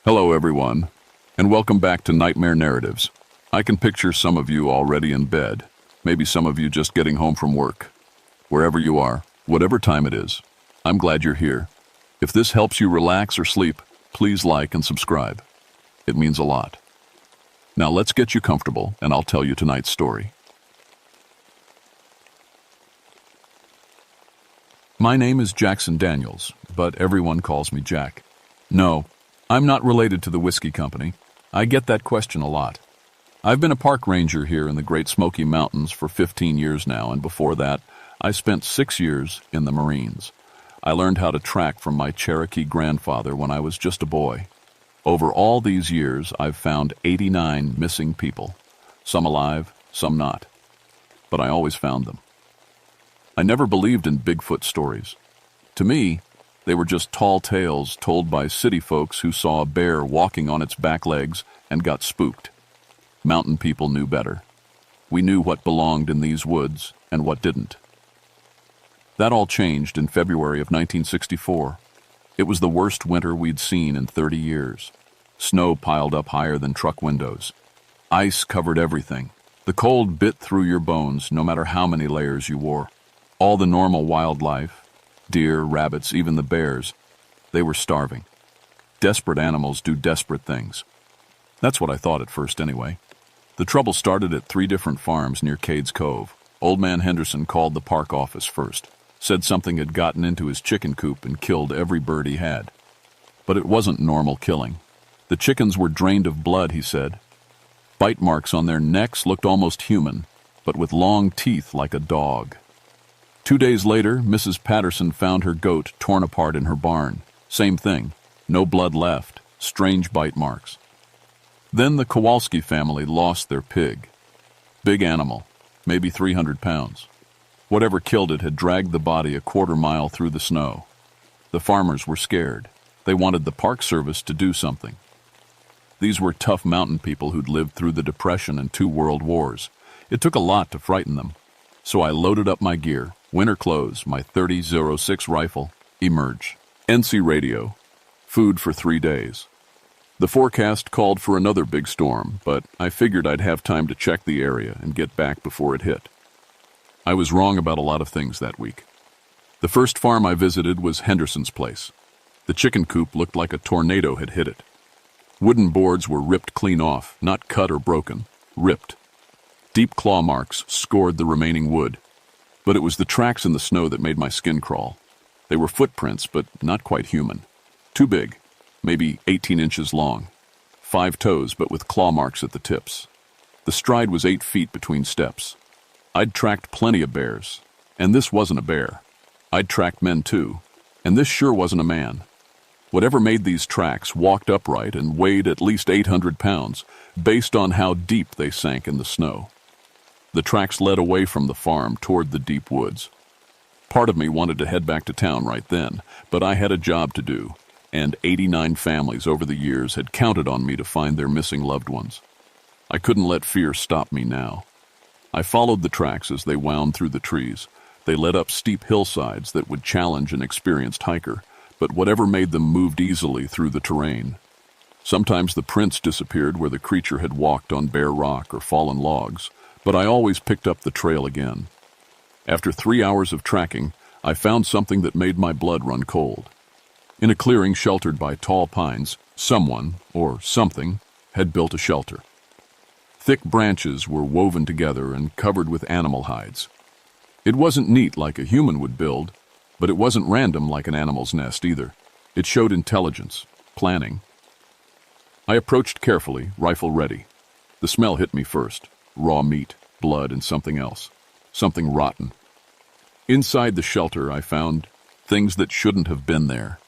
Hello, everyone, and welcome back to Nightmare Narratives. I can picture some of you already in bed, maybe some of you just getting home from work. Wherever you are, whatever time it is, I'm glad you're here. If this helps you relax or sleep, please like and subscribe. It means a lot. Now let's get you comfortable, and I'll tell you tonight's story. My name is Jackson Daniels, but everyone calls me Jack. No, I'm not related to the whiskey company. I get that question a lot. I've been a park ranger here in the Great Smoky Mountains for 15 years now, and before that, I spent 6 years in the Marines. I learned how to track from my Cherokee grandfather when I was just a boy. Over all these years, I've found 89 missing people, some alive, some not. But I always found them. I never believed in Bigfoot stories. To me, they were just tall tales told by city folks who saw a bear walking on its back legs and got spooked. Mountain people knew better. We knew what belonged in these woods and what didn't. That all changed in February of 1964. It was the worst winter we'd seen in 30 years. Snow piled up higher than truck windows. Ice covered everything. The cold bit through your bones no matter how many layers you wore. All the normal wildlife, deer, rabbits, even the bears, they were starving. Desperate animals do desperate things. That's what I thought at first anyway. The trouble started at 3 different farms near Cades Cove. Old Man Henderson called the park office first, said something had gotten into his chicken coop and killed every bird he had. But it wasn't normal killing. The chickens were drained of blood, he said. Bite marks on their necks looked almost human, but with long teeth like a dog. 2 days later, Mrs. Patterson found her goat torn apart in her barn. Same thing, no blood left, strange bite marks. Then the Kowalski family lost their pig. Big animal, maybe 300 pounds. Whatever killed it had dragged the body a quarter mile through the snow. The farmers were scared. They wanted the Park Service to do something. These were tough mountain people who'd lived through the Depression and 2 world wars. It took a lot to frighten them. So I loaded up my gear, winter clothes, my .30-06 rifle, emerge, NC radio, food for 3 days. The forecast called for another big storm, but I figured I'd have time to check the area and get back before it hit. I was wrong about a lot of things that week. The first farm I visited was Henderson's place. The chicken coop looked like a tornado had hit it. Wooden boards were ripped clean off, not cut or broken, ripped. Deep claw marks scored the remaining wood, but it was the tracks in the snow that made my skin crawl. They were footprints, but not quite human. Too big, maybe 18 inches long. 5 toes, but with claw marks at the tips. The stride was 8 feet between steps. I'd tracked plenty of bears, and this wasn't a bear. I'd tracked men too, and this sure wasn't a man. Whatever made these tracks walked upright and weighed at least 800 pounds, based on how deep they sank in the snow. The tracks led away from the farm toward the deep woods. Part of me wanted to head back to town right then, but I had a job to do, and 89 families over the years had counted on me to find their missing loved ones. I couldn't let fear stop me now. I followed the tracks as they wound through the trees. They led up steep hillsides that would challenge an experienced hiker, but whatever made them moved easily through the terrain. Sometimes the prints disappeared where the creature had walked on bare rock or fallen logs, but I always picked up the trail again. After 3 hours of tracking, I found something that made my blood run cold. In a clearing sheltered by tall pines, someone, or something, had built a shelter. Thick branches were woven together and covered with animal hides. It wasn't neat like a human would build, but it wasn't random like an animal's nest either. It showed intelligence, planning. I approached carefully, rifle ready. The smell hit me first. Raw meat, blood, and something else. Something rotten. Inside the shelter, I found things that shouldn't have been there.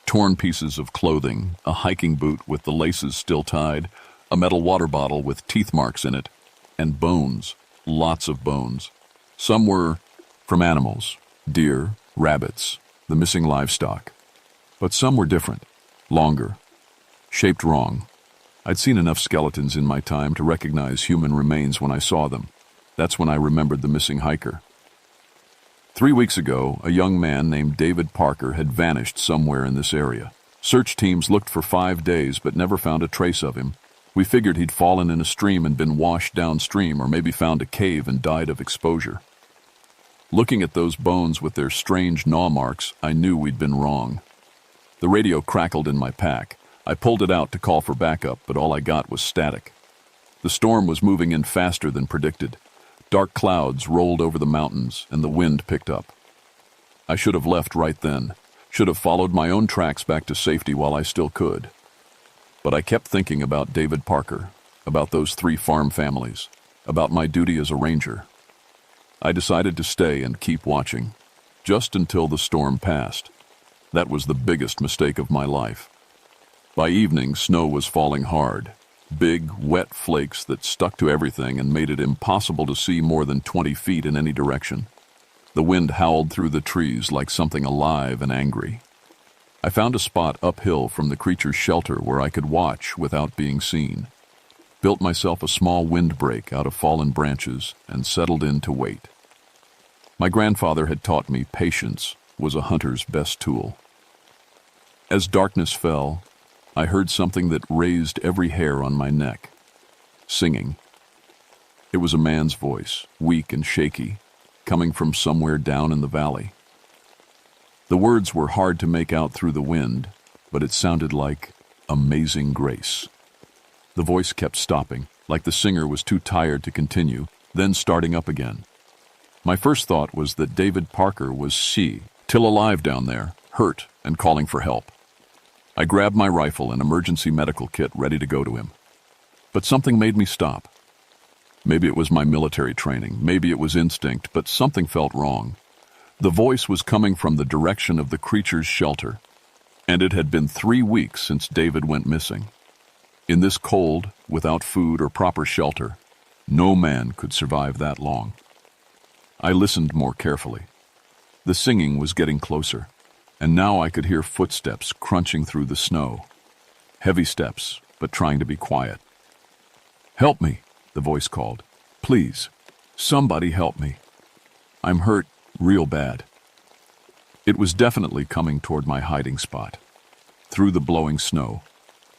Torn pieces of clothing, a hiking boot with the laces still tied, a metal water bottle with teeth marks in it, and bones, lots of bones. Some were from animals, deer, rabbits, the missing livestock. But some were different, longer, shaped wrong. I'd seen enough skeletons in my time to recognize human remains when I saw them. That's when I remembered the missing hiker. 3 weeks ago, a young man named David Parker had vanished somewhere in this area. Search teams looked for 5 days but never found a trace of him. We figured he'd fallen in a stream and been washed downstream, or maybe found a cave and died of exposure. Looking at those bones with their strange gnaw marks, I knew we'd been wrong. The radio crackled in my pack. I pulled it out to call for backup, but all I got was static. The storm was moving in faster than predicted. Dark clouds rolled over the mountains, and the wind picked up. I should have left right then, should have followed my own tracks back to safety while I still could. But I kept thinking about David Parker, about those 3 farm families, about my duty as a ranger. I decided to stay and keep watching, just until the storm passed. That was the biggest mistake of my life. By evening, snow was falling hard, big, wet flakes that stuck to everything and made it impossible to see more than 20 feet in any direction. The wind howled through the trees like something alive and angry. I found a spot uphill from the creature's shelter where I could watch without being seen. Built myself a small windbreak out of fallen branches and settled in to wait. My grandfather had taught me patience was a hunter's best tool. As darkness fell, I heard something that raised every hair on my neck. Singing. It was a man's voice, weak and shaky, coming from somewhere down in the valley. The words were hard to make out through the wind, but it sounded like Amazing Grace. The voice kept stopping, like the singer was too tired to continue, then starting up again. My first thought was that David Parker was still alive down there, hurt and calling for help. I grabbed my rifle and emergency medical kit ready to go to him. But something made me stop. Maybe it was my military training, maybe it was instinct, but something felt wrong. The voice was coming from the direction of the creature's shelter, and it had been 3 weeks since David went missing. In this cold, without food or proper shelter, no man could survive that long. I listened more carefully. The singing was getting closer, and now I could hear footsteps crunching through the snow. Heavy steps, but trying to be quiet. "Help me," the voice called. "Please, somebody help me. I'm hurt real bad." It was definitely coming toward my hiding spot. Through the blowing snow,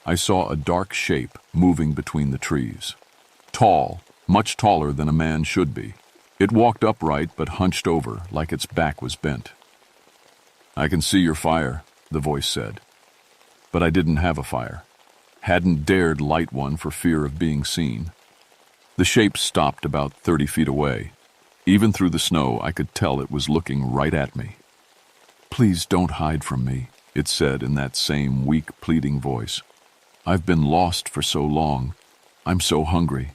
I saw a dark shape moving between the trees. Tall, much taller than a man should be. It walked upright but hunched over like its back was bent. "I can see your fire," the voice said. But I didn't have a fire. Hadn't dared light one for fear of being seen. The shape stopped about 30 feet away. Even through the snow, I could tell it was looking right at me. "Please don't hide from me," it said in that same weak, pleading voice. "I've been lost for so long. I'm so hungry."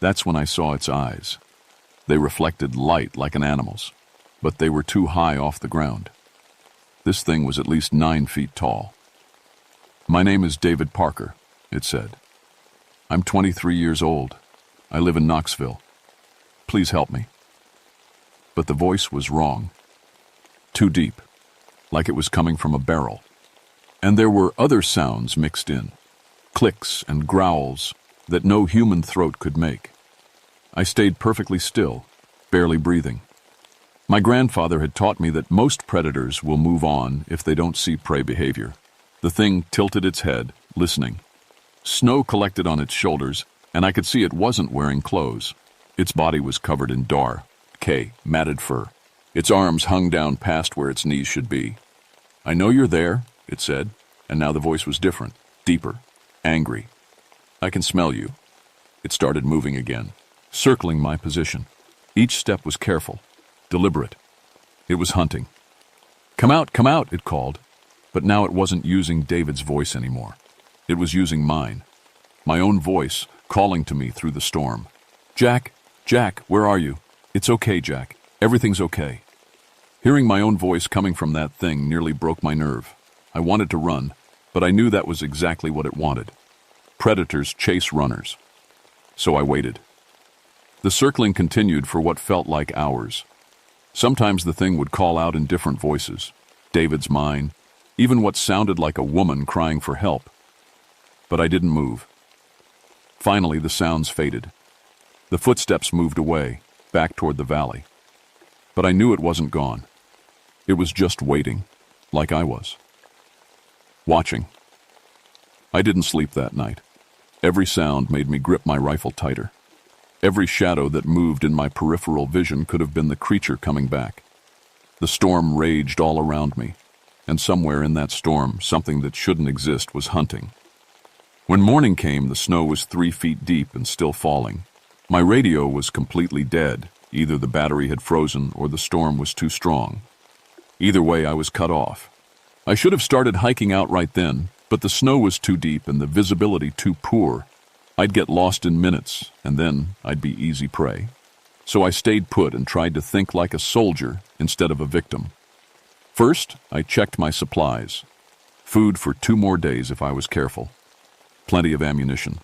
That's when I saw its eyes. They reflected light like an animal's, but they were too high off the ground. This thing was at least 9 feet tall. "My name is David Parker," it said. "I'm 23 years old. I live in Knoxville. Please help me." But the voice was wrong. Too deep, like it was coming from a barrel. And there were other sounds mixed in, clicks and growls that no human throat could make. I stayed perfectly still, barely breathing. My grandfather had taught me that most predators will move on if they don't see prey behavior. The thing tilted its head, listening. Snow collected on its shoulders, and I could see it wasn't wearing clothes. Its body was covered in matted fur. Its arms hung down past where its knees should be. "I know you're there," it said, and now the voice was different, deeper, angry. "I can smell you." It started moving again, circling my position. Each step was careful, deliberate. It was hunting. Come out," it called. But now it wasn't using David's voice anymore. It was using mine. My own voice, calling to me through the storm. Jack, where are you?" "It's okay, Jack. Everything's okay." Hearing my own voice coming from that thing nearly broke my nerve. I wanted to run, but I knew that was exactly what it wanted. Predators chase runners. So I waited. The circling continued for what felt like hours. Sometimes the thing would call out in different voices. David's, mine, even what sounded like a woman crying for help. But I didn't move. Finally, the sounds faded. The footsteps moved away, back toward the valley. But I knew it wasn't gone. It was just waiting, like I was. watching. I didn't sleep that night. Every sound made me grip my rifle tighter. Every shadow that moved in my peripheral vision could have been the creature coming back. The storm raged all around me, and somewhere in that storm, something that shouldn't exist was hunting. When morning came, the snow was 3 feet deep and still falling. My radio was completely dead. Either the battery had frozen or the storm was too strong. Either way, I was cut off. I should have started hiking out right then, but the snow was too deep and the visibility too poor. I'd get lost in minutes, and then I'd be easy prey. So I stayed put and tried to think like a soldier instead of a victim. First, I checked my supplies. Food for 2 more days if I was careful. Plenty of ammunition.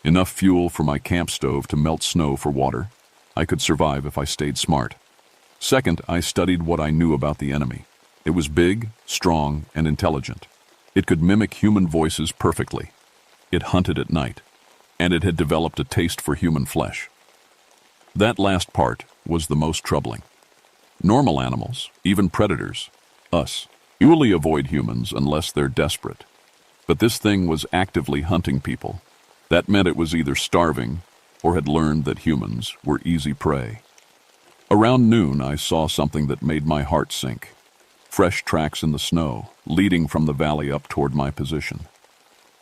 Enough fuel for my camp stove to melt snow for water. I could survive if I stayed smart. Second, I studied what I knew about the enemy. It was big, strong, and intelligent. It could mimic human voices perfectly. It hunted at night, and it had developed a taste for human flesh. That last part was the most troubling. Normal animals, even predators, us, usually avoid humans unless they're desperate. But this thing was actively hunting people. That meant it was either starving or had learned that humans were easy prey. Around noon, I saw something that made my heart sink. Fresh tracks in the snow, leading from the valley up toward my position.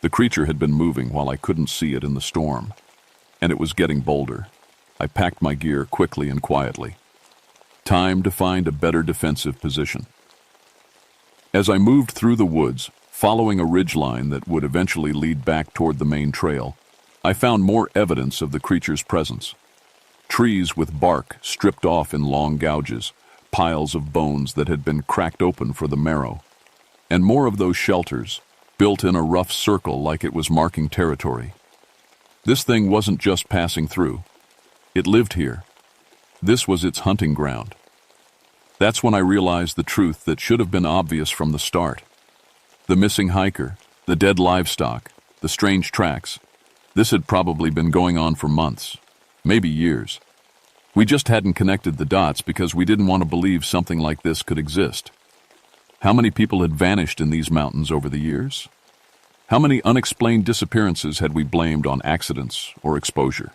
The creature had been moving while I couldn't see it in the storm, and it was getting bolder. I packed my gear quickly and quietly. Time to find a better defensive position. As I moved through the woods, following a ridgeline that would eventually lead back toward the main trail, I found more evidence of the creature's presence. Trees with bark stripped off in long gouges, piles of bones that had been cracked open for the marrow, and more of those shelters, built in a rough circle like it was marking territory. This thing wasn't just passing through. It lived here. This was its hunting ground. That's when I realized the truth that should have been obvious from the start. The missing hiker, the dead livestock, the strange tracks. This had probably been going on for months, maybe years. We just hadn't connected the dots because we didn't want to believe something like this could exist. How many people had vanished in these mountains over the years? How many unexplained disappearances had we blamed on accidents or exposure?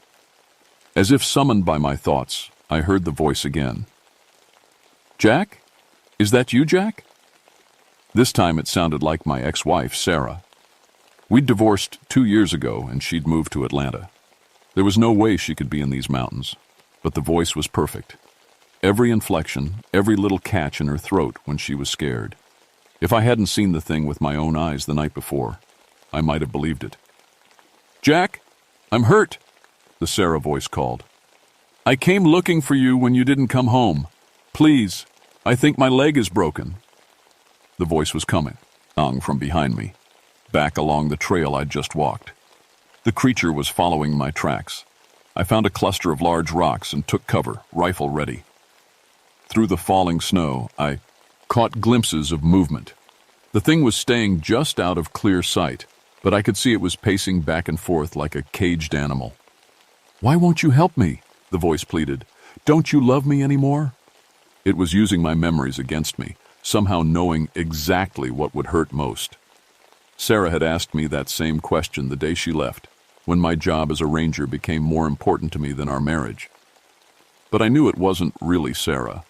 As if summoned by my thoughts, I heard the voice again. "Jack? Is that you, Jack?" This time it sounded like my ex-wife, Sarah. We'd divorced 2 years ago and she'd moved to Atlanta. There was no way she could be in these mountains, but the voice was perfect. Every inflection, every little catch in her throat when she was scared. If I hadn't seen the thing with my own eyes the night before, I might have believed it. "Jack, I'm hurt," the Sarah voice called. "I came looking for you when you didn't come home. Please, I think my leg is broken." The voice was coming from behind me, back along the trail I'd just walked. The creature was following my tracks. I found a cluster of large rocks and took cover, rifle ready. Through the falling snow, I caught glimpses of movement. The thing was staying just out of clear sight, but I could see it was pacing back and forth like a caged animal. "Why won't you help me?" the voice pleaded. "Don't you love me anymore?" It was using my memories against me, somehow knowing exactly what would hurt most. Sarah had asked me that same question the day she left, when my job as a ranger became more important to me than our marriage. But I knew it wasn't really Sarah.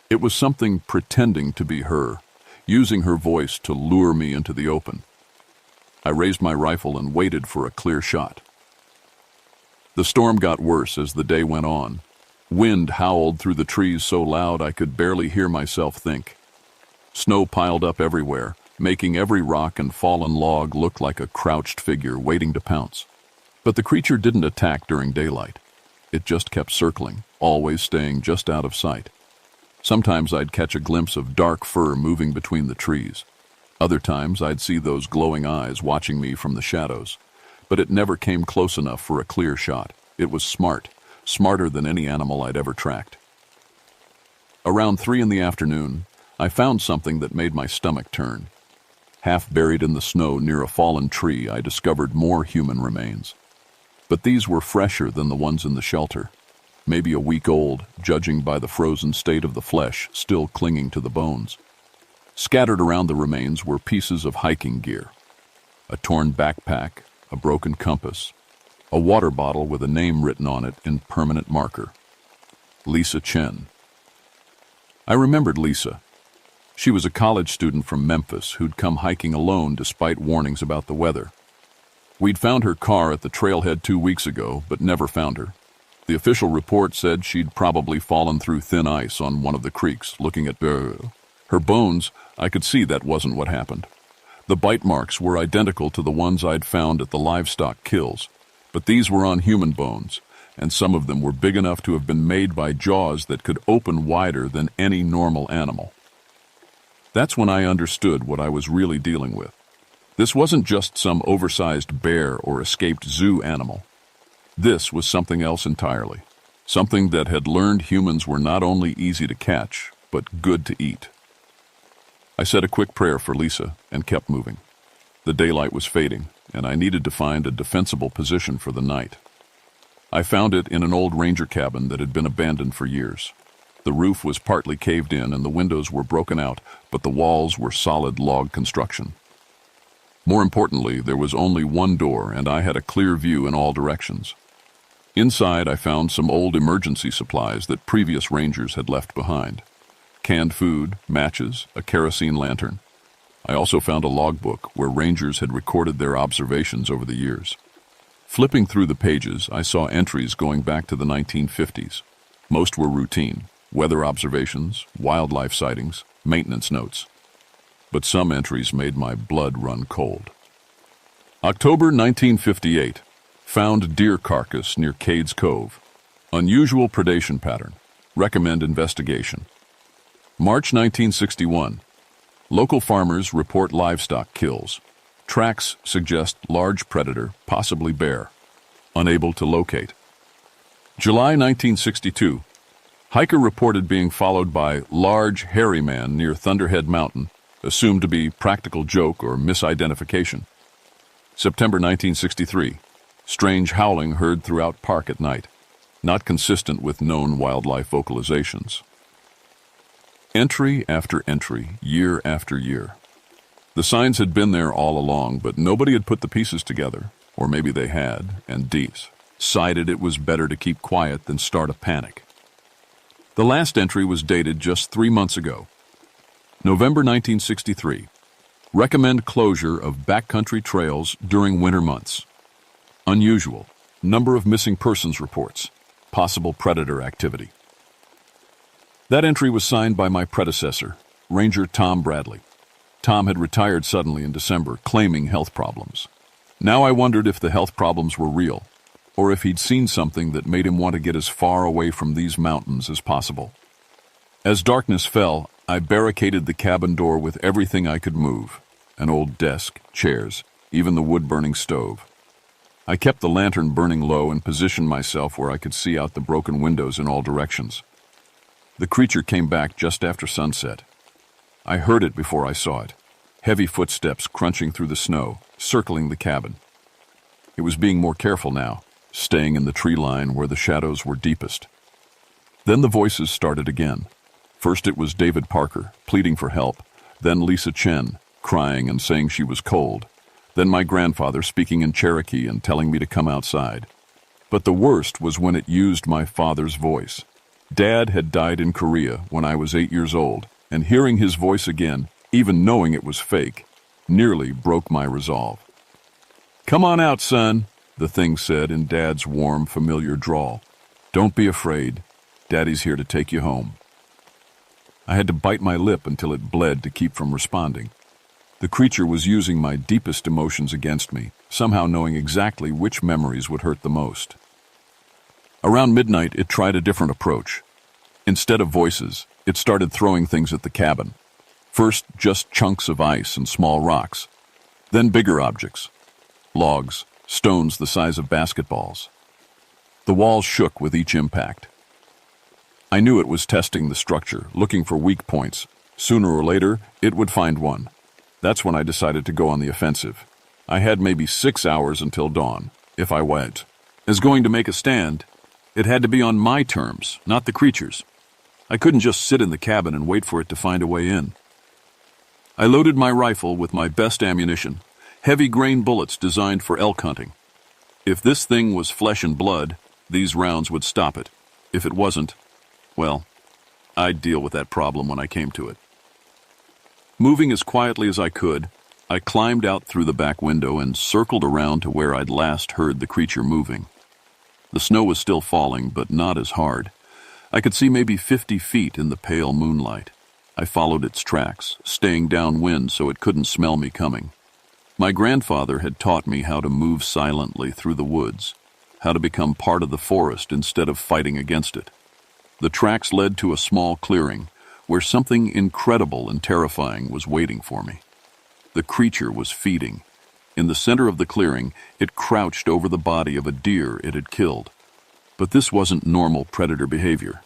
It was something pretending to be her, using her voice to lure me into the open. I raised my rifle and waited for a clear shot. The storm got worse as the day went on. Wind howled through the trees so loud I could barely hear myself think. Snow piled up everywhere, making every rock and fallen log look like a crouched figure waiting to pounce. But the creature didn't attack during daylight. It just kept circling, always staying just out of sight. Sometimes I'd catch a glimpse of dark fur moving between the trees. Other times I'd see those glowing eyes watching me from the shadows. But it never came close enough for a clear shot. It was smart, smarter than any animal I'd ever tracked. Around 3 in the afternoon, I found something that made my stomach turn. Half buried in the snow near a fallen tree, I discovered more human remains. But these were fresher than the ones in the shelter. Maybe a week old, judging by the frozen state of the flesh still clinging to the bones. Scattered around the remains were pieces of hiking gear, a torn backpack, a broken compass, a water bottle with a name written on it in permanent marker. Lisa Chen. I remembered Lisa. She was a college student from Memphis who'd come hiking alone despite warnings about the weather. We'd found her car at the trailhead 2 weeks ago, but never found her. The official report said she'd probably fallen through thin ice on one of the creeks, looking at her bones. I could see that wasn't what happened. The bite marks were identical to the ones I'd found at the livestock kills, but these were on human bones, and some of them were big enough to have been made by jaws that could open wider than any normal animal. That's when I understood what I was really dealing with. This wasn't just some oversized bear or escaped zoo animal. This was something else entirely, something that had learned humans were not only easy to catch, but good to eat. I said a quick prayer for Lisa and kept moving. The daylight was fading, and I needed to find a defensible position for the night. I found it in an old ranger cabin that had been abandoned for years. The roof was partly caved in and the windows were broken out, but the walls were solid log construction. More importantly, there was only one door and I had a clear view in all directions. Inside, I found some old emergency supplies that previous rangers had left behind. Canned food, matches, a kerosene lantern. I also found a logbook where rangers had recorded their observations over the years. Flipping through the pages, I saw entries going back to the 1950s. Most were routine: weather observations, wildlife sightings, maintenance notes. But some entries made my blood run cold. October 1958. Found deer carcass near Cades Cove. Unusual predation pattern. Recommend investigation. March 1961. Local farmers report livestock kills. Tracks suggest large predator, possibly bear. Unable to locate. July 1962. Hiker reported being followed by large, hairy man near Thunderhead Mountain, assumed to be practical joke or misidentification. September 1963. Strange howling heard throughout park at night, not consistent with known wildlife vocalizations. Entry after entry, year after year. The signs had been there all along, but nobody had put the pieces together, or maybe they had, and decided it was better to keep quiet than start a panic. The last entry was dated just 3 months ago. November 1963. Recommend closure of backcountry trails during winter months. Unusual. Number of missing persons reports. Possible predator activity. That entry was signed by my predecessor, Ranger Tom Bradley. Tom had retired suddenly in December, claiming health problems. Now I wondered if the health problems were real, or if he'd seen something that made him want to get as far away from these mountains as possible. As darkness fell, I barricaded the cabin door with everything I could move: an old desk, chairs, even the wood-burning stove. I kept the lantern burning low and positioned myself where I could see out the broken windows in all directions. The creature came back just after sunset. I heard it before I saw it. Heavy footsteps crunching through the snow, circling the cabin. It was being more careful now, staying in the tree line where the shadows were deepest. Then the voices started again. First it was David Parker, pleading for help, then Lisa Chen, crying and saying she was cold, then my grandfather speaking in Cherokee and telling me to come outside. But the worst was when it used my father's voice. Dad had died in Korea when I was 8 years old, and hearing his voice again, even knowing it was fake, nearly broke my resolve. "Come on out, son," the thing said in Dad's warm, familiar drawl. "Don't be afraid. Daddy's here to take you home." I had to bite my lip until it bled to keep from responding. The creature was using my deepest emotions against me, somehow knowing exactly which memories would hurt the most. Around midnight, it tried a different approach. Instead of voices, it started throwing things at the cabin. First, just chunks of ice and small rocks. Then bigger objects. Logs, stones the size of basketballs. The walls shook with each impact. I knew it was testing the structure, looking for weak points. Sooner or later, it would find one. That's when I decided to go on the offensive. I had maybe 6 hours until dawn, if I went. As going to make a stand, it had to be on my terms, not the creature's. I couldn't just sit in the cabin and wait for it to find a way in. I loaded my rifle with my best ammunition, heavy grain bullets designed for elk hunting. If this thing was flesh and blood, these rounds would stop it. If it wasn't, well, I'd deal with that problem when I came to it. Moving as quietly as I could, I climbed out through the back window and circled around to where I'd last heard the creature moving. The snow was still falling, but not as hard. I could see maybe 50 feet in the pale moonlight. I followed its tracks, staying downwind so it couldn't smell me coming. My grandfather had taught me how to move silently through the woods, how to become part of the forest instead of fighting against it. The tracks led to a small clearing where something incredible and terrifying was waiting for me. The creature was feeding. In the center of the clearing, it crouched over the body of a deer it had killed. But this wasn't normal predator behavior.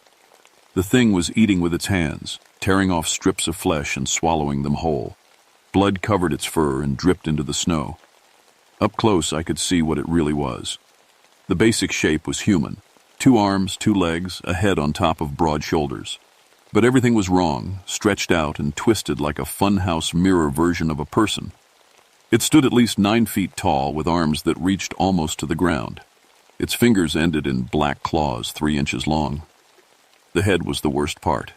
The thing was eating with its hands, tearing off strips of flesh and swallowing them whole. Blood covered its fur and dripped into the snow. Up close, I could see what it really was. The basic shape was human. 2 arms, 2 legs, a head on top of broad shoulders. But everything was wrong, stretched out and twisted like a funhouse mirror version of a person. It stood at least 9 feet tall with arms that reached almost to the ground. Its fingers ended in black claws 3 inches long. The head was the worst part.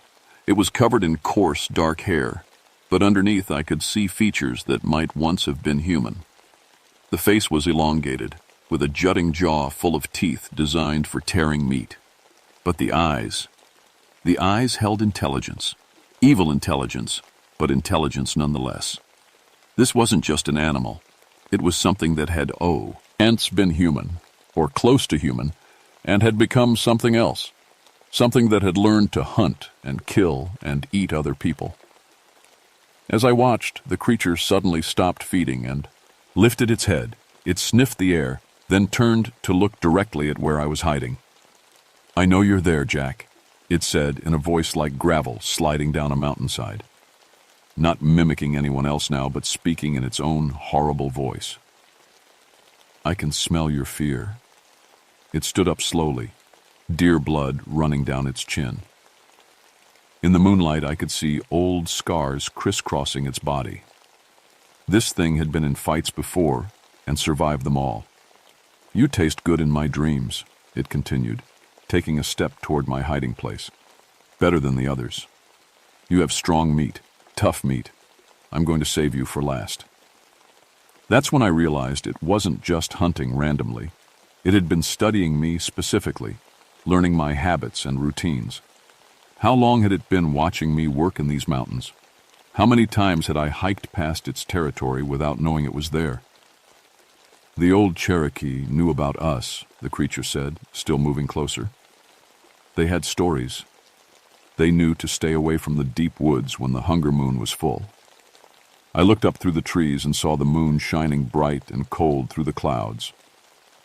It was covered in coarse, dark hair, but underneath I could see features that might once have been human. The face was elongated, with a jutting jaw full of teeth designed for tearing meat. But the eyes held intelligence. Evil intelligence, but intelligence nonetheless. This wasn't just an animal. It was something that had once been human, or close to human, and had become something else. Something that had learned to hunt and kill and eat other people. As I watched, the creature suddenly stopped feeding and lifted its head. It sniffed the air, then turned to look directly at where I was hiding. "I know you're there, Jack," it said in a voice like gravel sliding down a mountainside. Not mimicking anyone else now, but speaking in its own horrible voice. "I can smell your fear." It stood up slowly, deer blood running down its chin. In the moonlight, I could see old scars crisscrossing its body. This thing had been in fights before and survived them all. "You taste good in my dreams," it continued, taking a step toward my hiding place. "Better than the others. You have strong meat, tough meat. I'm going to save you for last." That's when I realized it wasn't just hunting randomly. It had been studying me specifically, learning my habits and routines. How long had it been watching me work in these mountains? How many times had I hiked past its territory without knowing it was there? "The old Cherokee knew about us," the creature said, still moving closer. "They had stories. They knew to stay away from the deep woods when the hunger moon was full." I looked up through the trees and saw the moon shining bright and cold through the clouds.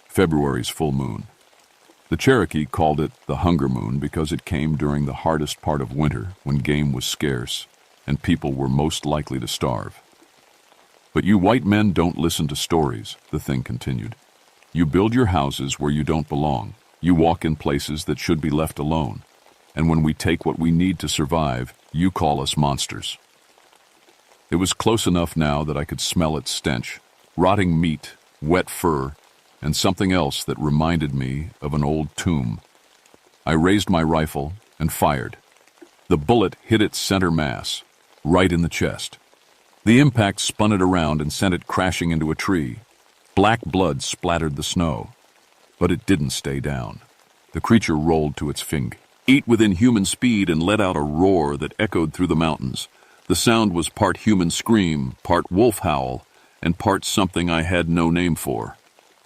February's full moon. The Cherokee called it the hunger moon because it came during the hardest part of winter when game was scarce and people were most likely to starve. "But you white men don't listen to stories," the thing continued. "You build your houses where you don't belong. You walk in places that should be left alone. And when we take what we need to survive, you call us monsters." It was close enough now that I could smell its stench, rotting meat, wet fur, and something else that reminded me of an old tomb. I raised my rifle and fired. The bullet hit its center mass, right in the chest. The impact spun it around and sent it crashing into a tree. Black blood splattered the snow. But it didn't stay down. The creature rolled to its feet, ate within human speed, and let out a roar that echoed through the mountains. The sound was part human scream, part wolf howl, and part something I had no name for.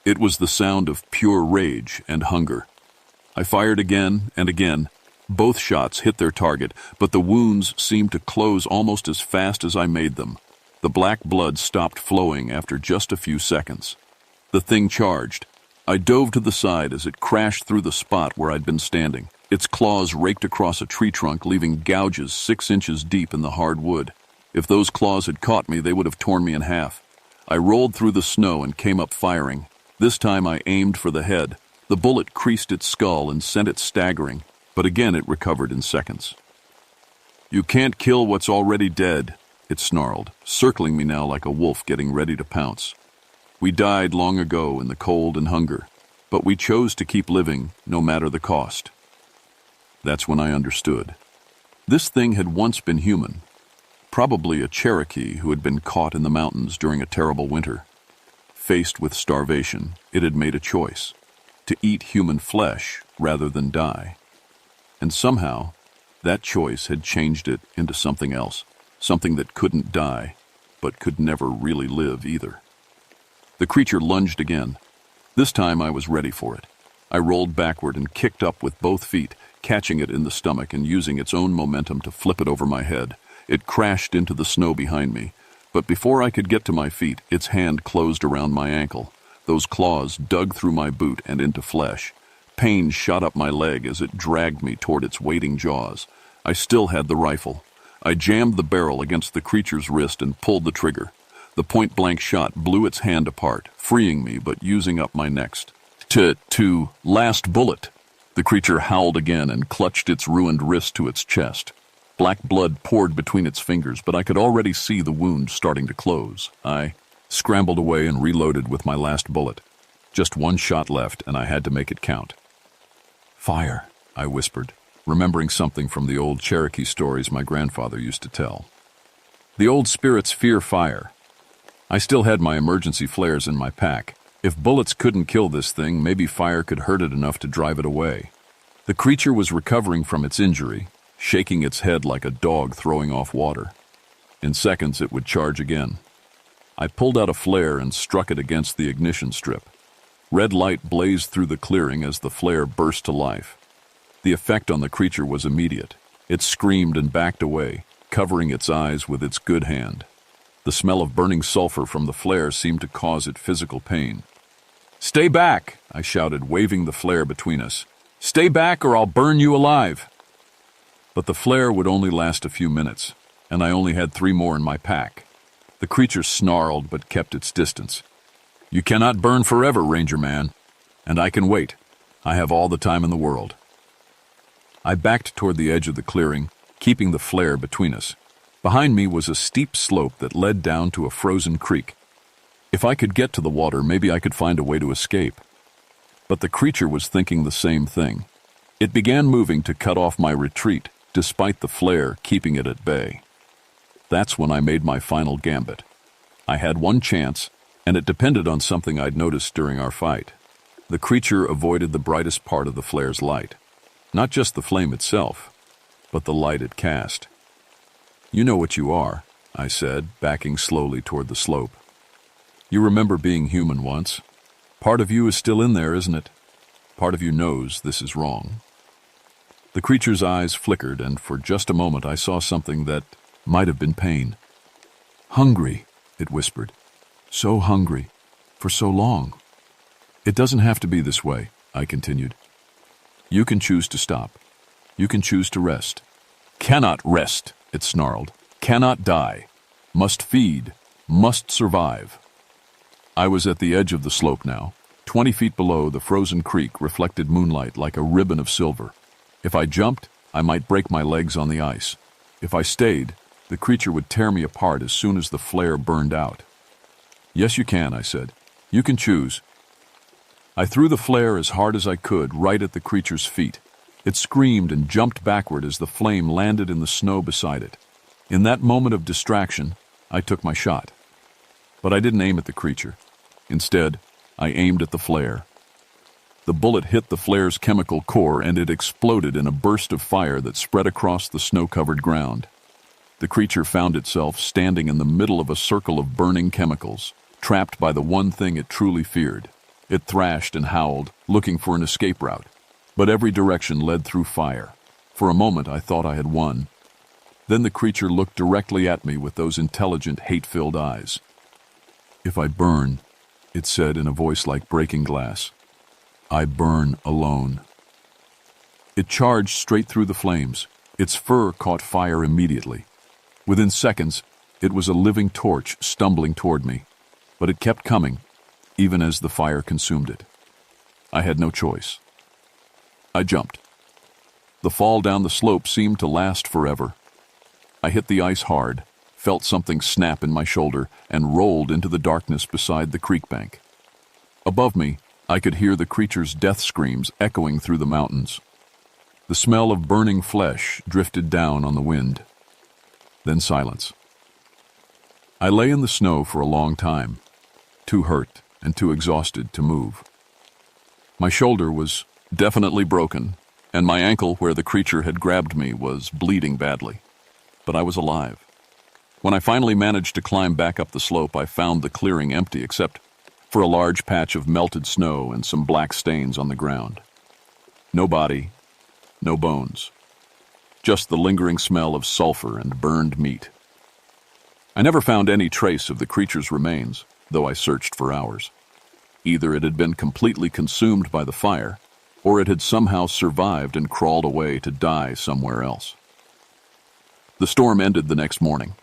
It was the sound of pure rage and hunger. I fired again and again. Both shots hit their target, but the wounds seemed to close almost as fast as I made them. The black blood stopped flowing after just a few seconds. The thing charged. I dove to the side as it crashed through the spot where I'd been standing. Its claws raked across a tree trunk, leaving gouges 6 inches deep in the hard wood. If those claws had caught me, they would have torn me in half. I rolled through the snow and came up firing. This time I aimed for the head. The bullet creased its skull and sent it staggering, but again it recovered in seconds. "You can't kill what's already dead," it snarled, circling me now like a wolf getting ready to pounce. We died long ago in the cold and hunger, but we chose to keep living no matter the cost. That's when I understood. This thing had once been human, probably a Cherokee who had been caught in the mountains during a terrible winter. Faced with starvation, it had made a choice, to eat human flesh rather than die. And somehow, that choice had changed it into something else, something that couldn't die, but could never really live either. The creature lunged again. This time I was ready for it. I rolled backward and kicked up with both feet, catching it in the stomach and using its own momentum to flip it over my head. It crashed into the snow behind me, but before I could get to my feet, its hand closed around my ankle. Those claws dug through my boot and into flesh. Pain shot up my leg as it dragged me toward its waiting jaws. I still had the rifle. I jammed the barrel against the creature's wrist and pulled the trigger. The point-blank shot blew its hand apart, freeing me but using up my next. Last bullet. The creature howled again and clutched its ruined wrist to its chest. Black blood poured between its fingers, but I could already see the wound starting to close. I scrambled away and reloaded with my last bullet. Just one shot left, and I had to make it count. "Fire," I whispered, remembering something from the old Cherokee stories my grandfather used to tell. The old spirits fear fire. I still had my emergency flares in my pack. If bullets couldn't kill this thing, maybe fire could hurt it enough to drive it away. The creature was recovering from its injury, shaking its head like a dog throwing off water. In seconds, it would charge again. I pulled out a flare and struck it against the ignition strip. Red light blazed through the clearing as the flare burst to life. The effect on the creature was immediate. It screamed and backed away, covering its eyes with its good hand. The smell of burning sulfur from the flare seemed to cause it physical pain. "Stay back," I shouted, waving the flare between us. "Stay back or I'll burn you alive." But the flare would only last a few minutes, and I only had 3 more in my pack. The creature snarled but kept its distance. "You cannot burn forever, Ranger Man, and I can wait. I have all the time in the world." I backed toward the edge of the clearing, keeping the flare between us. Behind me was a steep slope that led down to a frozen creek. If I could get to the water, maybe I could find a way to escape. But the creature was thinking the same thing. It began moving to cut off my retreat, despite the flare keeping it at bay. That's when I made my final gambit. I had one chance, and it depended on something I'd noticed during our fight. The creature avoided the brightest part of the flare's light. Not just the flame itself, but the light it cast. "You know what you are," I said, backing slowly toward the slope. "You remember being human once. Part of you is still in there, isn't it? Part of you knows this is wrong." The creature's eyes flickered, and for just a moment I saw something that might have been pain. "Hungry," it whispered. "So hungry. For so long." "It doesn't have to be this way," I continued. "You can choose to stop. You can choose to rest." "Cannot rest," it snarled. "Cannot die. Must feed. Must survive." I was at the edge of the slope now. 20 feet below, the frozen creek reflected moonlight like a ribbon of silver. If I jumped, I might break my legs on the ice. If I stayed, the creature would tear me apart as soon as the flare burned out. "Yes, you can," I said. "You can choose." I threw the flare as hard as I could right at the creature's feet. It screamed and jumped backward as the flame landed in the snow beside it. In that moment of distraction, I took my shot. But I didn't aim at the creature. Instead, I aimed at the flare. The bullet hit the flare's chemical core, and it exploded in a burst of fire that spread across the snow-covered ground. The creature found itself standing in the middle of a circle of burning chemicals, trapped by the one thing it truly feared. It thrashed and howled, looking for an escape route. But every direction led through fire. For a moment, I thought I had won. Then the creature looked directly at me with those intelligent, hate-filled eyes. "If I burn," it said in a voice like breaking glass, "I burn alone." It charged straight through the flames. Its fur caught fire immediately. Within seconds, it was a living torch stumbling toward me. But it kept coming, even as the fire consumed it. I had no choice. I jumped. The fall down the slope seemed to last forever. I hit the ice hard, felt something snap in my shoulder, and rolled into the darkness beside the creek bank. Above me, I could hear the creature's death screams echoing through the mountains. The smell of burning flesh drifted down on the wind. Then silence. I lay in the snow for a long time, too hurt and too exhausted to move. My shoulder was definitely broken, and my ankle where the creature had grabbed me was bleeding badly. But I was alive. When I finally managed to climb back up the slope, I found the clearing empty except for a large patch of melted snow and some black stains on the ground. No body, no bones. Just the lingering smell of sulfur and burned meat. I never found any trace of the creature's remains, though I searched for hours. Either it had been completely consumed by the fire, or it had somehow survived and crawled away to die somewhere else. The storm ended the next morning.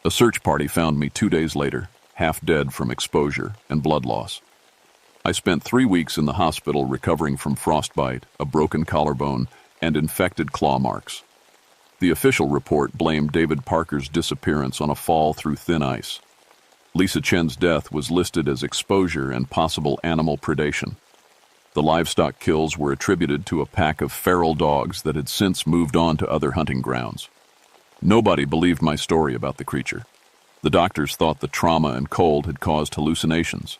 A search party found me 2 days later, half dead from exposure and blood loss. I spent 3 weeks in the hospital recovering from frostbite, a broken collarbone, and infected claw marks. The official report blamed David Parker's disappearance on a fall through thin ice. Lisa Chen's death was listed as exposure and possible animal predation. The livestock kills were attributed to a pack of feral dogs that had since moved on to other hunting grounds. Nobody believed my story about the creature. The doctors thought the trauma and cold had caused hallucinations.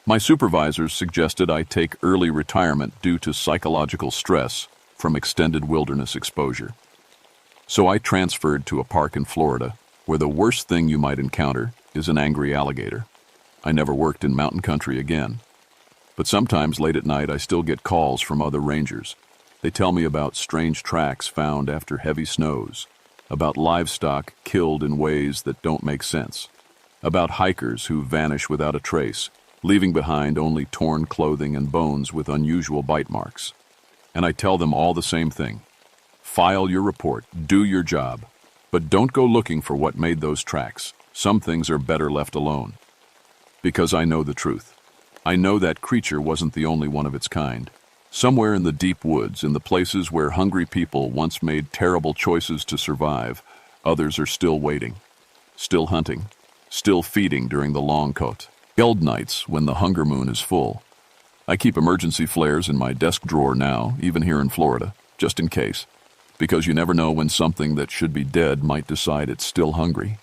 My supervisors suggested I take early retirement due to psychological stress from extended wilderness exposure. So I transferred to a park in Florida, where the worst thing you might encounter is an angry alligator. I never worked in mountain country again. But sometimes late at night I still get calls from other rangers. They tell me about strange tracks found after heavy snows, about livestock killed in ways that don't make sense, about hikers who vanish without a trace, leaving behind only torn clothing and bones with unusual bite marks. And I tell them all the same thing. File your report, do your job, but don't go looking for what made those tracks. Some things are better left alone. Because I know the truth. I know that creature wasn't the only one of its kind. Somewhere in the deep woods, in the places where hungry people once made terrible choices to survive, others are still waiting, still hunting, still feeding during the long côte. Geld nights when the hunger moon is full. I keep emergency flares in my desk drawer now, even here in Florida, just in case, because you never know when something that should be dead might decide it's still hungry.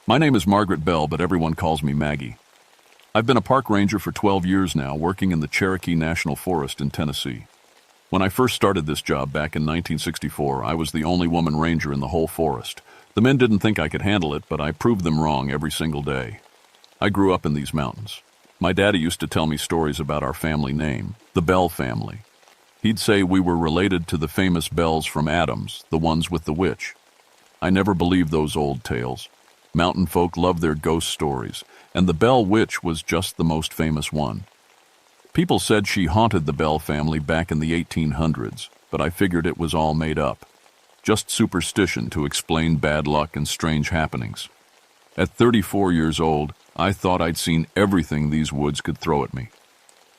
My name is Margaret Bell, but everyone calls me Maggie. I've been a park ranger for 12 years now, working in the Cherokee National Forest in Tennessee. When I first started this job back in 1964, I was the only woman ranger in the whole forest. The men didn't think I could handle it, but I proved them wrong every single day. I grew up in these mountains. My daddy used to tell me stories about our family name, the Bell family. He'd say we were related to the famous Bells from Adams, the ones with the witch. I never believed those old tales. Mountain folk love their ghost stories, and the Bell Witch was just the most famous one. People said she haunted the Bell family back in the 1800s, but I figured it was all made up. Just superstition to explain bad luck and strange happenings. At 34 years old, I thought I'd seen everything these woods could throw at me.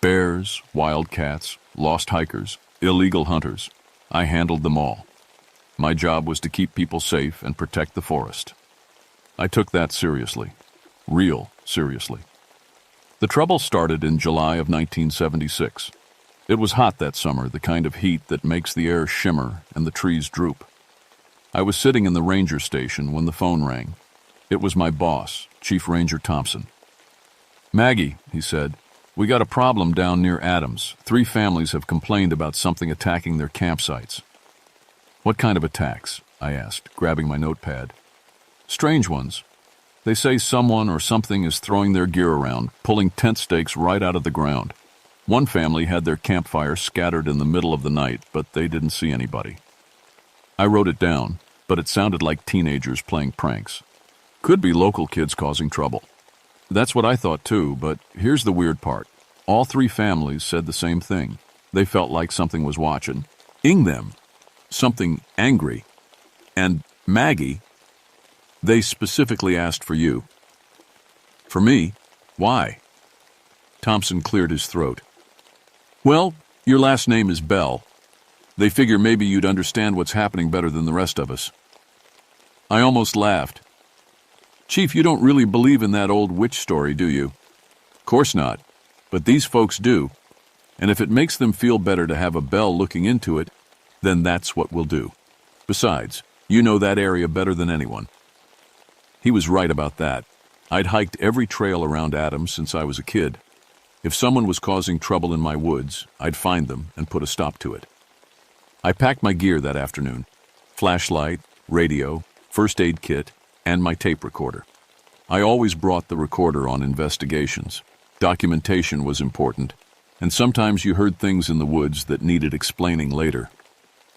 Bears, wildcats, lost hikers, illegal hunters. I handled them all. My job was to keep people safe and protect the forest. I took that seriously. Real seriously. The trouble started in July of 1976. It was hot that summer, the kind of heat that makes the air shimmer and the trees droop. I was sitting in the ranger station when the phone rang. It was my boss, Chief Ranger Thompson. "Maggie," he said, "we got a problem down near Adams. 3 families have complained about something attacking their campsites." "What kind of attacks?" I asked, grabbing my notepad. "Strange ones. They say someone or something is throwing their gear around, pulling tent stakes right out of the ground. One family had their campfire scattered in the middle of the night, but they didn't see anybody." I wrote it down, but it sounded like teenagers playing pranks. Could be local kids causing trouble. That's what I thought too, but here's the weird part. All 3 families said the same thing. They felt like something was watching them. Something angry. And Maggie, they specifically asked for you. "For me? Why?" Thompson cleared his throat. Well, your last name is Bell. They figure maybe you'd understand what's happening better than the rest of us. I almost laughed. Chief, you don't really believe in that old witch story, do you? Course not, but these folks do. And if it makes them feel better to have a Bell looking into it, then that's what we'll do. Besides, you know that area better than anyone. He was right about that. I'd hiked every trail around Adams since I was a kid. If someone was causing trouble in my woods, I'd find them and put a stop to it. I packed my gear that afternoon: flashlight, radio, first aid kit, and my tape recorder. I always brought the recorder on investigations. Documentation was important, and sometimes you heard things in the woods that needed explaining later.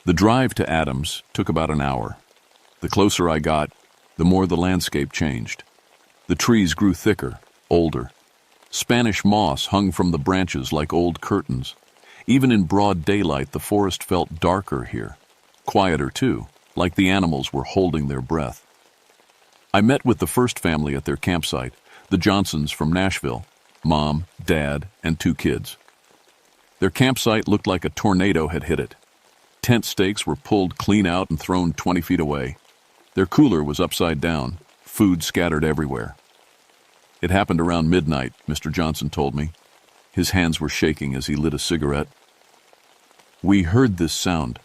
The drive to Adams took about an hour. The closer I got, the more the landscape changed. The trees grew thicker, older. Spanish moss hung from the branches like old curtains. Even in broad daylight, the forest felt darker here. Quieter, too, like the animals were holding their breath. I met with the first family at their campsite, the Johnsons from Nashville: Mom, Dad, and 2 kids. Their campsite looked like a tornado had hit it. Tent stakes were pulled clean out and thrown 20 feet away. Their cooler was upside down, food scattered everywhere. It happened around midnight, Mr. Johnson told me. His hands were shaking as he lit a cigarette. We heard this sound,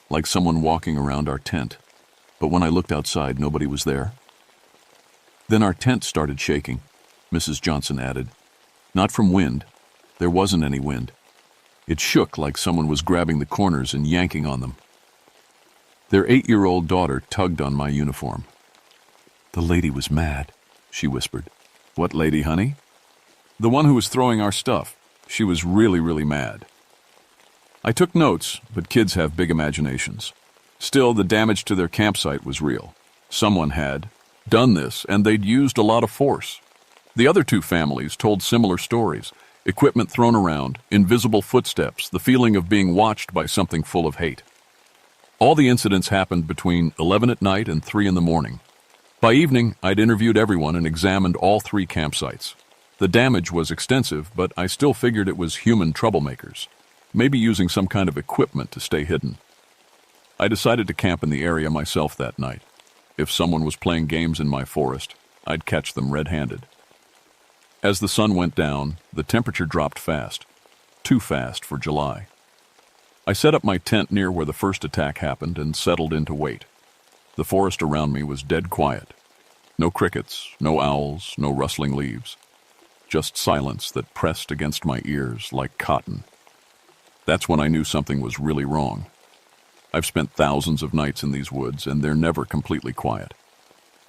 like someone walking around our tent, but when I looked outside, nobody was there. Then our tent started shaking, Mrs. Johnson added. Not from wind. There wasn't any wind. It shook like someone was grabbing the corners and yanking on them. Their 8-year-old daughter tugged on my uniform. The lady was mad, she whispered. What lady, honey? The one who was throwing our stuff. She was really, really mad. I took notes, but kids have big imaginations. Still, the damage to their campsite was real. Someone had done this, and they'd used a lot of force. The other 2 families told similar stories: equipment thrown around, invisible footsteps, the feeling of being watched by something full of hate. All the incidents happened between 11 at night and 3 in the morning. By evening, I'd interviewed everyone and examined all 3 campsites. The damage was extensive, but I still figured it was human troublemakers, maybe using some kind of equipment to stay hidden. I decided to camp in the area myself that night. If someone was playing games in my forest, I'd catch them red-handed. As the sun went down, the temperature dropped fast, too fast for July. I set up my tent near where the first attack happened and settled in to wait. The forest around me was dead quiet. No crickets, no owls, no rustling leaves. Just silence that pressed against my ears like cotton. That's when I knew something was really wrong. I've spent thousands of nights in these woods, and they're never completely quiet.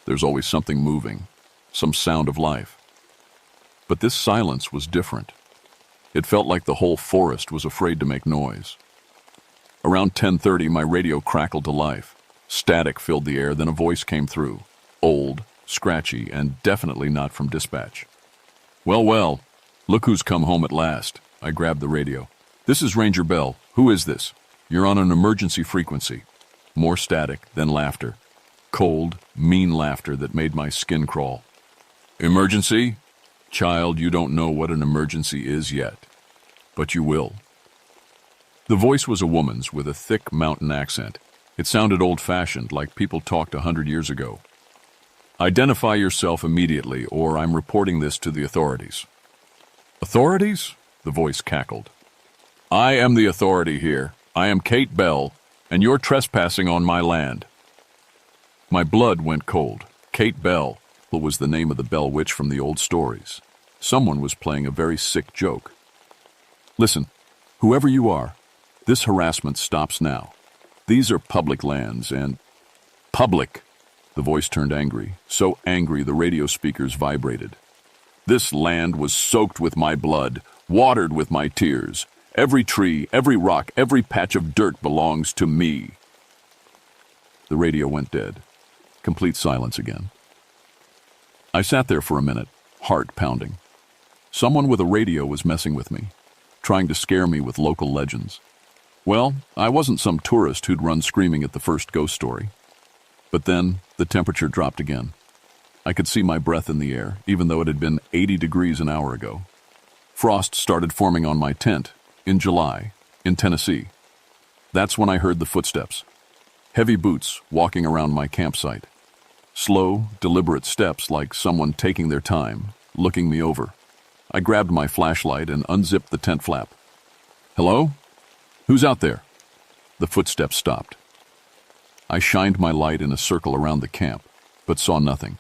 There's always something moving, some sound of life. But this silence was different. It felt like the whole forest was afraid to make noise. Around 10:30, my radio crackled to life. Static filled the air, then a voice came through. Old, scratchy, and definitely not from dispatch. Well, well, look who's come home at last. I grabbed the radio. This is Ranger Bell. Who is this? You're on an emergency frequency. More static, then laughter. Cold, mean laughter that made my skin crawl. Emergency? Child, you don't know what an emergency is yet. But you will. The voice was a woman's with a thick mountain accent. It sounded old-fashioned, like people talked 100 years ago. Identify yourself immediately, or I'm reporting this to the authorities. Authorities? The voice cackled. I am the authority here. I am Kate Bell, and you're trespassing on my land. My blood went cold. Kate Bell, what was the name of the Bell Witch from the old stories. Someone was playing a very sick joke. Listen, whoever you are, this harassment stops now. These are public lands, and... Public! The voice turned angry, so angry the radio speakers vibrated. This land was soaked with my blood, watered with my tears. Every tree, every rock, every patch of dirt belongs to me. The radio went dead. Complete silence again. I sat there for a minute, heart pounding. Someone with a radio was messing with me, trying to scare me with local legends. Well, I wasn't some tourist who'd run screaming at the first ghost story. But then, the temperature dropped again. I could see my breath in the air, even though it had been 80 degrees an hour ago. Frost started forming on my tent in July in Tennessee. That's when I heard the footsteps. Heavy boots walking around my campsite. Slow, deliberate steps like someone taking their time, looking me over. I grabbed my flashlight and unzipped the tent flap. "Hello? Who's out there?" The footsteps stopped. I shined my light in a circle around the camp, but saw nothing.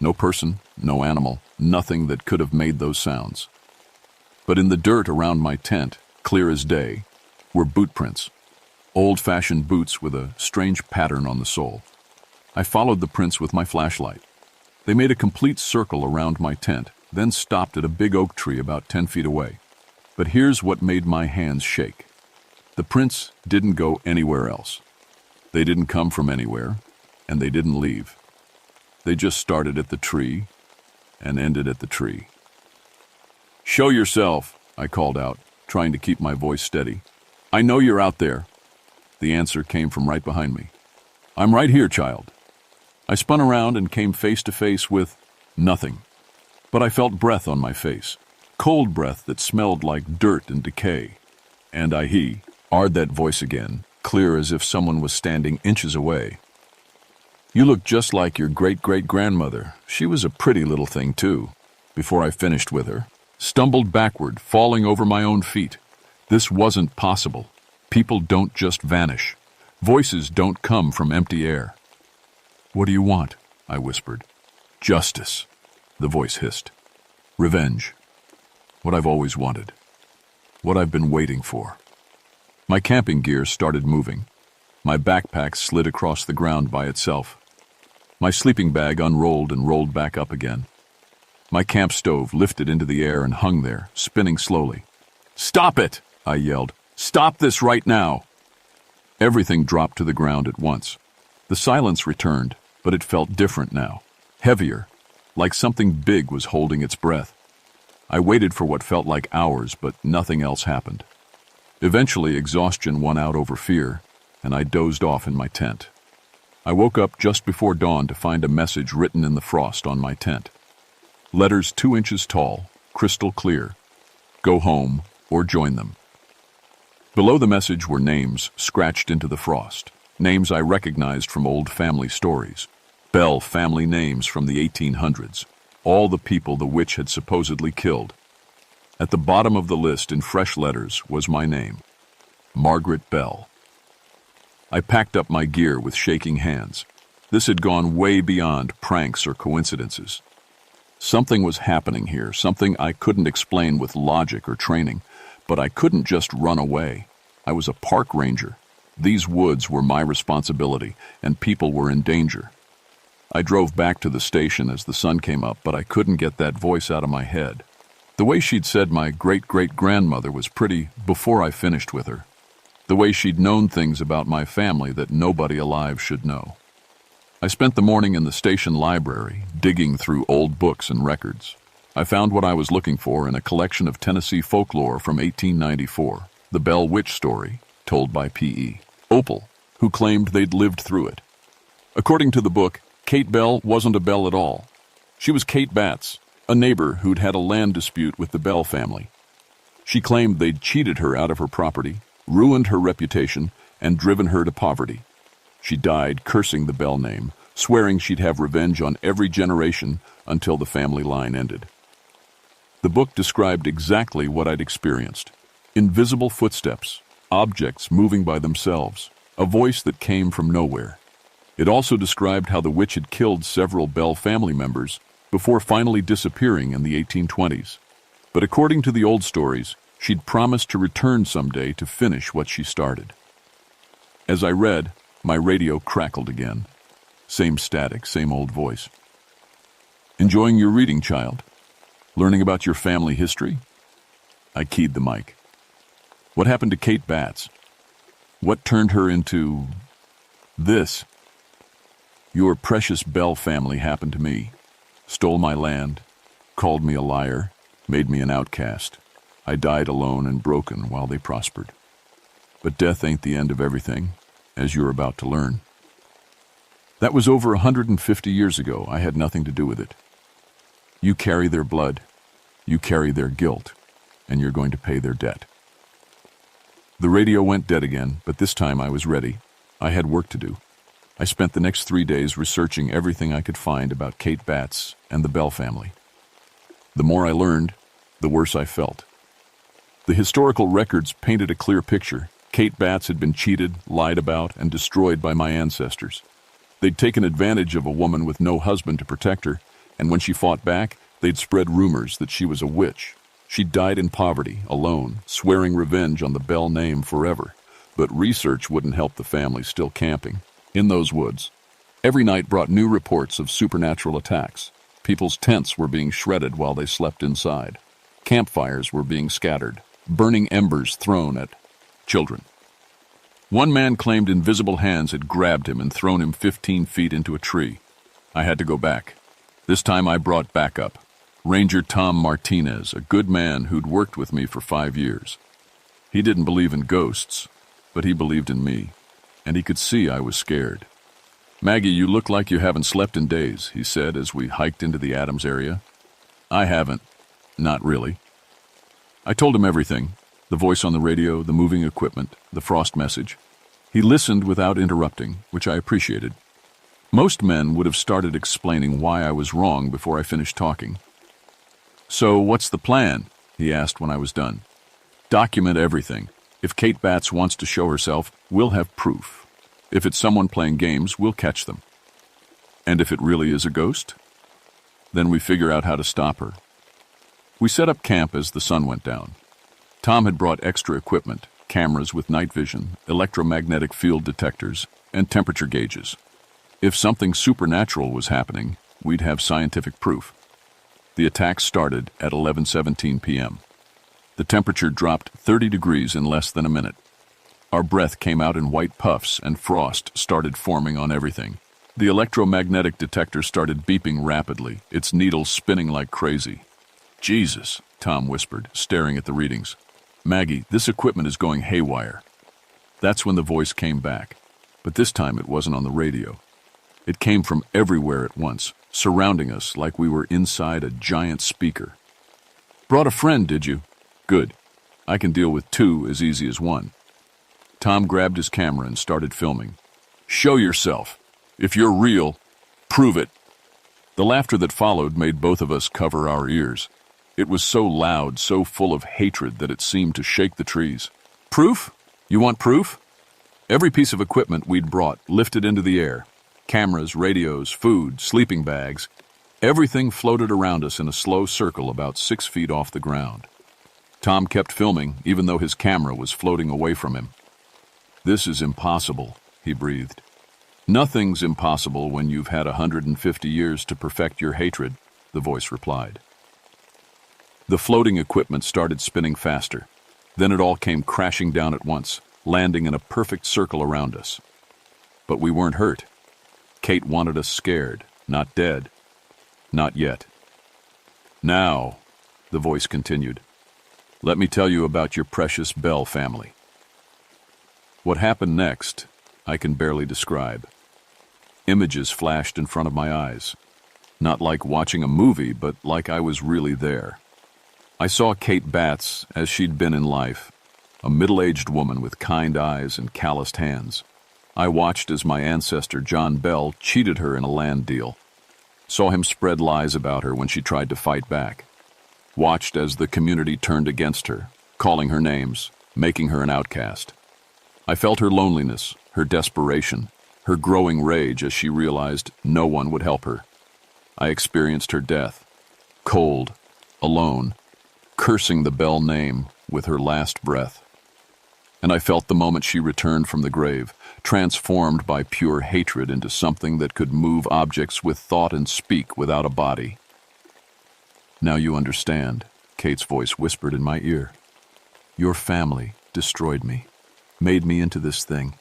No person, no animal, nothing that could have made those sounds. But in the dirt around my tent, clear as day, were boot prints. Old-fashioned boots with a strange pattern on the sole. I followed the prints with my flashlight. They made a complete circle around my tent, then stopped at a big oak tree about 10 feet away. But here's what made my hands shake. The prints didn't go anywhere else. They didn't come from anywhere, and they didn't leave. They just started at the tree and ended at the tree. "Show yourself," I called out, trying to keep my voice steady. "I know you're out there." The answer came from right behind me. "I'm right here, child." I spun around and came face to face with nothing. But I felt breath on my face, cold breath that smelled like dirt and decay. And I heard that voice again, clear as if someone was standing inches away. "You look just like your great-great-grandmother. She was a pretty little thing, too." Before I finished with her, stumbled backward, falling over my own feet. This wasn't possible. People don't just vanish. Voices don't come from empty air. "What do you want?" I whispered. "Justice," the voice hissed. "Revenge. What I've always wanted. What I've been waiting for." My camping gear started moving. My backpack slid across the ground by itself. My sleeping bag unrolled and rolled back up again. My camp stove lifted into the air and hung there, spinning slowly. "Stop it!" I yelled. "Stop this right now!" Everything dropped to the ground at once. The silence returned, but it felt different now. Heavier, like something big was holding its breath. I waited for what felt like hours, but nothing else happened. Eventually, exhaustion won out over fear, and I dozed off in my tent. I woke up just before dawn to find a message written in the frost on my tent. Letters 2 inches tall, crystal clear. Go home or join them. Below the message were names scratched into the frost, names I recognized from old family stories. Bell family names from the 1800s, all the people the witch had supposedly killed. At the bottom of the list in fresh letters was my name, Margaret Bell. I packed up my gear with shaking hands. This had gone way beyond pranks or coincidences. Something was happening here, something I couldn't explain with logic or training, but I couldn't just run away. I was a park ranger. These woods were my responsibility, and people were in danger. I drove back to the station as the sun came up, but I couldn't get that voice out of my head. The way she'd said my great-great-grandmother was pretty before I finished with her. The way she'd known things about my family that nobody alive should know. I spent the morning in the station library, digging through old books and records. I found what I was looking for in a collection of Tennessee folklore from 1894, the Bell Witch story, told by P.E. Opal, who claimed they'd lived through it. According to the book, Kate Bell wasn't a Bell at all. She was Kate Batts, a neighbor who'd had a land dispute with the Bell family. She claimed they'd cheated her out of her property, ruined her reputation, and driven her to poverty. She died cursing the Bell name, swearing she'd have revenge on every generation until the family line ended. The book described exactly what I'd experienced. Invisible footsteps, objects moving by themselves, a voice that came from nowhere. It also described how the witch had killed several Bell family members before finally disappearing in the 1820s. But according to the old stories, she'd promised to return someday to finish what she started. As I read, my radio crackled again. Same static, same old voice. "Enjoying your reading, child? Learning about your family history?" I keyed the mic. "What happened to Kate Batts? What turned her into this?" "Your precious Bell family happened to me. Stole my land, called me a liar, made me an outcast. I died alone and broken while they prospered. But death ain't the end of everything, as you're about to learn. That was over 150 years ago. I had nothing to do with it. You carry their blood. You carry their guilt. and you're going to pay their debt." The radio went dead again, but this time I was ready. I had work to do. I spent the next 3 days researching everything I could find about Kate Batts and the Bell family. The more I learned, the worse I felt. The historical records painted a clear picture. Kate Batts had been cheated, lied about, and destroyed by my ancestors. They'd taken advantage of a woman with no husband to protect her, and when she fought back, they'd spread rumors that she was a witch. She died in poverty, alone, swearing revenge on the Bell name forever. But research wouldn't help the family still camping in those woods. Every night brought new reports of supernatural attacks. People's tents were being shredded while they slept inside. Campfires were being scattered, burning embers thrown at children. One man claimed invisible hands had grabbed him and thrown him 15 feet into a tree. I had to go back. This time I brought backup. Ranger Tom Martinez, a good man who'd worked with me for 5 years. He didn't believe in ghosts, but he believed in me, and he could see I was scared. "Maggie, you look like you haven't slept in days," he said as we hiked into the Adams area. "I haven't. Not really." I told him everything, the voice on the radio, the moving equipment, the frost message. He listened without interrupting, which I appreciated. Most men would have started explaining why I was wrong before I finished talking. "So what's the plan?" he asked when I was done. "Document everything. If Kate Batts wants to show herself, we'll have proof. If it's someone playing games, we'll catch them. And if it really is a ghost? Then we figure out how to stop her." We set up camp as the sun went down. Tom had brought extra equipment, cameras with night vision, electromagnetic field detectors, and temperature gauges. If something supernatural was happening, we'd have scientific proof. The attack started at 11:17 p.m. The temperature dropped 30 degrees in less than a minute. Our breath came out in white puffs and frost started forming on everything. The electromagnetic detector started beeping rapidly, its needles spinning like crazy. "Jesus," Tom whispered, staring at the readings. "Maggie, this equipment is going haywire." That's when the voice came back, but this time it wasn't on the radio. It came from everywhere at once, surrounding us like we were inside a giant speaker. "Brought a friend, did you? Good. I can deal with 2 as easy as 1. Tom grabbed his camera and started filming. "Show yourself. If you're real, prove it." The laughter that followed made both of us cover our ears. It was so loud, so full of hatred that it seemed to shake the trees. "Proof? You want proof?" Every piece of equipment we'd brought lifted into the air. Cameras, radios, food, sleeping bags. Everything floated around us in a slow circle about 6 feet off the ground. Tom kept filming, even though his camera was floating away from him. "This is impossible," he breathed. "Nothing's impossible when you've had 150 years to perfect your hatred," the voice replied. The floating equipment started spinning faster. Then it all came crashing down at once, landing in a perfect circle around us. But we weren't hurt. Kate wanted us scared, not dead. Not yet. "Now," the voice continued, "let me tell you about your precious Bell family." What happened next, I can barely describe. Images flashed in front of my eyes. Not like watching a movie, but like I was really there. I saw Kate Batts as she'd been in life, a middle-aged woman with kind eyes and calloused hands. I watched as my ancestor John Bell cheated her in a land deal. Saw him spread lies about her when she tried to fight back. Watched as the community turned against her, calling her names, making her an outcast. I felt her loneliness, her desperation, her growing rage as she realized no one would help her. I experienced her death, cold, alone, cursing the Bell name with her last breath. And I felt the moment she returned from the grave, transformed by pure hatred into something that could move objects with thought and speak without a body. "Now you understand," Kate's voice whispered in my ear. "Your family destroyed me, made me into this thing,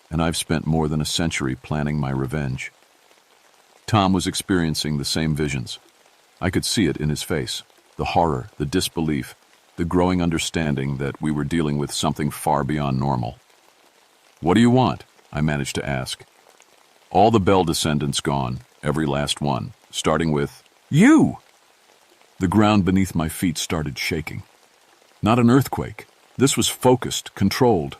and I've spent more than a century planning my revenge." Tom was experiencing the same visions. I could see it in his face, the horror, the disbelief, the growing understanding that we were dealing with something far beyond normal. "What do you want?" I managed to ask. "All the Bell descendants gone, every last one, starting with you!" The ground beneath my feet started shaking. Not an earthquake. This was focused, controlled.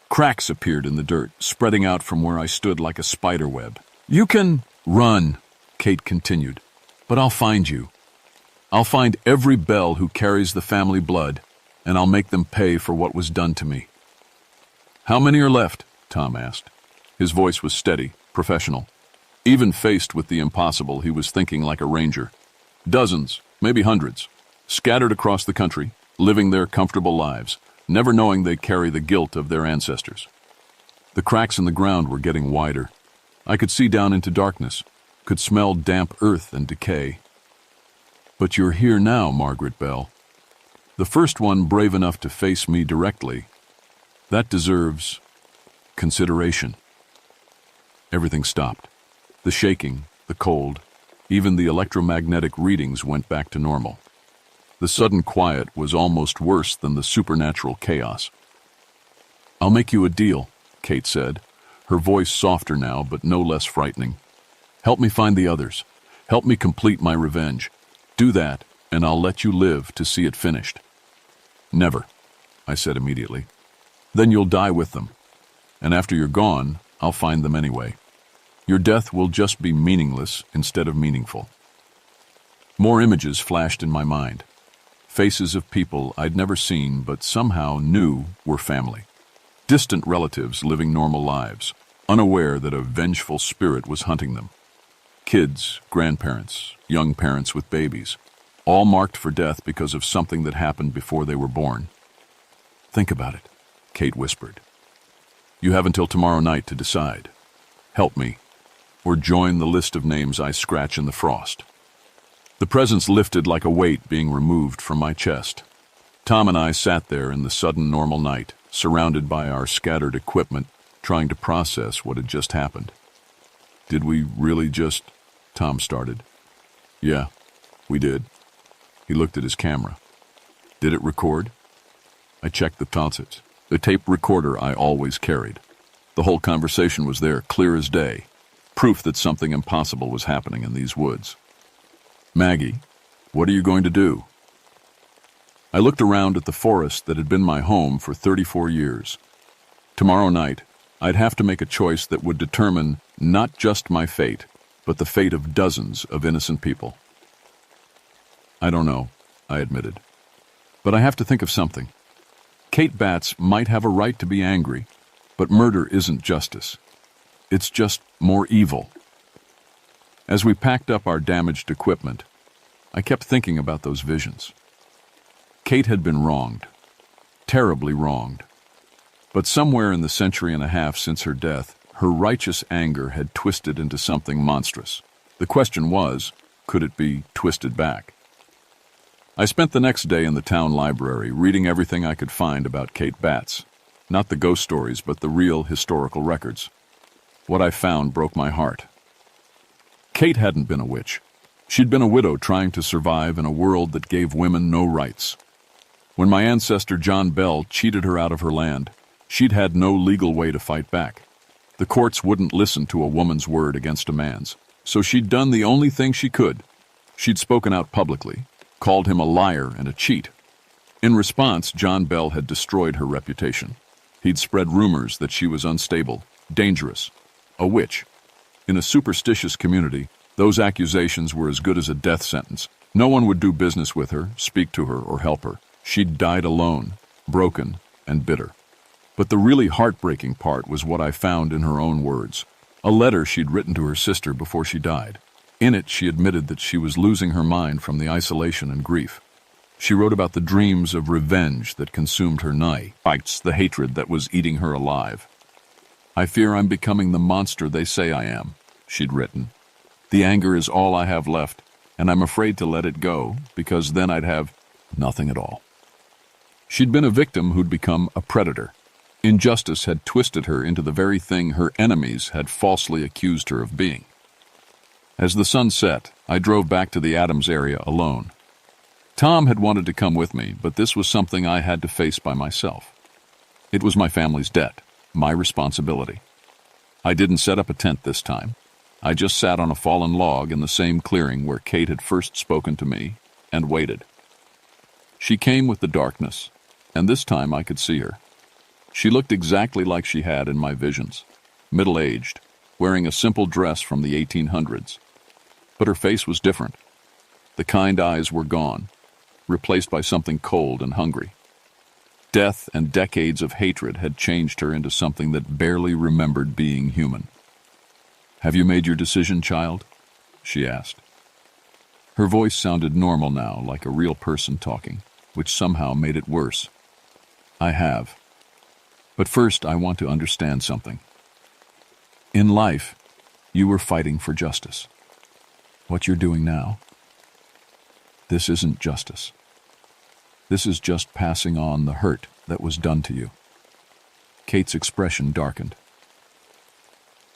Cracks appeared in the dirt, spreading out from where I stood like a spider web. "You can run," Kate continued, "but I'll find you. I'll find every Bell who carries the family blood, and I'll make them pay for what was done to me." "How many are left?" Tom asked. His voice was steady, professional. Even faced with the impossible, he was thinking like a ranger. "Dozens, maybe hundreds, scattered across the country, living their comfortable lives, never knowing they carry the guilt of their ancestors." The cracks in the ground were getting wider. I could see down into darkness, could smell damp earth and decay. "But you're here now, Margaret Bell. The first one brave enough to face me directly. That deserves consideration." Everything stopped. The shaking, the cold, even the electromagnetic readings went back to normal. The sudden quiet was almost worse than the supernatural chaos. "I'll make you a deal," Kate said, her voice softer now but no less frightening. "Help me find the others. Help me complete my revenge. Do that, and I'll let you live to see it finished." "Never," I said immediately. "Then you'll die with them. And after you're gone, I'll find them anyway. Your death will just be meaningless instead of meaningful." More images flashed in my mind. Faces of people I'd never seen but somehow knew were family. Distant relatives living normal lives, unaware that a vengeful spirit was hunting them. Kids, grandparents, young parents with babies, all marked for death because of something that happened before they were born. "Think about it," Kate whispered. "You have until tomorrow night to decide. Help me, or join the list of names I scratch in the frost." The presence lifted like a weight being removed from my chest. Tom and I sat there in the sudden normal night, surrounded by our scattered equipment, trying to process what had just happened. "Did we really just—" Tom started. "Yeah, we did." He looked at his camera. "Did it record?" I checked the tonsils, the tape recorder I always carried. The whole conversation was there, clear as day. Proof that something impossible was happening in these woods. "Maggie, what are you going to do?" I looked around at the forest that had been my home for 34 years. Tomorrow night, I'd have to make a choice that would determine not just my fate, but the fate of dozens of innocent people. "I don't know," I admitted. "But I have to think of something. Kate Batts might have a right to be angry, but murder isn't justice. It's just more evil." As we packed up our damaged equipment, I kept thinking about those visions. Kate had been wronged, terribly wronged. But somewhere in the century and a half since her death, her righteous anger had twisted into something monstrous. The question was, could it be twisted back? I spent the next day in the town library reading everything I could find about Kate Batts. Not the ghost stories, but the real historical records. What I found broke my heart. Kate hadn't been a witch. She'd been a widow trying to survive in a world that gave women no rights. When my ancestor John Bell cheated her out of her land, she'd had no legal way to fight back. The courts wouldn't listen to a woman's word against a man's, so she'd done the only thing she could. She'd spoken out publicly, called him a liar and a cheat. In response, John Bell had destroyed her reputation. He'd spread rumors that she was unstable, dangerous, a witch. In a superstitious community, those accusations were as good as a death sentence. No one would do business with her, speak to her, or help her. She'd died alone, broken, and bitter. But the really heartbreaking part was what I found in her own words, a letter she'd written to her sister before she died. In it, she admitted that she was losing her mind from the isolation and grief. She wrote about the dreams of revenge that consumed her nights, the hatred that was eating her alive. "I fear I'm becoming the monster they say I am," she'd written. "The anger is all I have left, and I'm afraid to let it go, because then I'd have nothing at all." She'd been a victim who'd become a predator. Injustice had twisted her into the very thing her enemies had falsely accused her of being. As the sun set, I drove back to the Adams area alone. Tom had wanted to come with me, but this was something I had to face by myself. It was my family's debt, my responsibility. I didn't set up a tent this time. I just sat on a fallen log in the same clearing where Kate had first spoken to me, and waited. She came with the darkness, and this time I could see her. She looked exactly like she had in my visions, middle-aged, wearing a simple dress from the 1800s. But her face was different. The kind eyes were gone, replaced by something cold and hungry. Death and decades of hatred had changed her into something that barely remembered being human. "Have you made your decision, child?" she asked. Her voice sounded normal now, like a real person talking, which somehow made it worse. "I have. But first, I want to understand something. In life, you were fighting for justice. What you're doing now, this isn't justice. This is just passing on the hurt that was done to you." Kate's expression darkened.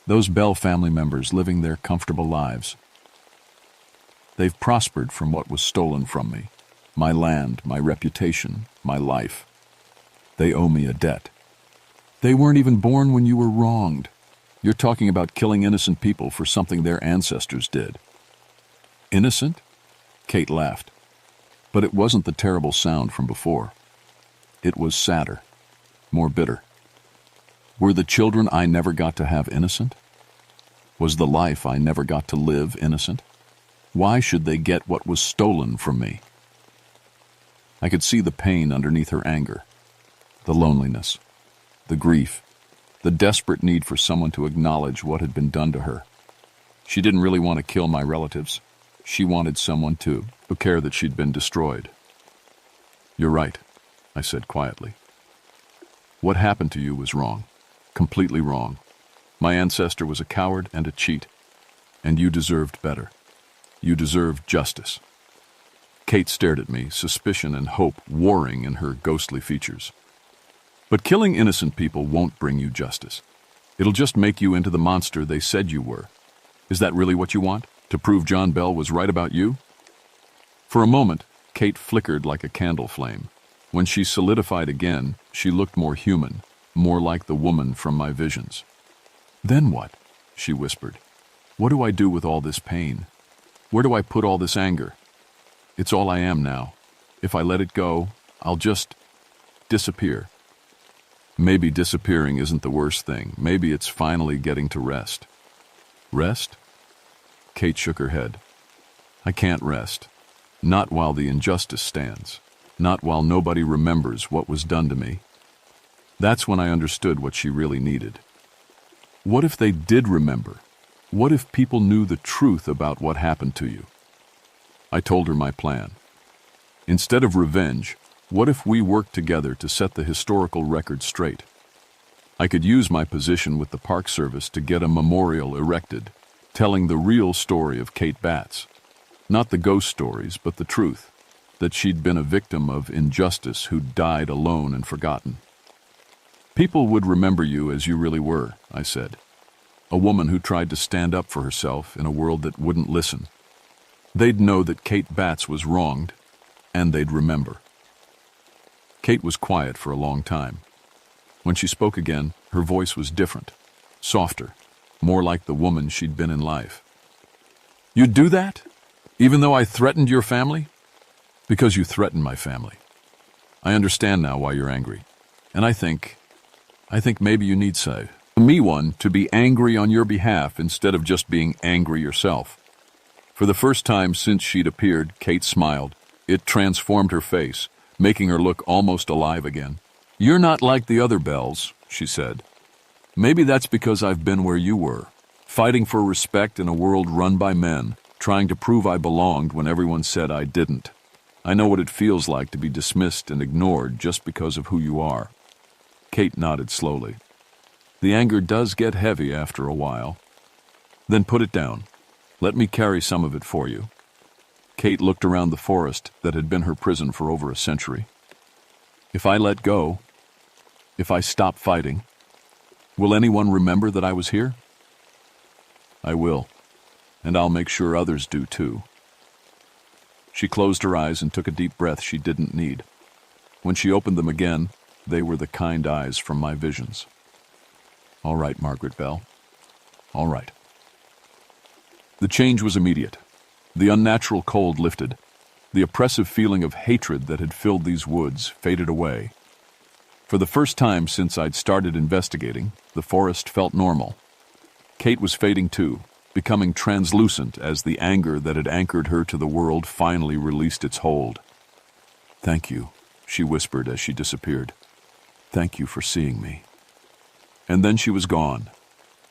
Those Bell family members living their comfortable lives. They've prospered from what was stolen from me. My land, my reputation, my life. They owe me a debt. They weren't even born when you were wronged. You're talking about killing innocent people for something their ancestors did. Innocent? Kate laughed. But it wasn't the terrible sound from before. It was sadder, more bitter. Were the children I never got to have innocent? Was the life I never got to live innocent? Why should they get what was stolen from me? I could see the pain underneath her anger, the loneliness, the grief, the desperate need for someone to acknowledge what had been done to her. She didn't really want to kill my relatives. She wanted someone to care that she'd been destroyed. "You're right," I said quietly. "What happened to you was wrong, completely wrong. My ancestor was a coward and a cheat, and you deserved better. You deserved justice." Kate stared at me, suspicion and hope warring in her ghostly features. "But killing innocent people won't bring you justice. It'll just make you into the monster they said you were. Is that really what you want? To prove John Bell was right about you?" For a moment, Kate flickered like a candle flame. When she solidified again, she looked more human, more like the woman from my visions. "Then what?" she whispered. "What do I do with all this pain? Where do I put all this anger? It's all I am now. If I let it go, I'll just disappear." Maybe disappearing isn't the worst thing. Maybe it's finally getting to rest. Rest? Kate shook her head. "I can't rest. Not while the injustice stands. Not while nobody remembers what was done to me." That's when I understood what she really needed. What if they did remember? What if people knew the truth about what happened to you? I told her my plan. Instead of revenge, what if we worked together to set the historical record straight? I could use my position with the Park Service to get a memorial erected, telling the real story of Kate Batts. Not the ghost stories, but the truth, that she'd been a victim of injustice who died alone and forgotten. "People would remember you as you really were," I said. "A woman who tried to stand up for herself in a world that wouldn't listen. They'd know that Kate Batts was wronged, and they'd remember." Kate was quiet for a long time. When she spoke again, her voice was different, softer, more like the woman she'd been in life. "You'd do that? Even though I threatened your family?" "Because you threatened my family. I understand now why you're angry. And I think maybe you need one to be angry on your behalf instead of just being angry yourself." For the first time since she'd appeared, Kate smiled. It transformed her face, making her look almost alive again. "You're not like the other Bells," she said. "Maybe that's because I've been where you were, fighting for respect in a world run by men, trying to prove I belonged when everyone said I didn't. I know what it feels like to be dismissed and ignored just because of who you are." Kate nodded slowly. "The anger does get heavy after a while." "Then put it down. Let me carry some of it for you." Kate looked around the forest that had been her prison for over a century. "If I let go, if I stop fighting, will anyone remember that I was here?" "I will. And I'll make sure others do too." She closed her eyes and took a deep breath she didn't need. When she opened them again, they were the kind eyes from my visions. "All right, Margaret Bell. All right." The change was immediate. The unnatural cold lifted. The oppressive feeling of hatred that had filled these woods faded away, For the first time since I'd started investigating, the forest felt normal. Kate was fading too, becoming translucent as the anger that had anchored her to the world finally released its hold. "Thank you," she whispered as she disappeared. "Thank you for seeing me." And then she was gone,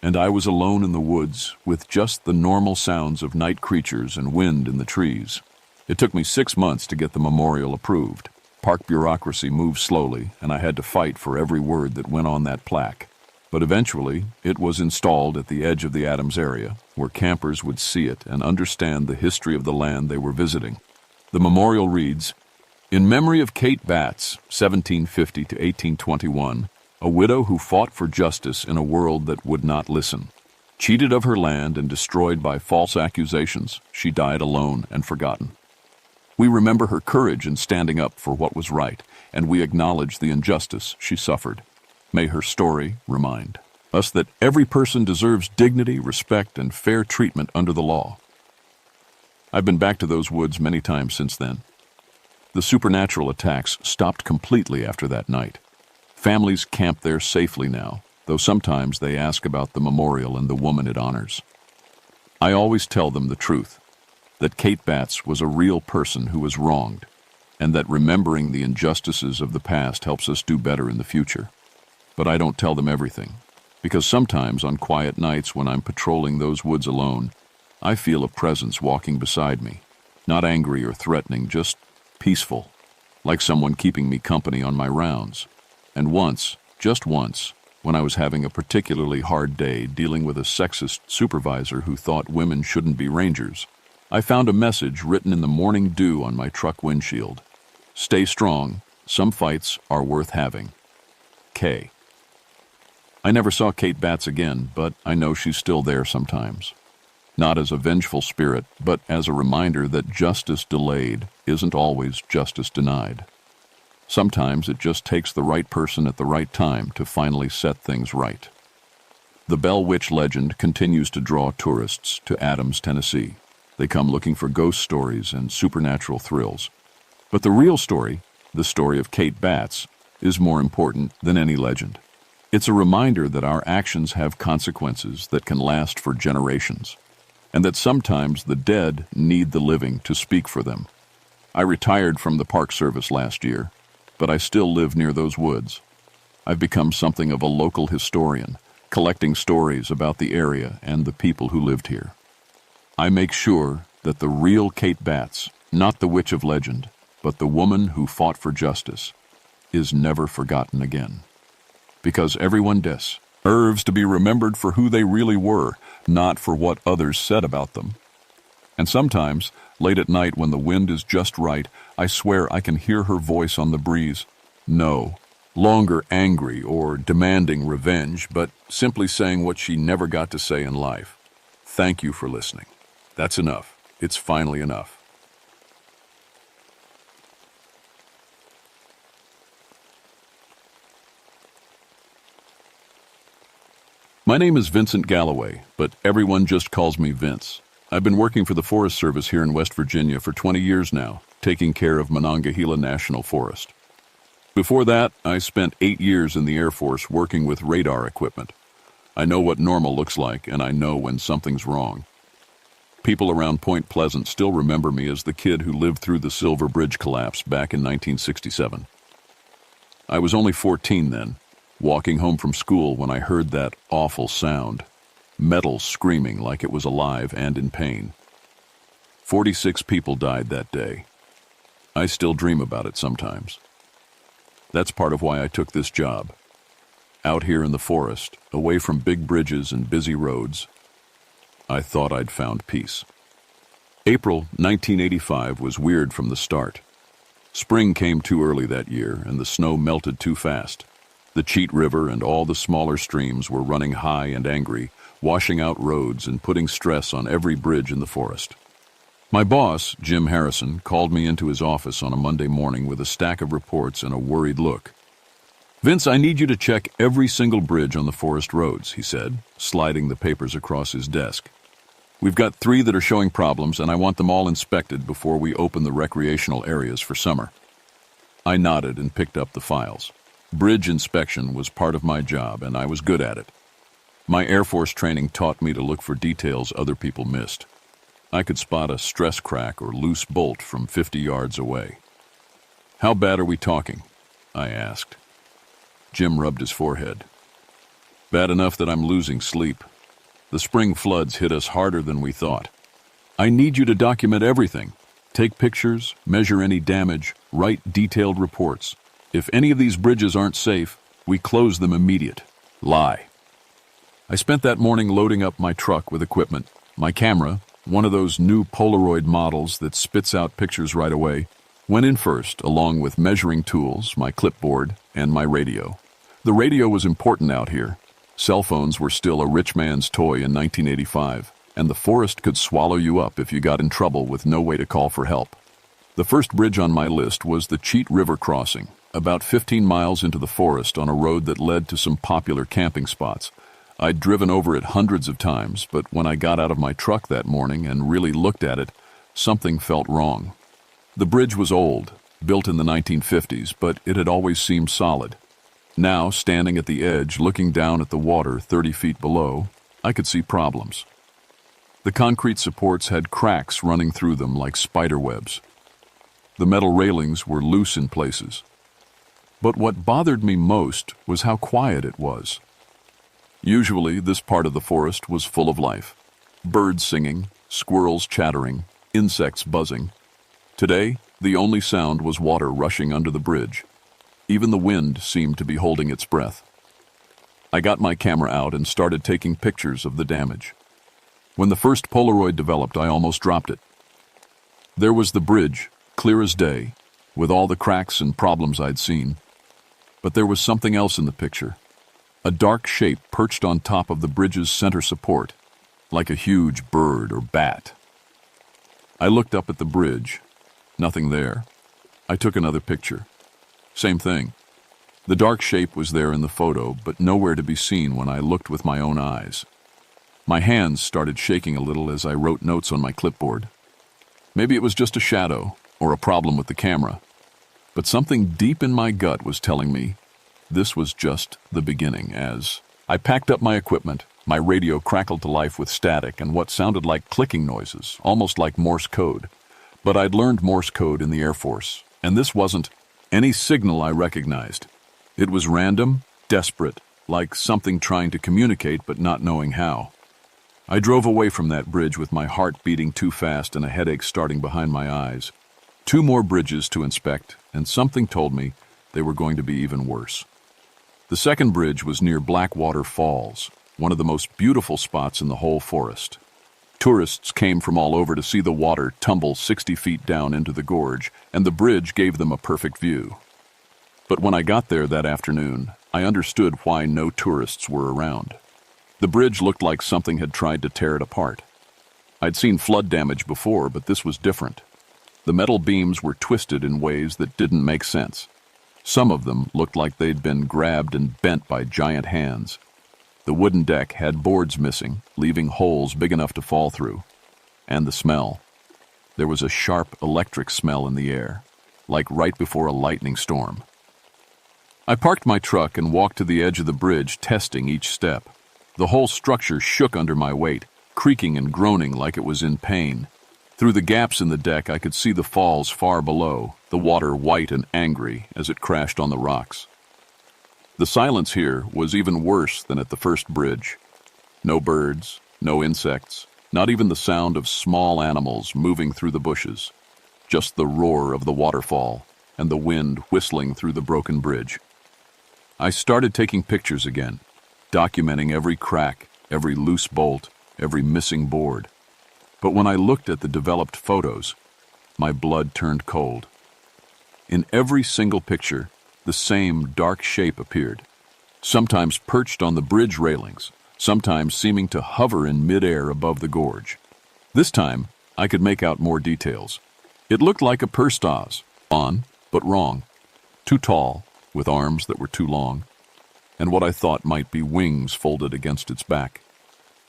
and I was alone in the woods with just the normal sounds of night creatures and wind in the trees. It took me 6 months to get the memorial approved. Park bureaucracy moved slowly, and I had to fight for every word that went on that plaque. But eventually, it was installed at the edge of the Adams area, where campers would see it and understand the history of the land they were visiting. The memorial reads, "In memory of Kate Batts, 1750 to 1821, a widow who fought for justice in a world that would not listen. Cheated of her land and destroyed by false accusations, she died alone and forgotten. We remember her courage in standing up for what was right, and we acknowledge the injustice she suffered. May her story remind us that every person deserves dignity, respect, and fair treatment under the law." I've been back to those woods many times since then. The supernatural attacks stopped completely after that night. Families camp there safely now, though sometimes they ask about the memorial and the woman it honors. I always tell them the truth, that Kate Batts was a real person who was wronged, and that remembering the injustices of the past helps us do better in the future. But I don't tell them everything, because sometimes on quiet nights when I'm patrolling those woods alone, I feel a presence walking beside me, not angry or threatening, just peaceful, like someone keeping me company on my rounds. And once, just once, when I was having a particularly hard day dealing with a sexist supervisor who thought women shouldn't be rangers, I found a message written in the morning dew on my truck windshield. "Stay strong. Some fights are worth having. K." I never saw Kate Batts again, but I know she's still there sometimes. Not as a vengeful spirit, but as a reminder that justice delayed isn't always justice denied. Sometimes it just takes the right person at the right time to finally set things right. The Bell Witch legend continues to draw tourists to Adams, Tennessee. They come looking for ghost stories and supernatural thrills. But the real story, the story of Kate Batts, is more important than any legend. It's a reminder that our actions have consequences that can last for generations, and that sometimes the dead need the living to speak for them. I retired from the Park Service last year, but I still live near those woods. I've become something of a local historian, collecting stories about the area and the people who lived here. I make sure that the real Kate Batts, not the witch of legend, but the woman who fought for justice, is never forgotten again. Because everyone deserves to be remembered for who they really were, not for what others said about them. And sometimes, late at night when the wind is just right, I swear I can hear her voice on the breeze. No longer angry or demanding revenge, but simply saying what she never got to say in life. Thank you for listening. That's enough. It's finally enough. My name is Vincent Galloway, but everyone just calls me Vince. I've been working for the Forest Service here in West Virginia for 20 years now, taking care of Monongahela National Forest. Before that, I spent 8 years in the Air Force working with radar equipment. I know what normal looks like, and I know when something's wrong. People around Point Pleasant still remember me as the kid who lived through the Silver Bridge collapse back in 1967. I was only 14 then, walking home from school when I heard that awful sound, metal screaming like it was alive and in pain. 46 people died that day. I still dream about it sometimes. That's part of why I took this job. Out here in the forest, away from big bridges and busy roads, I thought I'd found peace. April 1985 was weird from the start. Spring came too early that year, and the snow melted too fast. The Cheat River and all the smaller streams were running high and angry, washing out roads and putting stress on every bridge in the forest. My boss, Jim Harrison, called me into his office on a Monday morning with a stack of reports and a worried look. "Vince, I need you to check every single bridge on the forest roads," he said, sliding the papers across his desk. "We've got 3 that are showing problems, and I want them all inspected before we open the recreational areas for summer." I nodded and picked up the files. Bridge inspection was part of my job, and I was good at it. My Air Force training taught me to look for details other people missed. I could spot a stress crack or loose bolt from 50 yards away. "How bad are we talking?" I asked. Jim rubbed his forehead. "Bad enough that I'm losing sleep. The spring floods hit us harder than we thought. I need you to document everything. Take pictures, measure any damage, write detailed reports. If any of these bridges aren't safe, we close them immediate. Lie." I spent that morning loading up my truck with equipment. My camera, one of those new Polaroid models that spits out pictures right away, went in first, along with measuring tools, my clipboard, and my radio. The radio was important out here. Cell phones were still a rich man's toy in 1985, and the forest could swallow you up if you got in trouble with no way to call for help. The first bridge on my list was the Cheat River crossing, about 15 miles into the forest on a road that led to some popular camping spots. I'd driven over it hundreds of times, but when I got out of my truck that morning and really looked at it, something felt wrong. The bridge was old, built in the 1950s, but it had always seemed solid. Now, standing at the edge, looking down at the water 30 feet below, I could see problems. The concrete supports had cracks running through them like spider webs. The metal railings were loose in places. But what bothered me most was how quiet it was. Usually, this part of the forest was full of life. Birds singing, squirrels chattering, insects buzzing. Today, the only sound was water rushing under the bridge. Even the wind seemed to be holding its breath. I got my camera out and started taking pictures of the damage. When the first Polaroid developed, I almost dropped it. There was the bridge, clear as day, with all the cracks and problems I'd seen. But there was something else in the picture. A dark shape perched on top of the bridge's center support, like a huge bird or bat. I looked up at the bridge. Nothing there. I took another picture. Same thing. The dark shape was there in the photo, but nowhere to be seen when I looked with my own eyes. My hands started shaking a little as I wrote notes on my clipboard. Maybe it was just a shadow or a problem with the camera, but something deep in my gut was telling me this was just the beginning. As I packed up my equipment, my radio crackled to life with static and what sounded like clicking noises, almost like Morse code. But I'd learned Morse code in the Air Force, and this wasn't any signal I recognized. It was random, desperate, like something trying to communicate but not knowing how. I drove away from that bridge with my heart beating too fast and a headache starting behind my eyes. 2 more bridges to inspect, and something told me they were going to be even worse. The second bridge was near Blackwater Falls, one of the most beautiful spots in the whole forest. Tourists came from all over to see the water tumble 60 feet down into the gorge, and the bridge gave them a perfect view. But when I got there that afternoon, I understood why no tourists were around. The bridge looked like something had tried to tear it apart. I'd seen flood damage before, but this was different. The metal beams were twisted in ways that didn't make sense. Some of them looked like they'd been grabbed and bent by giant hands. The wooden deck had boards missing, leaving holes big enough to fall through. And the smell. There was a sharp electric smell in the air, like right before a lightning storm. I parked my truck and walked to the edge of the bridge, testing each step. The whole structure shook under my weight, creaking and groaning like it was in pain. Through the gaps in the deck, I could see the falls far below, the water white and angry as it crashed on the rocks. The silence here was even worse than at the first bridge. No birds, no insects, not even the sound of small animals moving through the bushes. Just the roar of the waterfall and the wind whistling through the broken bridge. I started taking pictures again, documenting every crack, every loose bolt, every missing board. But when I looked at the developed photos, my blood turned cold. In every single picture, the same dark shape appeared, sometimes perched on the bridge railings, sometimes seeming to hover in midair above the gorge. This time, I could make out more details. It looked like a perstas, on, but wrong. Too tall, with arms that were too long, and what I thought might be wings folded against its back.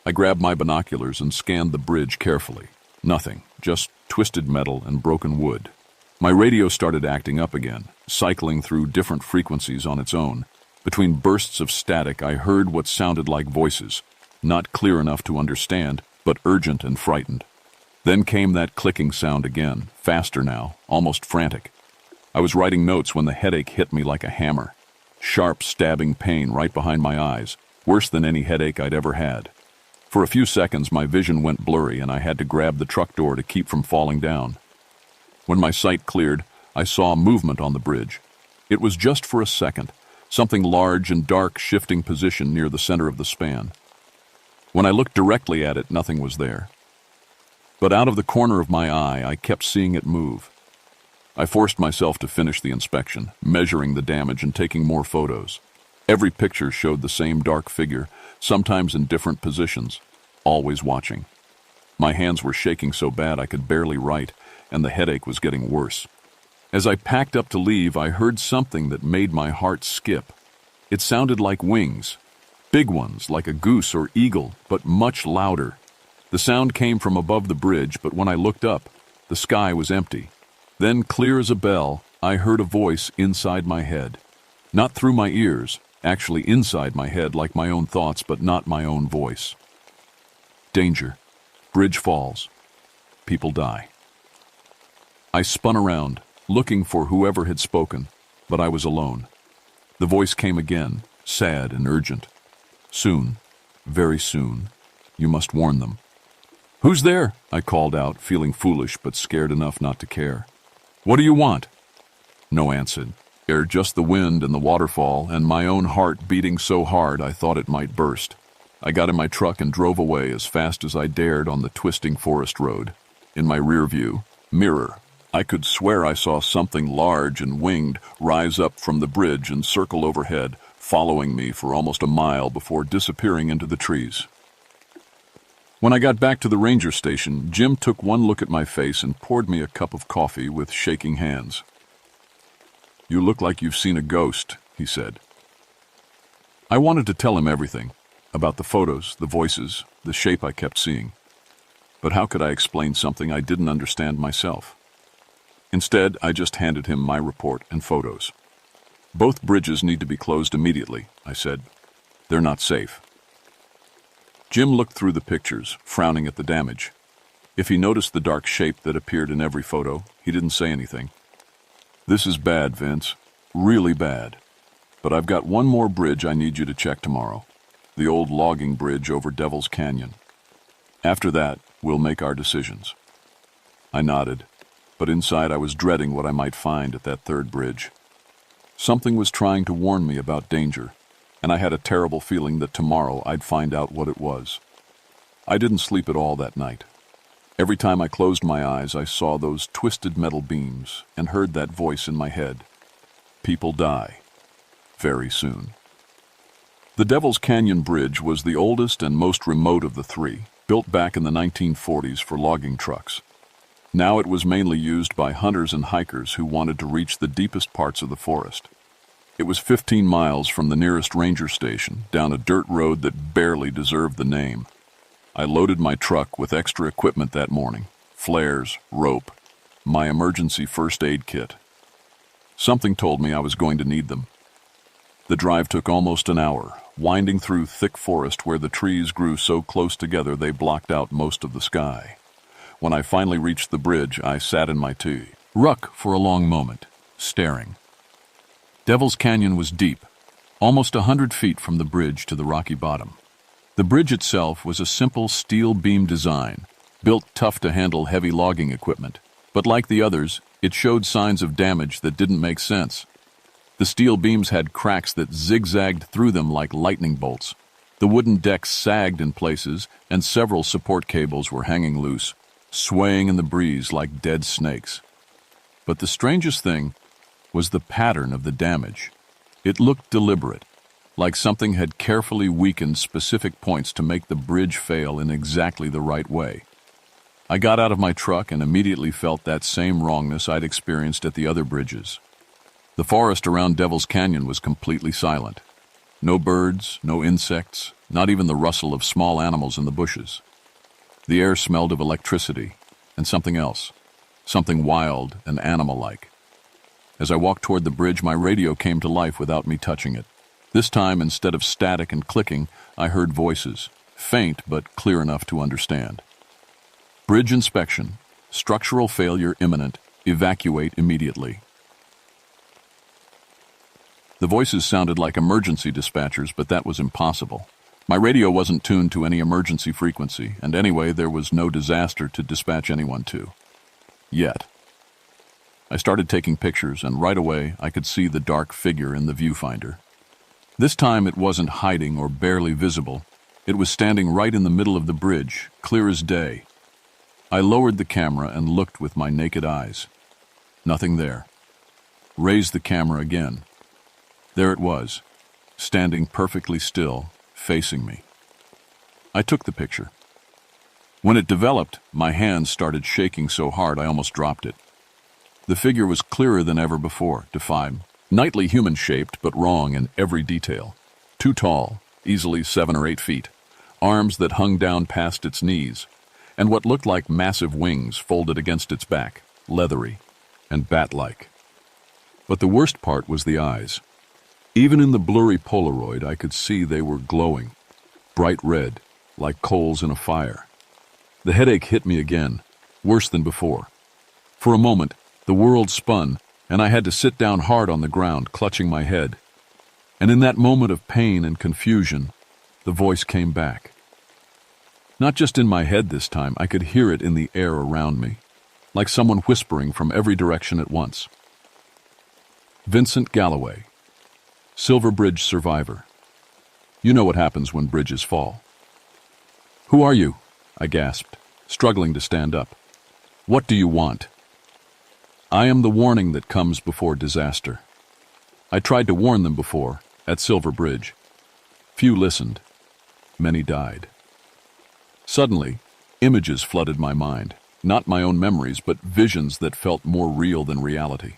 I grabbed my binoculars and scanned the bridge carefully. Nothing, just twisted metal and broken wood. My radio started acting up again, cycling through different frequencies on its own. Between bursts of static, I heard what sounded like voices, not clear enough to understand, but urgent and frightened. Then came that clicking sound again, faster now, almost frantic. I was writing notes when the headache hit me like a hammer. Sharp, stabbing pain right behind my eyes, worse than any headache I'd ever had. For a few seconds, my vision went blurry and I had to grab the truck door to keep from falling down. When my sight cleared, I saw movement on the bridge. It was just for a second, something large and dark shifting position near the center of the span. When I looked directly at it, nothing was there. But out of the corner of my eye, I kept seeing it move. I forced myself to finish the inspection, measuring the damage and taking more photos. Every picture showed the same dark figure, sometimes in different positions, always watching. My hands were shaking so bad I could barely write, and the headache was getting worse. As I packed up to leave, I heard something that made my heart skip. It sounded like wings. Big ones, like a goose or eagle, but much louder. The sound came from above the bridge, but when I looked up, the sky was empty. Then, clear as a bell, I heard a voice inside my head. Not through my ears, actually inside my head, like my own thoughts, but not my own voice. Danger. Bridge falls. People die. I spun around, looking for whoever had spoken, but I was alone. The voice came again, sad and urgent. Soon, very soon, you must warn them. "Who's there?" I called out, feeling foolish but scared enough not to care. "What do you want?" No answer. Just the wind and the waterfall, and my own heart beating so hard I thought it might burst. I got in my truck and drove away as fast as I dared on the twisting forest road. In my rear-view mirror, I could swear I saw something large and winged rise up from the bridge and circle overhead, following me for almost a mile before disappearing into the trees. When I got back to the ranger station, Jim took one look at my face and poured me a cup of coffee with shaking hands. "You look like you've seen a ghost," he said. I wanted to tell him everything, about the photos, the voices, the shape I kept seeing. But how could I explain something I didn't understand myself? Instead, I just handed him my report and photos. "Both bridges need to be closed immediately," I said. "They're not safe." Jim looked through the pictures, frowning at the damage. If he noticed the dark shape that appeared in every photo, he didn't say anything. "This is bad, Vince. Really bad. But I've got one more bridge I need you to check tomorrow. The old logging bridge over Devil's Canyon. After that, we'll make our decisions." I nodded, but inside I was dreading what I might find at that third bridge. Something was trying to warn me about danger, and I had a terrible feeling that tomorrow I'd find out what it was. I didn't sleep at all that night. Every time I closed my eyes, I saw those twisted metal beams and heard that voice in my head. People die. Very soon. The Devil's Canyon Bridge was the oldest and most remote of the three, built back in the 1940s for logging trucks. Now it was mainly used by hunters and hikers who wanted to reach the deepest parts of the forest. It was 15 miles from the nearest ranger station, down a dirt road that barely deserved the name. I loaded my truck with extra equipment that morning: flares, rope, my emergency first aid kit. Something told me I was going to need them. The drive took almost an hour, winding through thick forest where the trees grew so close together they blocked out most of the sky. When I finally reached the bridge, I sat in my truck for a long moment, staring. Devil's Canyon was deep, almost 100 feet from the bridge to the rocky bottom. The bridge itself was a simple steel beam design, built tough to handle heavy logging equipment. But like the others, it showed signs of damage that didn't make sense. The steel beams had cracks that zigzagged through them like lightning bolts. The wooden decks sagged in places, and several support cables were hanging loose, swaying in the breeze like dead snakes. But the strangest thing was the pattern of the damage. It looked deliberate, like something had carefully weakened specific points to make the bridge fail in exactly the right way. I got out of my truck and immediately felt that same wrongness I'd experienced at the other bridges. The forest around Devil's Canyon was completely silent. No birds, no insects, not even the rustle of small animals in the bushes. The air smelled of electricity and something else, something wild and animal-like. As I walked toward the bridge, my radio came to life without me touching it. This time, instead of static and clicking, I heard voices, faint but clear enough to understand. Bridge inspection. Structural failure imminent. Evacuate immediately. The voices sounded like emergency dispatchers, but that was impossible. My radio wasn't tuned to any emergency frequency, and anyway, there was no disaster to dispatch anyone to. Yet. I started taking pictures, and right away I could see the dark figure in the viewfinder. This time it wasn't hiding or barely visible. It was standing right in the middle of the bridge, clear as day. I lowered the camera and looked with my naked eyes. Nothing there. Raised the camera again. There it was, standing perfectly still, facing me. I took the picture. When it developed, my hands started shaking so hard I almost dropped it. The figure was clearer than ever before, defined, nightly human-shaped but wrong in every detail. Too tall, easily 7 or 8 feet, arms that hung down past its knees, and what looked like massive wings folded against its back, leathery and bat-like. But the worst part was the eyes. Even in the blurry Polaroid, I could see they were glowing, bright red, like coals in a fire. The headache hit me again, worse than before. For a moment, the world spun, and I had to sit down hard on the ground, clutching my head. And in that moment of pain and confusion, the voice came back. Not just in my head this time, I could hear it in the air around me, like someone whispering from every direction at once. Vincent Galloway, Silver Bridge survivor. You know what happens when bridges fall. Who are you? I gasped, struggling to stand up. What do you want? I am the warning that comes before disaster. I tried to warn them before, at Silver Bridge. Few listened. Many died. Suddenly, images flooded my mind. Not my own memories, but visions that felt more real than reality.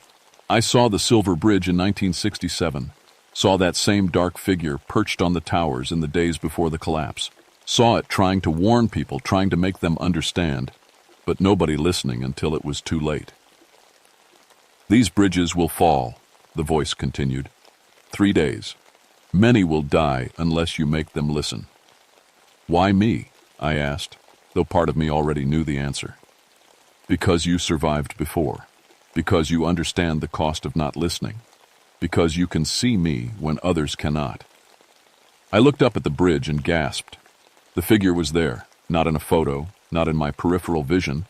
I saw the Silver Bridge in 1967, saw that same dark figure perched on the towers in the days before the collapse, saw it trying to warn people, trying to make them understand, but nobody listening until it was too late. These bridges will fall, the voice continued. 3 days. Many will die unless you make them listen. Why me? I asked, though part of me already knew the answer. Because you survived before. Because you understand the cost of not listening. Because you can see me when others cannot. I looked up at the bridge and gasped. The figure was there, not in a photo, not in my peripheral vision,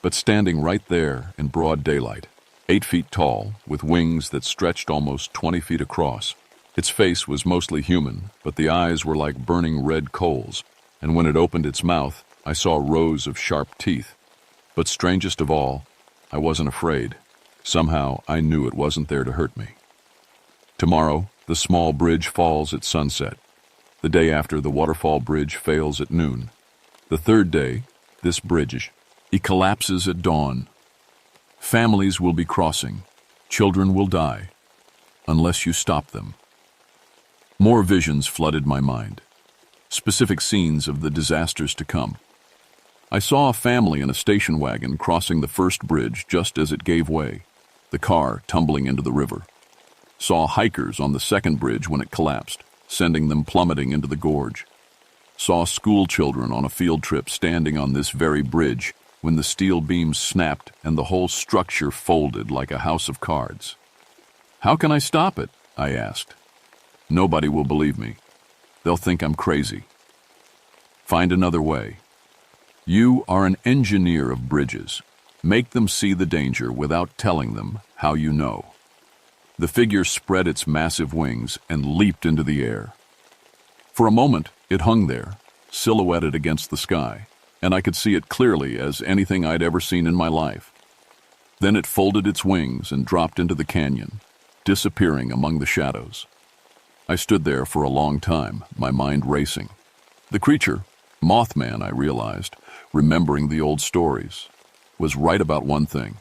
but standing right there in broad daylight. 8 feet tall, with wings that stretched almost 20 feet across. Its face was mostly human, but the eyes were like burning red coals, and when it opened its mouth, I saw rows of sharp teeth. But strangest of all, I wasn't afraid. Somehow, I knew it wasn't there to hurt me. Tomorrow, the small bridge falls at sunset. The day after, the waterfall bridge fails at noon. The third day, this bridge, it collapses at dawn. Families will be crossing. Children will die. Unless you stop them. More visions flooded my mind. Specific scenes of the disasters to come. I saw a family in a station wagon crossing the first bridge just as it gave way, the car tumbling into the river. Saw hikers on the second bridge when it collapsed, sending them plummeting into the gorge. Saw school children on a field trip standing on this very bridge when the steel beams snapped and the whole structure folded like a house of cards. How can I stop it? I asked. Nobody will believe me. They'll think I'm crazy. Find another way. You are an engineer of bridges. Make them see the danger without telling them how you know. The figure spread its massive wings and leaped into the air. For a moment, it hung there, silhouetted against the sky, and I could see it clearly as anything I'd ever seen in my life. Then it folded its wings and dropped into the canyon, disappearing among the shadows. I stood there for a long time, my mind racing. The creature, Mothman, I realized, remembering the old stories, was right about one thing.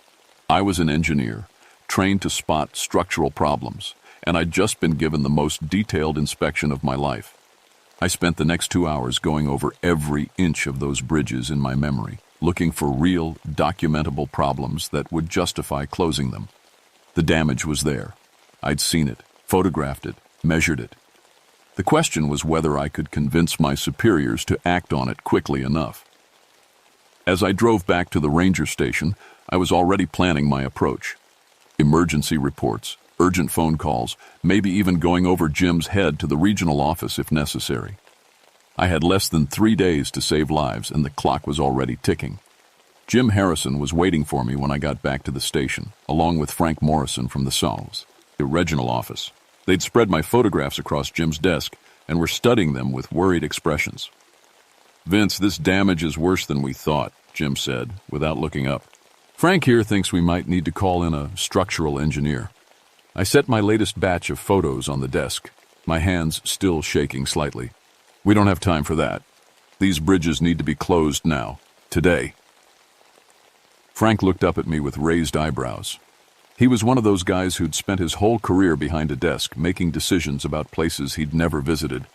I was an engineer, trained to spot structural problems, and I'd just been given the most detailed inspection of my life. I spent the next 2 hours going over every inch of those bridges in my memory, looking for real, documentable problems that would justify closing them. The damage was there. I'd seen it, photographed it, measured it. The question was whether I could convince my superiors to act on it quickly enough. As I drove back to the ranger station, I was already planning my approach. Emergency reports, urgent phone calls, maybe even going over Jim's head to the regional office if necessary. I had less than 3 days to save lives, and the clock was already ticking. Jim Harrison was waiting for me when I got back to the station, along with Frank Morrison from the SOS, the regional office. They'd spread my photographs across Jim's desk and were studying them with worried expressions. "Vince, this damage is worse than we thought," Jim said, without looking up. "Frank here thinks we might need to call in a structural engineer." I set my latest batch of photos on the desk, my hands still shaking slightly. "We don't have time for that. These bridges need to be closed now, today." Frank looked up at me with raised eyebrows. He was one of those guys who'd spent his whole career behind a desk, making decisions about places he'd never visited.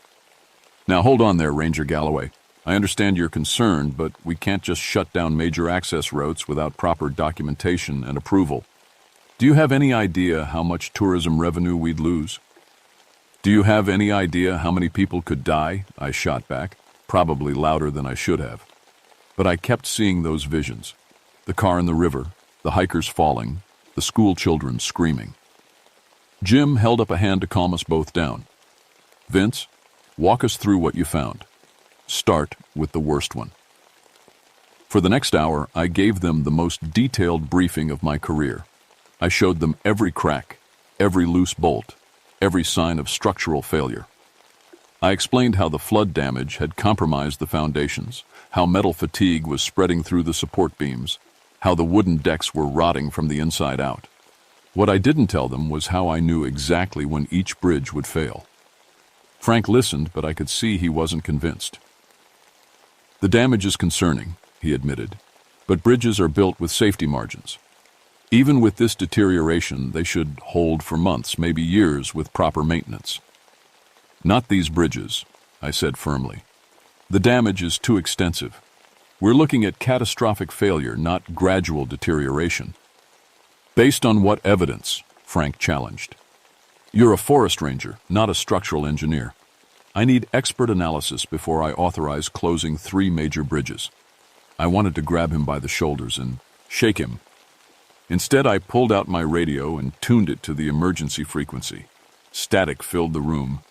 "Now hold on there, Ranger Galloway. I understand you're concerned, but we can't just shut down major access routes without proper documentation and approval. Do you have any idea how much tourism revenue we'd lose?" "Do you have any idea how many people could die?" I shot back, probably louder than I should have. But I kept seeing those visions. The car in the river, the hikers falling, the school children screaming. Jim held up a hand to calm us both down. "Vince, walk us through what you found. Start with the worst one." For the next hour, I gave them the most detailed briefing of my career. I showed them every crack, every loose bolt, every sign of structural failure. I explained how the flood damage had compromised the foundations, how metal fatigue was spreading through the support beams, how the wooden decks were rotting from the inside out. What I didn't tell them was how I knew exactly when each bridge would fail. Frank listened, but I could see he wasn't convinced. "The damage is concerning," he admitted, "but bridges are built with safety margins. Even with this deterioration, they should hold for months, maybe years, with proper maintenance." "Not these bridges," I said firmly. "The damage is too extensive. We're looking at catastrophic failure, not gradual deterioration." "Based on what evidence?" Frank challenged. "You're a forest ranger, not a structural engineer. I need expert analysis before I authorize closing 3 major bridges." I wanted to grab him by the shoulders and shake him. Instead, I pulled out my radio and tuned it to the emergency frequency. Static filled the room,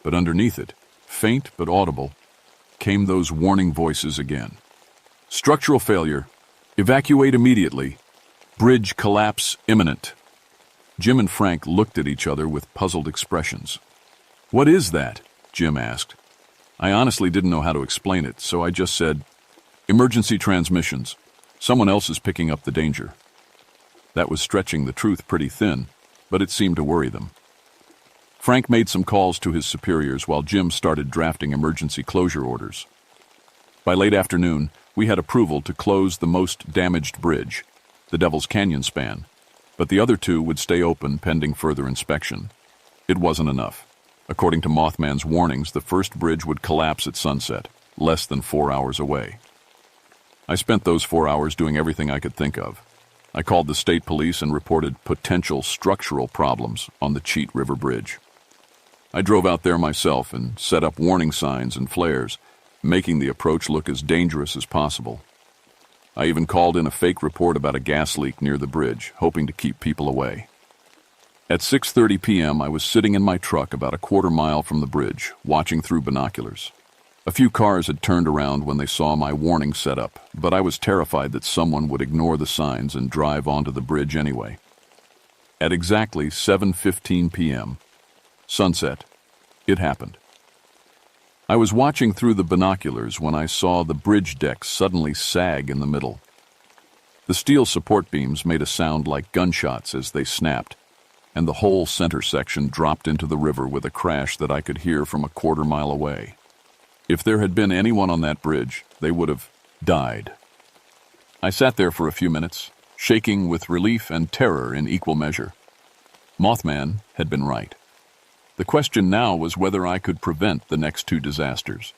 but underneath it, faint but audible, came those warning voices again. "Structural failure. Evacuate immediately. Bridge collapse imminent." Jim and Frank looked at each other with puzzled expressions. "What is that?" Jim asked. I honestly didn't know how to explain it, so I just said, "Emergency transmissions. Someone else is picking up the danger." That was stretching the truth pretty thin, but it seemed to worry them. Frank made some calls to his superiors while Jim started drafting emergency closure orders. By late afternoon, we had approval to close the most damaged bridge, the Devil's Canyon span, but the other 2 would stay open pending further inspection. It wasn't enough. According to Mothman's warnings, the first bridge would collapse at sunset, less than 4 hours away. I spent those 4 hours doing everything I could think of. I called the state police and reported potential structural problems on the Cheat River Bridge. I drove out there myself and set up warning signs and flares, making the approach look as dangerous as possible. I even called in a fake report about a gas leak near the bridge, hoping to keep people away. At 6:30 p.m., I was sitting in my truck about a quarter mile from the bridge, watching through binoculars. A few cars had turned around when they saw my warning set up, but I was terrified that someone would ignore the signs and drive onto the bridge anyway. At exactly 7:15 p.m., sunset, it happened. I was watching through the binoculars when I saw the bridge deck suddenly sag in the middle. The steel support beams made a sound like gunshots as they snapped, and the whole center section dropped into the river with a crash that I could hear from a quarter mile away. If there had been anyone on that bridge, they would have died. I sat there for a few minutes, shaking with relief and terror in equal measure. Mothman had been right. The question now was whether I could prevent the next 2 disasters.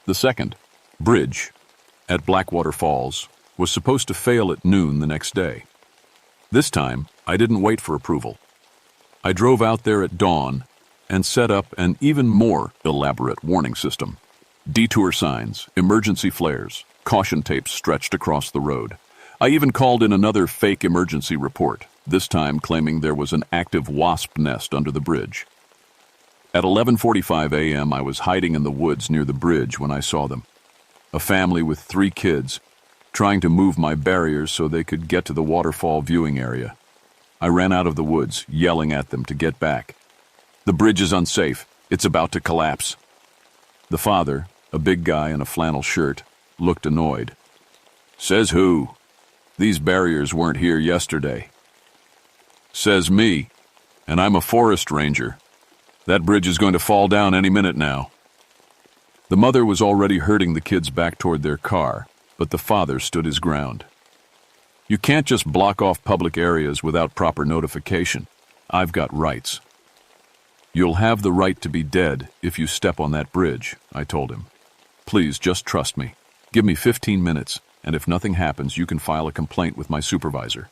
The second, bridge, at Blackwater Falls, was supposed to fail at noon the next day. This time, I didn't wait for approval. I drove out there at dawn and set up an even more elaborate warning system. Detour signs, emergency flares, caution tapes stretched across the road. I even called in another fake emergency report, this time claiming there was an active wasp nest under the bridge. At 11:45 a.m., I was hiding in the woods near the bridge when I saw them. A family with 3 kids, trying to move my barriers so they could get to the waterfall viewing area. I ran out of the woods, yelling at them to get back. "The bridge is unsafe. It's about to collapse." The father, a big guy in a flannel shirt, looked annoyed. "Says who? These barriers weren't here yesterday." "Says me, and I'm a forest ranger. That bridge is going to fall down any minute now." The mother was already herding the kids back toward their car, but the father stood his ground. "You can't just block off public areas without proper notification. I've got rights." "You'll have the right to be dead if you step on that bridge," I told him. "Please, just trust me. Give me 15 minutes, and if nothing happens, you can file a complaint with my supervisor."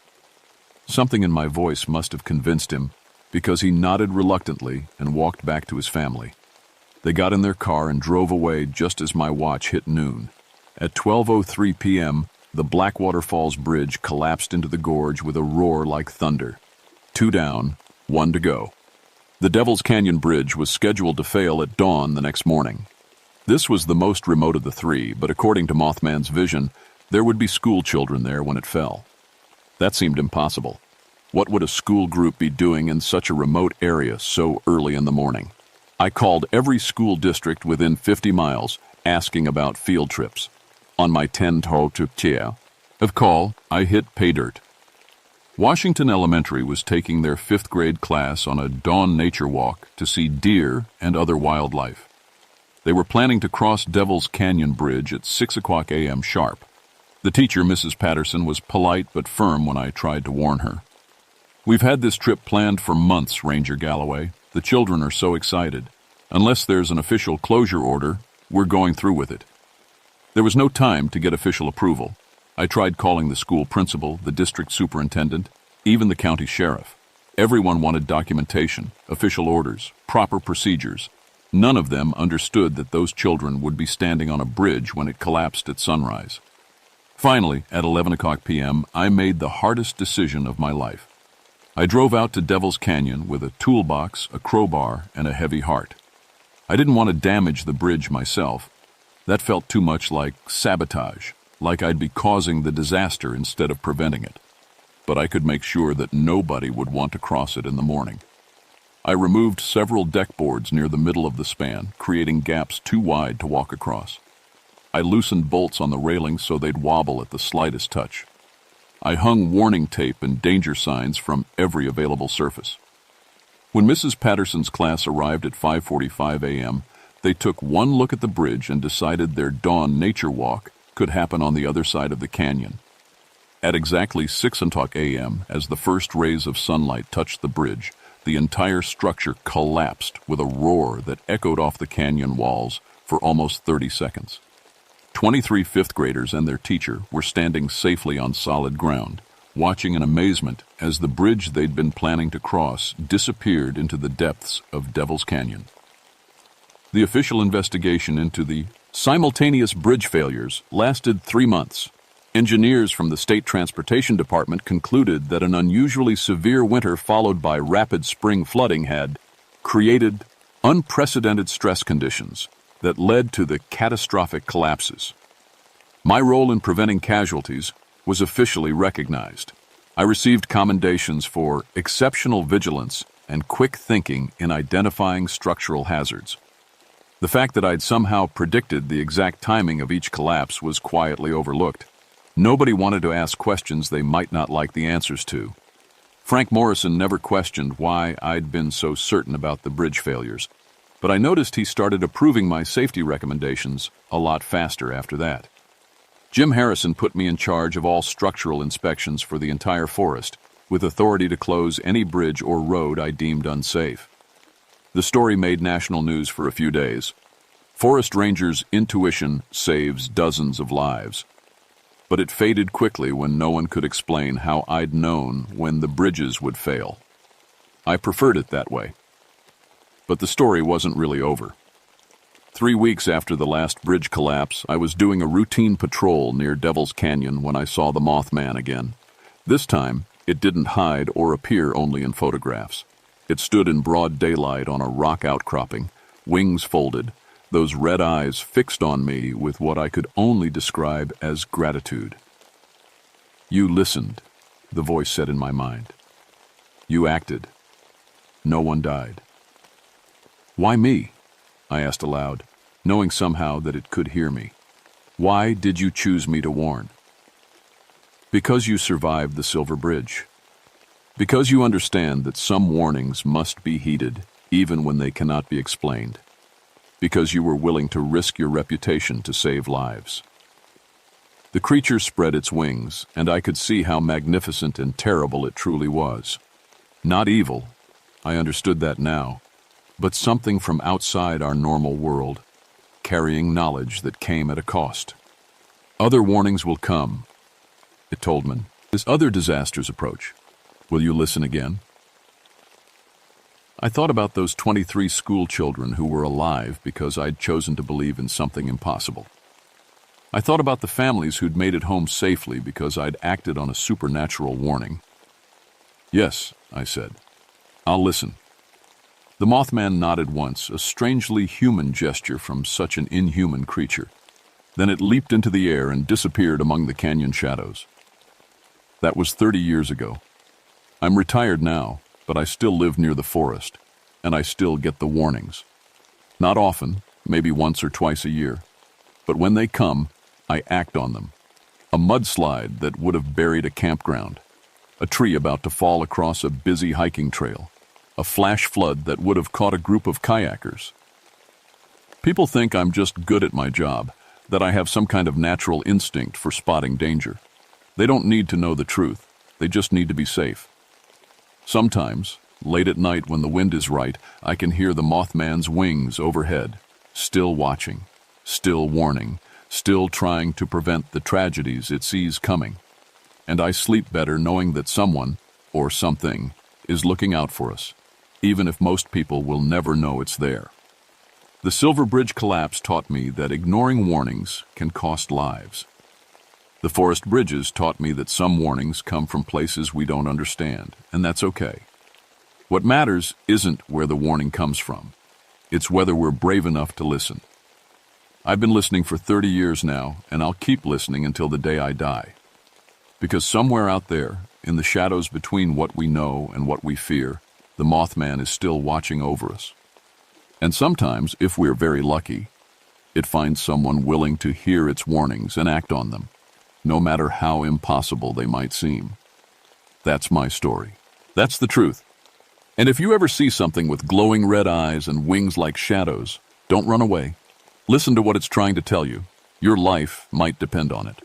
Something in my voice must have convinced him, because he nodded reluctantly and walked back to his family. They got in their car and drove away just as my watch hit noon. At 12:03 p.m., the Blackwater Falls Bridge collapsed into the gorge with a roar like thunder. 2 down, 1 to go. The Devil's Canyon Bridge was scheduled to fail at dawn the next morning. This was the most remote of the 3, but according to Mothman's vision, there would be school children there when it fell. That seemed impossible. What would a school group be doing in such a remote area so early in the morning? I called every school district within 50 miles, asking about field trips. On my 10-to of call, I hit pay dirt. Washington Elementary was taking their 5th grade class on a dawn nature walk to see deer and other wildlife. They were planning to cross Devil's Canyon Bridge at 6 o'clock a.m. sharp. The teacher, Mrs. Patterson, was polite but firm when I tried to warn her. "We've had this trip planned for months, Ranger Galloway. The children are so excited. Unless there's an official closure order, we're going through with it." There was no time to get official approval. I tried calling the school principal, the district superintendent, even the county sheriff. Everyone wanted documentation, official orders, proper procedures. None of them understood that those children would be standing on a bridge when it collapsed at sunrise. Finally, at 11 o'clock p.m., I made the hardest decision of my life. I drove out to Devil's Canyon with a toolbox, a crowbar, and a heavy heart. I didn't want to damage the bridge myself. That felt too much like sabotage, like I'd be causing the disaster instead of preventing it. But I could make sure that nobody would want to cross it in the morning. I removed several deck boards near the middle of the span, creating gaps too wide to walk across. I loosened bolts on the railings so they'd wobble at the slightest touch. I hung warning tape and danger signs from every available surface. When Mrs. Patterson's class arrived at 5:45 a.m., they took one look at the bridge and decided their dawn nature walk could happen on the other side of the canyon. At exactly 6 o'clock a.m., as the first rays of sunlight touched the bridge, the entire structure collapsed with a roar that echoed off the canyon walls for almost 30 seconds. 23 fifth graders and their teacher were standing safely on solid ground, watching in amazement as the bridge they'd been planning to cross disappeared into the depths of Devil's Canyon. The official investigation into the simultaneous bridge failures lasted 3 months. Engineers from the State Transportation Department concluded that an unusually severe winter followed by rapid spring flooding had created unprecedented stress conditions that led to the catastrophic collapses. My role in preventing casualties was officially recognized. I received commendations for exceptional vigilance and quick thinking in identifying structural hazards. The fact that I'd somehow predicted the exact timing of each collapse was quietly overlooked. Nobody wanted to ask questions they might not like the answers to. Frank Morrison never questioned why I'd been so certain about the bridge failures, but I noticed he started approving my safety recommendations a lot faster after that. Jim Harrison put me in charge of all structural inspections for the entire forest, with authority to close any bridge or road I deemed unsafe. The story made national news for a few days. Forest Rangers' intuition saves dozens of lives. but it faded quickly when no one could explain how I'd known when the bridges would fail. I preferred it that way. But the story wasn't really over. 3 weeks after the last bridge collapse, I was doing a routine patrol near Devil's Canyon when I saw the Mothman again. This time, it didn't hide or appear only in photographs. It stood in broad daylight on a rock outcropping, wings folded, those red eyes fixed on me with what I could only describe as gratitude. "You listened," the voice said in my mind. "You acted. No one died." "Why me?" I asked aloud, knowing somehow that it could hear me. "Why did you choose me to warn?" "Because you survived the Silver Bridge. Because you understand that some warnings must be heeded, even when they cannot be explained. Because you were willing to risk your reputation to save lives." The creature spread its wings, and I could see how magnificent and terrible it truly was. Not evil, I understood that now, but something from outside our normal world, carrying knowledge that came at a cost. "Other warnings will come," it told me, as other disasters approach. "Will you listen again?" I thought about those 23 school children who were alive because I'd chosen to believe in something impossible. I thought about the families who'd made it home safely because I'd acted on a supernatural warning. "Yes," I said, "I'll listen." The Mothman nodded once, a strangely human gesture from such an inhuman creature. Then it leaped into the air and disappeared among the canyon shadows. That was 30 years ago. I'm retired now, but I still live near the forest, and I still get the warnings. Not often, maybe once or twice a year, but when they come, I act on them. A mudslide that would have buried a campground, a tree about to fall across a busy hiking trail, a flash flood that would have caught a group of kayakers. People think I'm just good at my job, that I have some kind of natural instinct for spotting danger. They don't need to know the truth, they just need to be safe. Sometimes, late at night when the wind is right, I can hear the Mothman's wings overhead, still watching, still warning, still trying to prevent the tragedies it sees coming. And I sleep better knowing that someone, or something, is looking out for us, even if most people will never know it's there. The Silver Bridge collapse taught me that ignoring warnings can cost lives. The forest bridges taught me that some warnings come from places we don't understand, and that's okay. What matters isn't where the warning comes from. It's whether we're brave enough to listen. I've been listening for 30 years now, and I'll keep listening until the day I die. Because somewhere out there, in the shadows between what we know and what we fear, the Mothman is still watching over us. And sometimes, if we're very lucky, it finds someone willing to hear its warnings and act on them, no matter how impossible they might seem. That's my story. That's the truth. And if you ever see something with glowing red eyes and wings like shadows, don't run away. Listen to what it's trying to tell you. Your life might depend on it.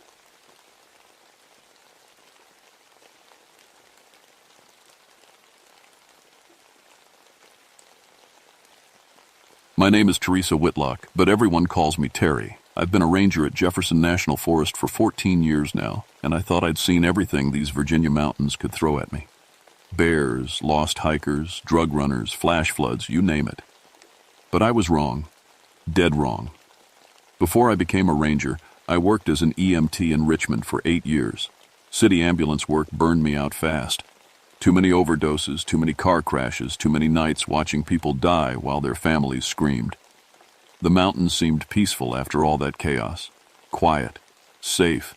My name is Teresa Whitlock, but everyone calls me Terry. I've been a ranger at Jefferson National Forest for 14 years now, and I thought I'd seen everything these Virginia mountains could throw at me. Bears, lost hikers, drug runners, flash floods, you name it. But I was wrong. Dead wrong. Before I became a ranger, I worked as an EMT in Richmond for 8 years. City ambulance work burned me out fast. Too many overdoses, too many car crashes, too many nights watching people die while their families screamed. The mountains seemed peaceful after all that chaos. Quiet. Safe.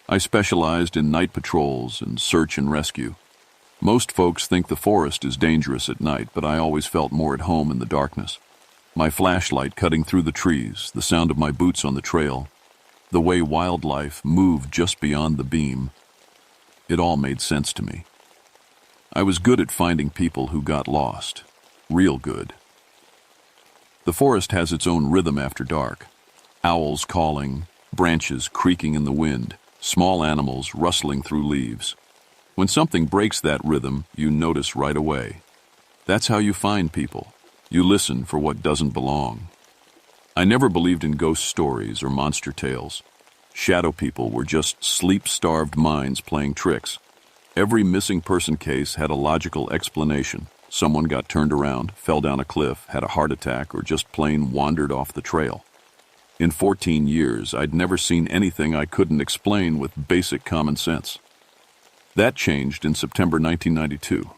I specialized in night patrols and search and rescue. Most folks think the forest is dangerous at night, but I always felt more at home in the darkness. My flashlight cutting through the trees, the sound of my boots on the trail, the way wildlife moved just beyond the beam. It all made sense to me. I was good at finding people who got lost. Real good. The forest has its own rhythm after dark. Owls calling, branches creaking in the wind, small animals rustling through leaves. When something breaks that rhythm, you notice right away. That's how you find people. You listen for what doesn't belong. I never believed in ghost stories or monster tales. Shadow people were just sleep-starved minds playing tricks. Every missing person case had a logical explanation. Someone got turned around, fell down a cliff, had a heart attack, or just plain wandered off the trail. In 14 years, I'd never seen anything I couldn't explain with basic common sense. That changed in September 1992.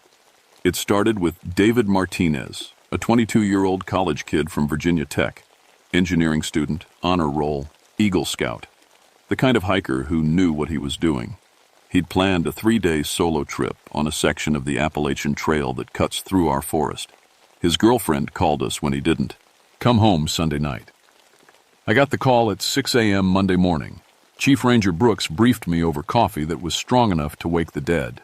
It started with David Martinez, a 22-year-old college kid from Virginia Tech, engineering student, honor roll, Eagle Scout, the kind of hiker who knew what he was doing. He'd planned a 3-day solo trip on a section of the Appalachian Trail that cuts through our forest. His girlfriend called us when he didn't. Come home Sunday night. I got the call at 6 a.m. Monday morning. Chief Ranger Brooks briefed me over coffee that was strong enough to wake the dead.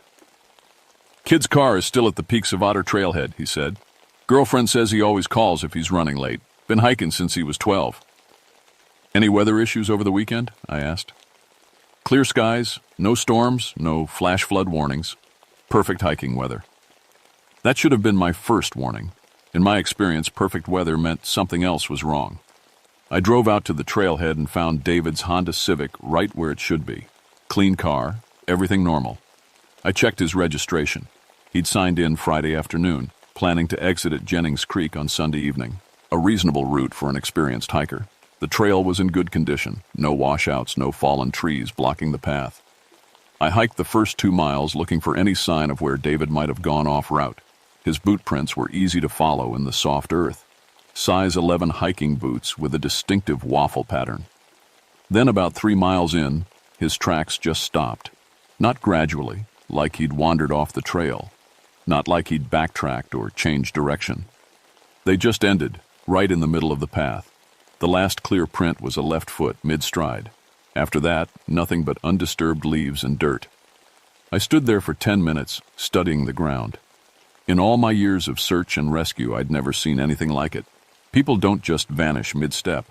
Kid's car is still at the peaks of Otter Trailhead, he said. Girlfriend says he always calls if he's running late. Been hiking since he was 12. Any weather issues over the weekend? I asked. Clear skies, no storms, no flash flood warnings. Perfect hiking weather. That should have been my first warning. In my experience, perfect weather meant something else was wrong. I drove out to the trailhead and found David's Honda Civic right where it should be. Clean car, everything normal. I checked his registration. He'd signed in Friday afternoon, planning to exit at Jennings Creek on Sunday evening, a reasonable route for an experienced hiker. The trail was in good condition, no washouts, no fallen trees blocking the path. I hiked the first 2 miles looking for any sign of where David might have gone off route. His boot prints were easy to follow in the soft earth. Size 11 hiking boots with a distinctive waffle pattern. Then about 3 miles in, his tracks just stopped. Not gradually, like he'd wandered off the trail. Not like he'd backtracked or changed direction. They just ended, right in the middle of the path. The last clear print was a left foot mid-stride. After that, nothing but undisturbed leaves and dirt. I stood there for 10 minutes, studying the ground. In all my years of search and rescue, I'd never seen anything like it. People don't just vanish mid-step.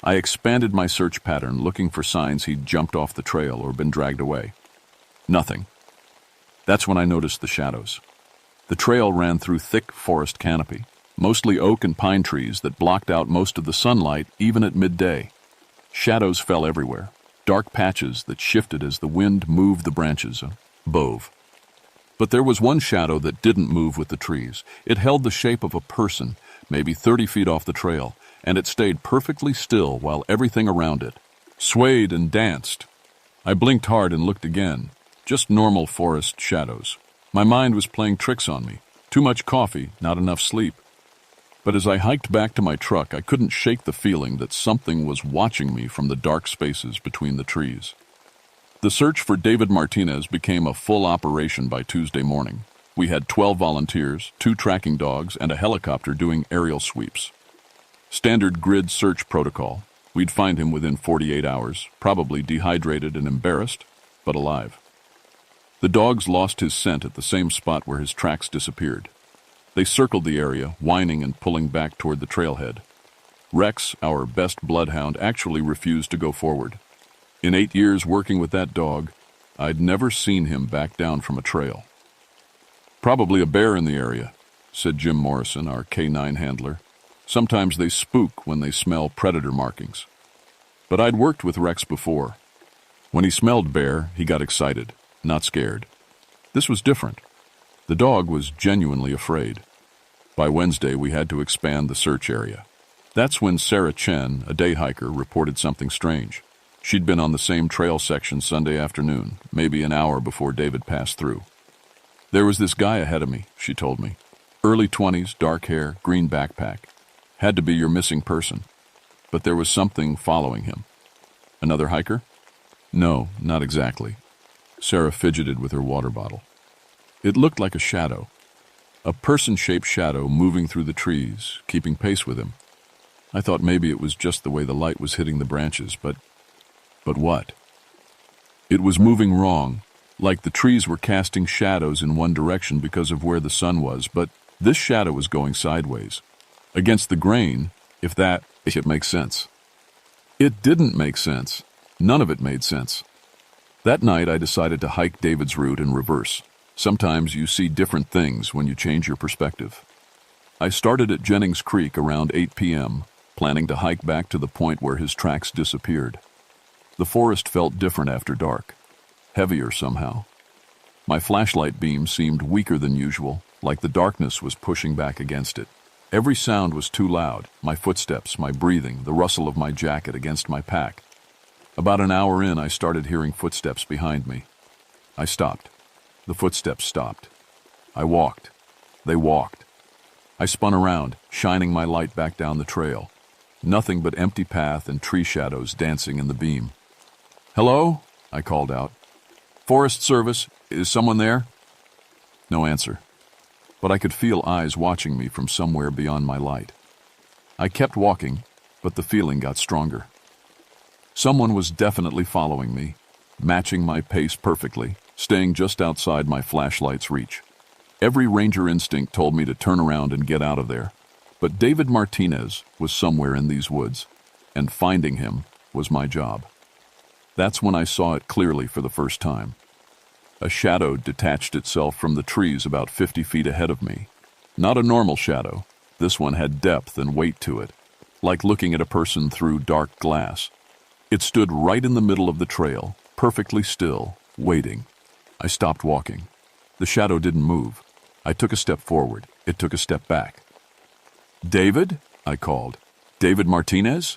I expanded my search pattern, looking for signs he'd jumped off the trail or been dragged away. Nothing. That's when I noticed the shadows. The trail ran through thick forest canopy, mostly oak and pine trees that blocked out most of the sunlight even at midday. Shadows fell everywhere, dark patches that shifted as the wind moved the branches, bove. But there was one shadow that didn't move with the trees. It held the shape of a person, maybe 30 feet off the trail, and it stayed perfectly still while everything around it swayed and danced. I blinked hard and looked again. Just normal forest shadows. My mind was playing tricks on me. Too much coffee, not enough sleep. But as I hiked back to my truck, I couldn't shake the feeling that something was watching me from the dark spaces between the trees. The search for David Martinez became a full operation by Tuesday morning. We had 12 volunteers, 2 tracking dogs, and a helicopter doing aerial sweeps. Standard grid search protocol. We'd find him within 48 hours, probably dehydrated and embarrassed, but alive. The dogs lost his scent at the same spot where his tracks disappeared. They circled the area, whining and pulling back toward the trailhead. Rex, our best bloodhound, actually refused to go forward. In 8 years working with that dog, I'd never seen him back down from a trail. Probably a bear in the area, said Jim Morrison, our K9 handler. Sometimes they spook when they smell predator markings. But I'd worked with Rex before. When he smelled bear, he got excited, not scared. This was different. The dog was genuinely afraid. By Wednesday, we had to expand the search area. That's when Sarah Chen, a day hiker, reported something strange. She'd been on the same trail section Sunday afternoon, maybe an hour before David passed through. There was this guy ahead of me, she told me. Early 20s, dark hair, green backpack. Had to be your missing person. But there was something following him. Another hiker? No, not exactly. Sarah fidgeted with her water bottle. It looked like a shadow. A person-shaped shadow moving through the trees, keeping pace with him. I thought maybe it was just the way the light was hitting the branches, but what? It was moving wrong, like the trees were casting shadows in one direction because of where the sun was, but this shadow was going sideways. Against the grain, if it makes sense. It didn't make sense. None of it made sense. That night, I decided to hike David's route in reverse. Sometimes you see different things when you change your perspective. I started at Jennings Creek around 8 p.m., planning to hike back to the point where his tracks disappeared. The forest felt different after dark, heavier somehow. My flashlight beam seemed weaker than usual, like the darkness was pushing back against it. Every sound was too loud, my footsteps, my breathing, the rustle of my jacket against my pack. About an hour in, I started hearing footsteps behind me. I stopped. The footsteps stopped. I walked. They walked. I spun around, shining my light back down the trail. Nothing but empty path and tree shadows dancing in the beam. "Hello?" I called out. "Forest Service, is someone there?" No answer. But I could feel eyes watching me from somewhere beyond my light. I kept walking, but the feeling got stronger. Someone was definitely following me, matching my pace perfectly, staying just outside my flashlight's reach. Every ranger instinct told me to turn around and get out of there. But David Martinez was somewhere in these woods, and finding him was my job. That's when I saw it clearly for the first time. A shadow detached itself from the trees about 50 feet ahead of me. Not a normal shadow. This one had depth and weight to it, like looking at a person through dark glass. It stood right in the middle of the trail, perfectly still, waiting. I stopped walking. The shadow didn't move. I took a step forward. It took a step back. "David?" I called. "David Martinez?"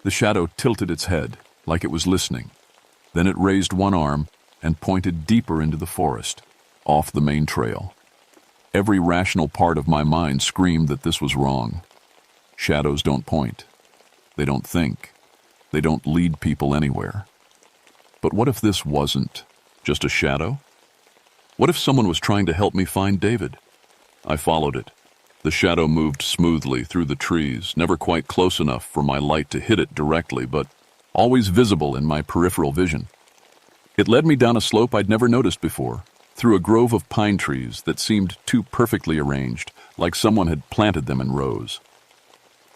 The shadow tilted its head, like it was listening. Then it raised one arm and pointed deeper into the forest, off the main trail. Every rational part of my mind screamed that this was wrong. Shadows don't point. They don't think. They don't lead people anywhere. But what if this wasn't just a shadow? What if someone was trying to help me find David? I followed it. The shadow moved smoothly through the trees, never quite close enough for my light to hit it directly, but always visible in my peripheral vision. It led me down a slope I'd never noticed before, through a grove of pine trees that seemed too perfectly arranged, like someone had planted them in rows.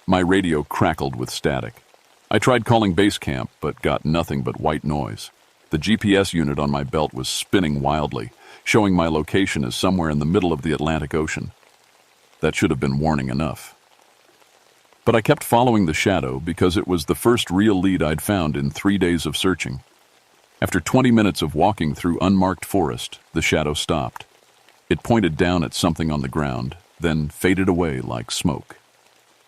My radio crackled with static. I tried calling base camp, but got nothing but white noise. The GPS unit on my belt was spinning wildly, showing my location as somewhere in the middle of the Atlantic Ocean. That should have been warning enough. But I kept following the shadow because it was the first real lead I'd found in 3 days of searching. After 20 minutes of walking through unmarked forest, the shadow stopped. It pointed down at something on the ground, then faded away like smoke.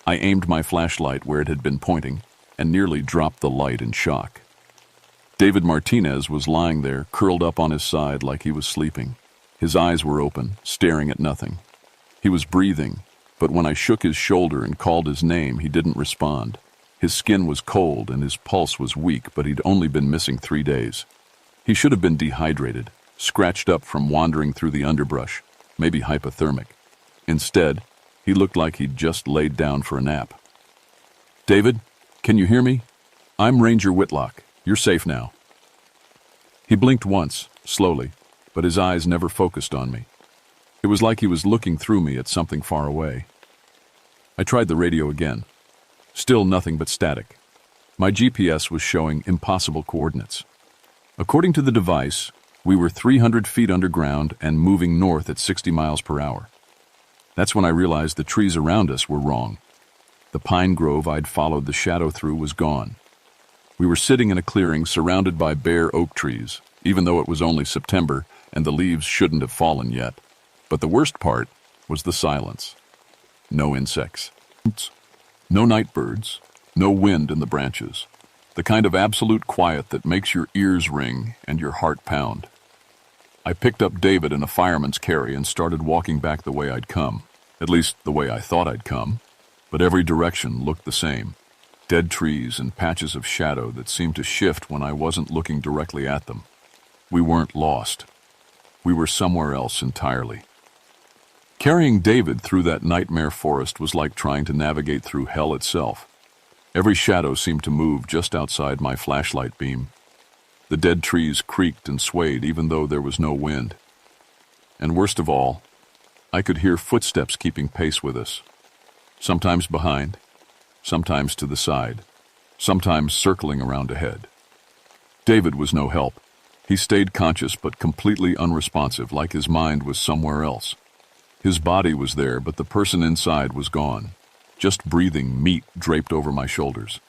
I aimed my flashlight where it had been pointing and nearly dropped the light in shock. David Martinez was lying there, curled up on his side like he was sleeping. His eyes were open, staring at nothing. He was breathing, but when I shook his shoulder and called his name, he didn't respond. His skin was cold and his pulse was weak, but he'd only been missing 3 days. He should have been dehydrated, scratched up from wandering through the underbrush, maybe hypothermic. Instead, he looked like he'd just laid down for a nap. "David, can you hear me? I'm Ranger Whitlock. You're safe now." He blinked once, slowly, but his eyes never focused on me. It was like he was looking through me at something far away. I tried the radio again. Still nothing but static. My GPS was showing impossible coordinates. According to the device, we were 300 feet underground and moving north at 60 miles per hour. That's when I realized the trees around us were wrong. The pine grove I'd followed the shadow through was gone. We were sitting in a clearing surrounded by bare oak trees, even though it was only September and the leaves shouldn't have fallen yet. But the worst part was the silence. No insects. No night birds. No wind in the branches. The kind of absolute quiet that makes your ears ring and your heart pound. I picked up David in a fireman's carry and started walking back the way I'd come. At least the way I thought I'd come. But every direction looked the same. Dead trees and patches of shadow that seemed to shift when I wasn't looking directly at them. We weren't lost. We were somewhere else entirely. Carrying David through that nightmare forest was like trying to navigate through hell itself. Every shadow seemed to move just outside my flashlight beam. The dead trees creaked and swayed even though there was no wind. And worst of all, I could hear footsteps keeping pace with us. Sometimes behind, sometimes to the side, sometimes circling around ahead. David was no help. He stayed conscious but completely unresponsive, like his mind was somewhere else. His body was there, but the person inside was gone, just breathing meat draped over my shoulders.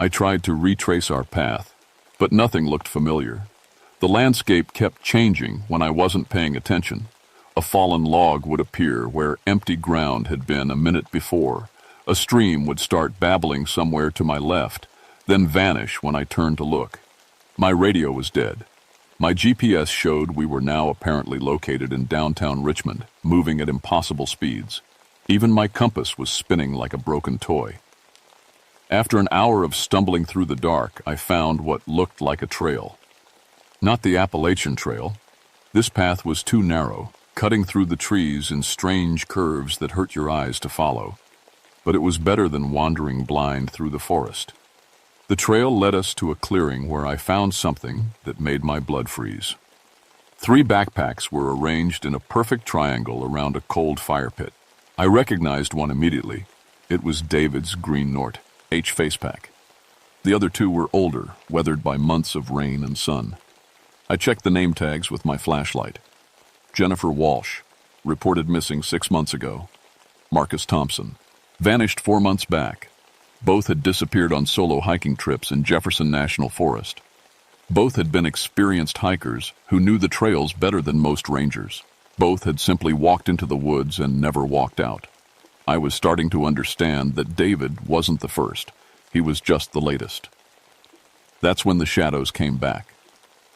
I tried to retrace our path, but nothing looked familiar. The landscape kept changing when I wasn't paying attention. A fallen log would appear where empty ground had been a minute before. A stream would start babbling somewhere to my left, then vanish when I turned to look. My radio was dead. My GPS showed we were now apparently located in downtown Richmond, moving at impossible speeds. Even my compass was spinning like a broken toy. After an hour of stumbling through the dark, I found what looked like a trail. Not the Appalachian Trail. This path was too narrow, cutting through the trees in strange curves that hurt your eyes to follow. But it was better than wandering blind through the forest. The trail led us to a clearing where I found something that made my blood freeze. 3 backpacks were arranged in a perfect triangle around a cold fire pit. I recognized one immediately. It was David's Green Nort H facepack. The other 2 were older, weathered by months of rain and sun. I checked the name tags with my flashlight. Jennifer Walsh, reported missing 6 months ago. Marcus Thompson, vanished 4 months back. Both had disappeared on solo hiking trips in Jefferson National Forest. Both had been experienced hikers who knew the trails better than most rangers. Both had simply walked into the woods and never walked out. I was starting to understand that David wasn't the first. He was just the latest. That's when the shadows came back.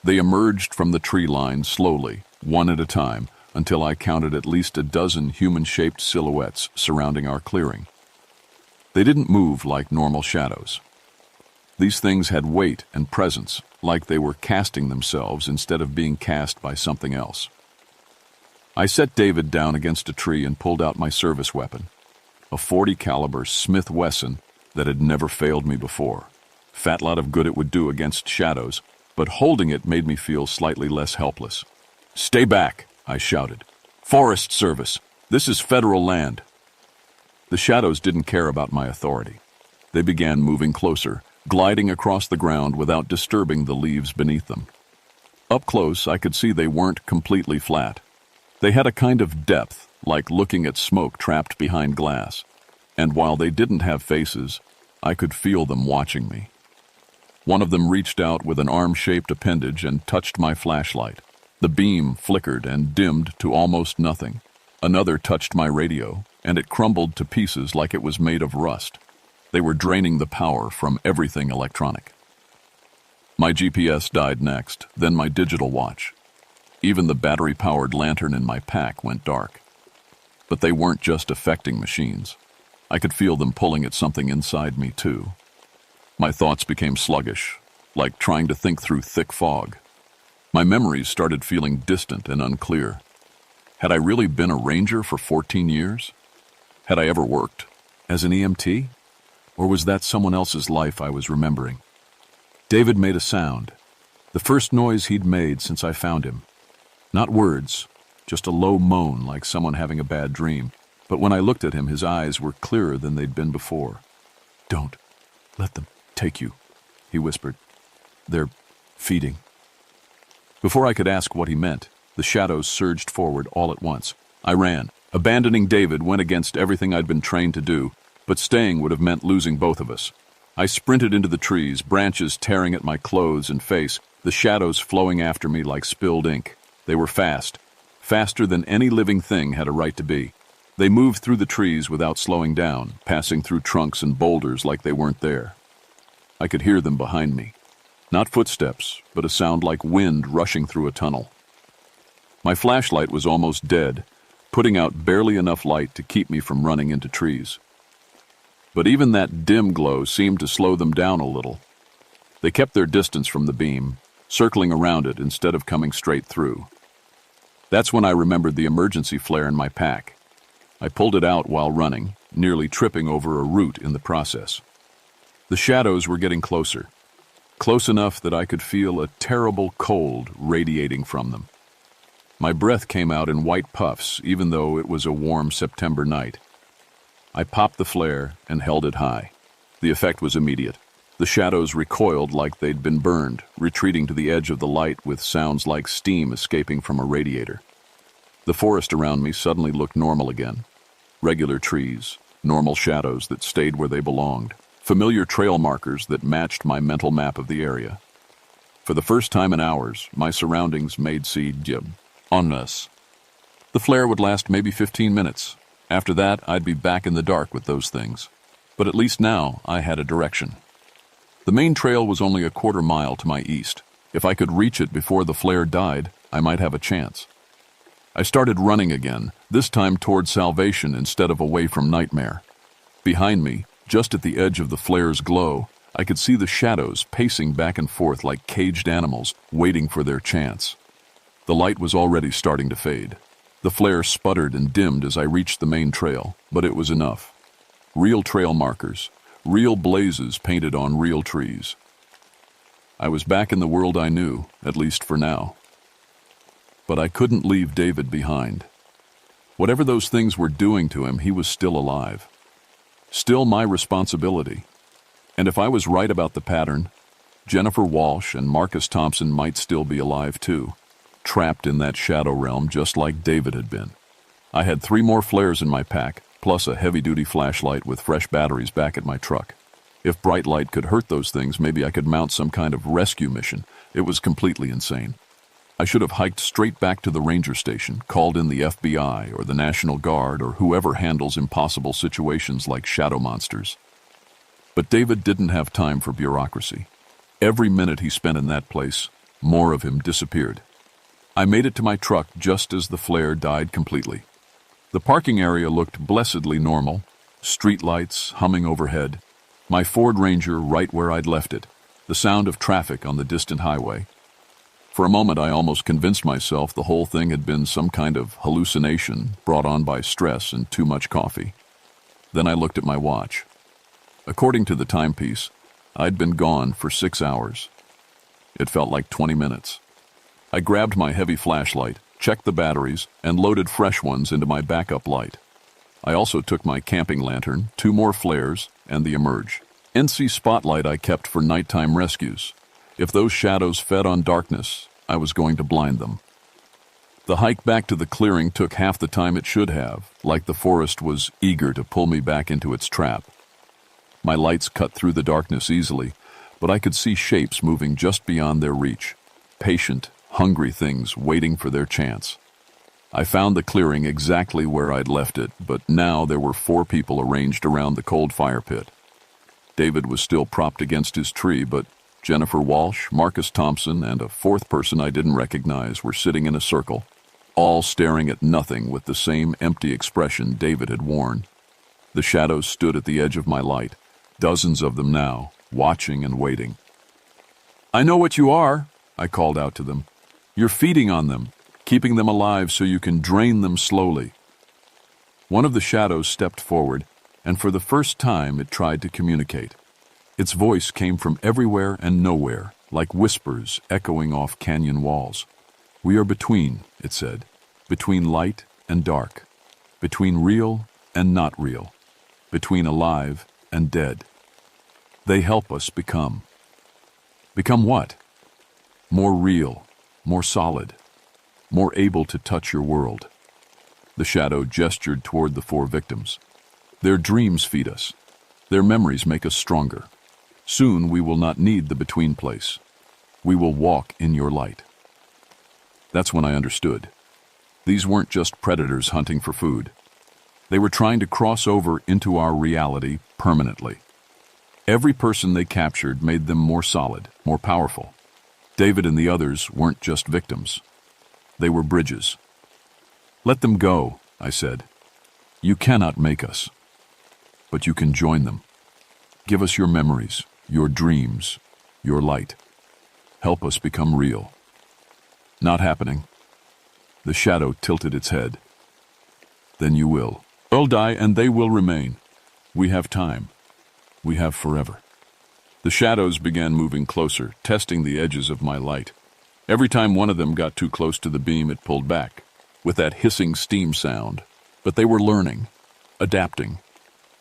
They emerged from the tree line slowly, one at a time, until I counted at least a dozen human-shaped silhouettes surrounding our clearing. They didn't move like normal shadows. These things had weight and presence, like they were casting themselves instead of being cast by something else. I set David down against a tree and pulled out my service weapon, a .40 caliber Smith Wesson that had never failed me before. Fat lot of good it would do against shadows, but holding it made me feel slightly less helpless. "Stay back," I shouted. "Forest Service, this is federal land." The shadows didn't care about my authority. They began moving closer, gliding across the ground without disturbing the leaves beneath them. Up close, I could see they weren't completely flat. They had a kind of depth, like looking at smoke trapped behind glass. And while they didn't have faces, I could feel them watching me. One of them reached out with an arm-shaped appendage and touched my flashlight. The beam flickered and dimmed to almost nothing. Another touched my radio, and it crumbled to pieces like it was made of rust. They were draining the power from everything electronic. My GPS died next, then my digital watch. Even the battery-powered lantern in my pack went dark. But they weren't just affecting machines. I could feel them pulling at something inside me, too. My thoughts became sluggish, like trying to think through thick fog. My memories started feeling distant and unclear. Had I really been a ranger for 14 years? Had I ever worked as an EMT? Or was that someone else's life I was remembering? David made a sound, the first noise he'd made since I found him. Not words, just a low moan like someone having a bad dream. But when I looked at him, his eyes were clearer than they'd been before. "Don't let them take you," he whispered. "They're feeding." Before I could ask what he meant, the shadows surged forward all at once. I ran. Abandoning David went against everything I'd been trained to do, but staying would have meant losing both of us. I sprinted into the trees, branches tearing at my clothes and face, the shadows flowing after me like spilled ink. They were fast, faster than any living thing had a right to be. They moved through the trees without slowing down, passing through trunks and boulders like they weren't there. I could hear them behind me. Not footsteps, but a sound like wind rushing through a tunnel. My flashlight was almost dead, putting out barely enough light to keep me from running into trees. But even that dim glow seemed to slow them down a little. They kept their distance from the beam, circling around it instead of coming straight through. That's when I remembered the emergency flare in my pack. I pulled it out while running, nearly tripping over a root in the process. The shadows were getting closer. Close enough that I could feel a terrible cold radiating from them. My breath came out in white puffs, even though it was a warm September night. I popped the flare and held it high. The effect was immediate. The shadows recoiled like they'd been burned, retreating to the edge of the light with sounds like steam escaping from a radiator. The forest around me suddenly looked normal again. Regular trees, normal shadows that stayed where they belonged, familiar trail markers that matched my mental map of the area. For the first time in hours, my surroundings made jib on us. The flare would last maybe 15 minutes. After that, I'd be back in the dark with those things. But at least now, I had a direction. The main trail was only a quarter-mile to my east. If I could reach it before the flare died, I might have a chance. I started running again, this time toward salvation instead of away from nightmare. Behind me, just at the edge of the flare's glow, I could see the shadows pacing back and forth like caged animals, waiting for their chance. The light was already starting to fade. The flare sputtered and dimmed as I reached the main trail, but it was enough. Real trail markers, real blazes painted on real trees. I was back in the world I knew, at least for now. But I couldn't leave David behind. Whatever those things were doing to him, he was still alive. Still my responsibility. And if I was right about the pattern, Jennifer Walsh and Marcus Thompson might still be alive too, trapped in that shadow realm just like David had been. I had 3 more flares in my pack, plus a heavy-duty flashlight with fresh batteries back at my truck. If bright light could hurt those things, maybe I could mount some kind of rescue mission. It was completely insane. I should have hiked straight back to the ranger station, called in the FBI or the National Guard or whoever handles impossible situations like shadow monsters. But David didn't have time for bureaucracy. Every minute he spent in that place, more of him disappeared. I made it to my truck just as the flare died completely. The parking area looked blessedly normal, street lights humming overhead, my Ford Ranger right where I'd left it, the sound of traffic on the distant highway. For a moment I almost convinced myself the whole thing had been some kind of hallucination brought on by stress and too much coffee. Then I looked at my watch. According to the timepiece, I'd been gone for 6 hours. It felt like 20 minutes. I grabbed my heavy flashlight, checked the batteries, and loaded fresh ones into my backup light. I also took my camping lantern, 2 more flares, and the Emerge. NC Spotlight I kept for nighttime rescues. If those shadows fed on darkness, I was going to blind them. The hike back to the clearing took half the time it should have, like the forest was eager to pull me back into its trap. My lights cut through the darkness easily, but I could see shapes moving just beyond their reach. Patient, hungry things waiting for their chance. I found the clearing exactly where I'd left it, but now there were 4 people arranged around the cold fire pit. David was still propped against his tree, but Jennifer Walsh, Marcus Thompson, and a 4th person I didn't recognize were sitting in a circle, all staring at nothing with the same empty expression David had worn. The shadows stood at the edge of my light, dozens of them now, watching and waiting. "I know what you are," I called out to them. "You're feeding on them, keeping them alive so you can drain them slowly." One of the shadows stepped forward, and for the first time it tried to communicate. Its voice came from everywhere and nowhere, like whispers echoing off canyon walls. "We are between," it said, "between light and dark, between real and not real, between alive and dead. They help us become." Become what? More real, more solid, more able to touch your world. The shadow gestured toward the 4 victims. "Their dreams feed us. Their memories make us stronger. Soon we will not need the between place. We will walk in your light." That's when I understood. These weren't just predators hunting for food. They were trying to cross over into our reality permanently. Every person they captured made them more solid, more powerful. David and the others weren't just victims. They were bridges. "Let them go," I said. "You cannot make us, but you can join them. Give us your memories, your dreams, your light. Help us become real." "Not happening." The shadow tilted its head. "Then you will. I'll die and they will remain. We have time. We have forever." The shadows began moving closer, testing the edges of my light. Every time one of them got too close to the beam, it pulled back, with that hissing steam sound. But they were learning, adapting,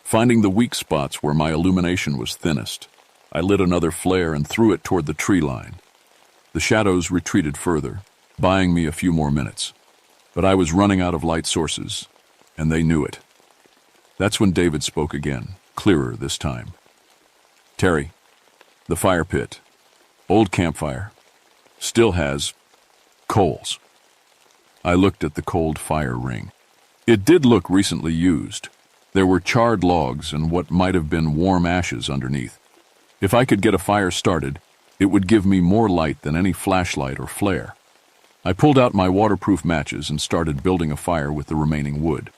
finding the weak spots where my illumination was thinnest. I lit another flare and threw it toward the tree line. The shadows retreated further, buying me a few more minutes. But I was running out of light sources, and they knew it. That's when David spoke again, clearer this time. Terry, the fire pit. Old campfire. Still has coals. I looked at the cold fire ring. It did look recently used. There were charred logs and what might have been warm ashes underneath. If I could get a fire started, it would give me more light than any flashlight or flare. I pulled out my waterproof matches and started building a fire with the remaining wood.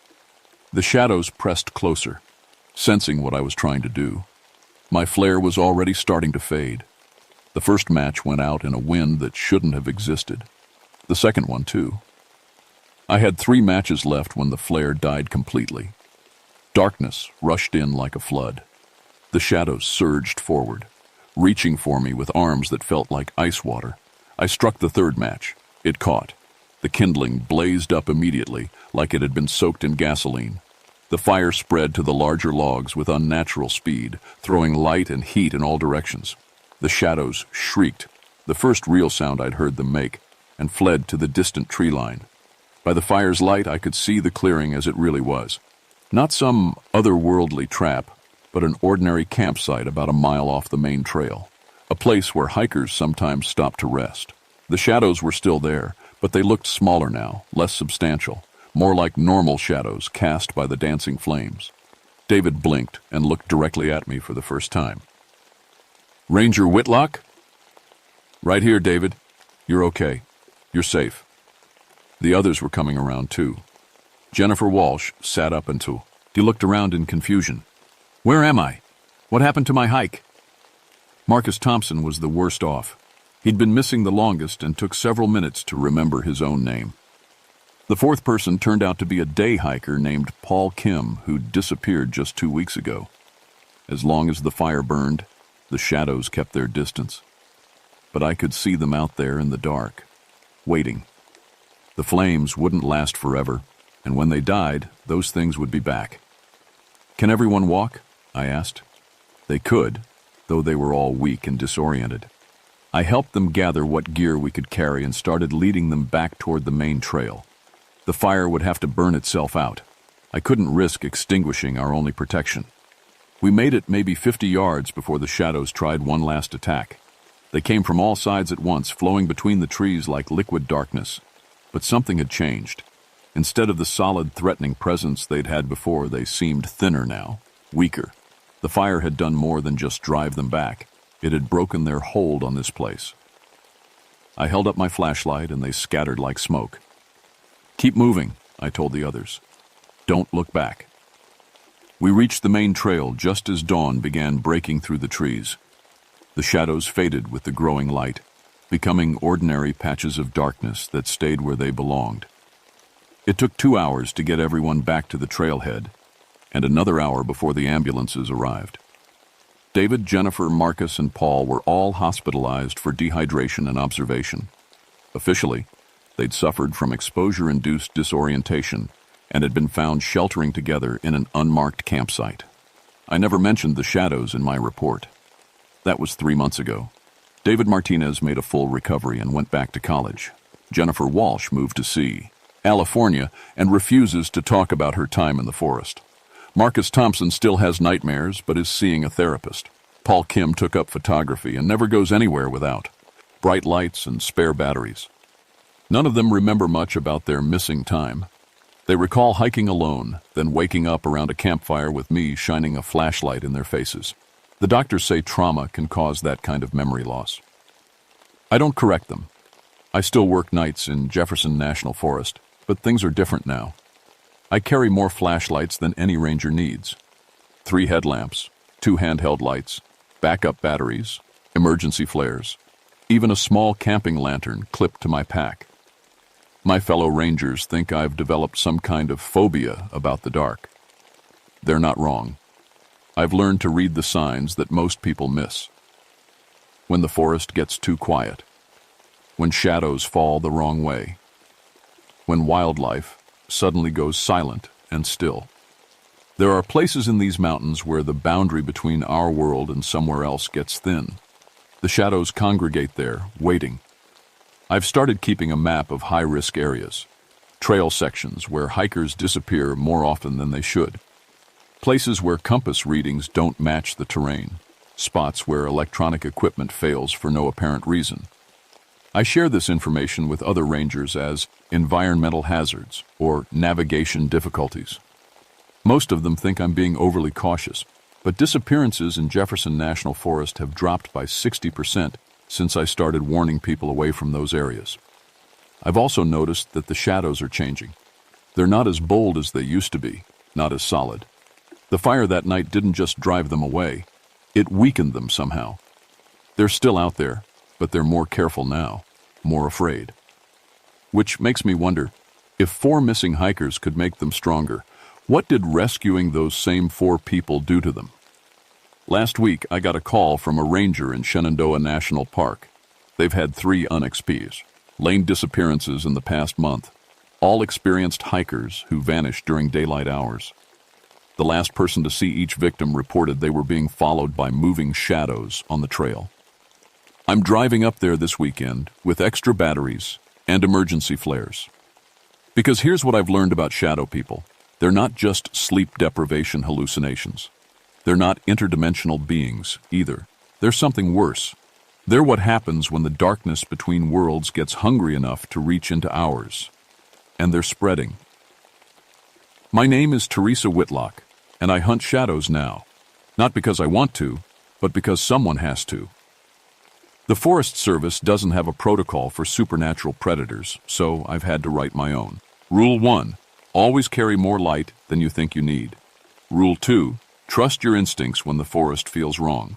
The shadows pressed closer, sensing what I was trying to do. My flare was already starting to fade. The first match went out in a wind that shouldn't have existed. The second one, too. I had 3 matches left when the flare died completely. Darkness rushed in like a flood. The shadows surged forward, reaching for me with arms that felt like ice water. I struck the third match. It caught. The kindling blazed up immediately, like it had been soaked in gasoline. The fire spread to the larger logs with unnatural speed, throwing light and heat in all directions. The shadows shrieked, the first real sound I'd heard them make, and fled to the distant tree line. By the fire's light, I could see the clearing as it really was. Not some otherworldly trap, but an ordinary campsite about a mile off the main trail, a place where hikers sometimes stopped to rest. The shadows were still there, but they looked smaller now, less substantial, more like normal shadows cast by the dancing flames. David blinked and looked directly at me for the first time. "Ranger Whitlock?" "Right here, David. You're okay. You're safe." The others were coming around too. Jennifer Walsh sat up until he looked around in confusion. "Where am I? What happened to my hike?" Marcus Thompson was the worst off. He'd been missing the longest and took several minutes to remember his own name. The fourth person turned out to be a day hiker named Paul Kim, who'd disappeared just 2 weeks ago. As long as the fire burned, the shadows kept their distance. But I could see them out there in the dark, waiting. The flames wouldn't last forever, and when they died, those things would be back. "Can everyone walk?" I asked. They could, though they were all weak and disoriented. I helped them gather what gear we could carry and started leading them back toward the main trail. The fire would have to burn itself out. I couldn't risk extinguishing our only protection. We made it maybe 50 yards before the shadows tried one last attack. They came from all sides at once, flowing between the trees like liquid darkness. But something had changed. Instead of the solid, threatening presence they'd had before, they seemed thinner now, weaker. The fire had done more than just drive them back. It had broken their hold on this place. I held up my flashlight and they scattered like smoke. "Keep moving," I told the others. "Don't look back." We reached the main trail just as dawn began breaking through the trees. The shadows faded with the growing light, becoming ordinary patches of darkness that stayed where they belonged. It took 2 hours to get everyone back to the trailhead, and another hour before the ambulances arrived. David, Jennifer, Marcus, and Paul were all hospitalized for dehydration and observation. Officially, they'd suffered from exposure-induced disorientation and had been found sheltering together in an unmarked campsite. I never mentioned the shadows in my report. That was 3 months ago. David Martinez made a full recovery and went back to college. Jennifer Walsh moved to California, and refuses to talk about her time in the forest. Marcus Thompson still has nightmares, but is seeing a therapist. Paul Kim took up photography and never goes anywhere without bright lights and spare batteries. None of them remember much about their missing time. They recall hiking alone, then waking up around a campfire with me shining a flashlight in their faces. The doctors say trauma can cause that kind of memory loss. I don't correct them. I still work nights in Jefferson National Forest, but things are different now. I carry more flashlights than any ranger needs. 3 headlamps, 2 handheld lights, backup batteries, emergency flares, even a small camping lantern clipped to my pack. My fellow rangers think I've developed some kind of phobia about the dark. They're not wrong. I've learned to read the signs that most people miss. When the forest gets too quiet, when shadows fall the wrong way, when wildlife suddenly goes silent and still. There are places in these mountains where the boundary between our world and somewhere else gets thin. The shadows congregate there, waiting. I've started keeping a map of high-risk areas, trail sections where hikers disappear more often than they should, places where compass readings don't match the terrain. spots where electronic equipment fails for no apparent reason. I share this information with other rangers as environmental hazards or navigation difficulties. Most of them think I'm being overly cautious, but disappearances in Jefferson National Forest have dropped by 60% since I started warning people away from those areas. I've also noticed that the shadows are changing. They're not as bold as they used to be, not as solid. The fire that night didn't just drive them away, it weakened them somehow. They're still out there, but they're more careful now, more afraid. Which makes me wonder, if 4 missing hikers could make them stronger, what did rescuing those same 4 people do to them? Last week, I got a call from a ranger in Shenandoah National Park. They've had 3 unexp's, lane disappearances in the past month, all experienced hikers who vanished during daylight hours. The last person to see each victim reported they were being followed by moving shadows on the trail. I'm driving up there this weekend with extra batteries and emergency flares. Because here's what I've learned about shadow people. They're not just sleep deprivation hallucinations. They're not interdimensional beings either. They're something worse. They're what happens when the darkness between worlds gets hungry enough to reach into ours. And they're spreading. My name is Teresa Whitlock, and I hunt shadows now. Not because I want to, but because someone has to. The Forest Service doesn't have a protocol for supernatural predators, so I've had to write my own. Rule 1. Always carry more light than you think you need. Rule 2. Trust your instincts when the forest feels wrong.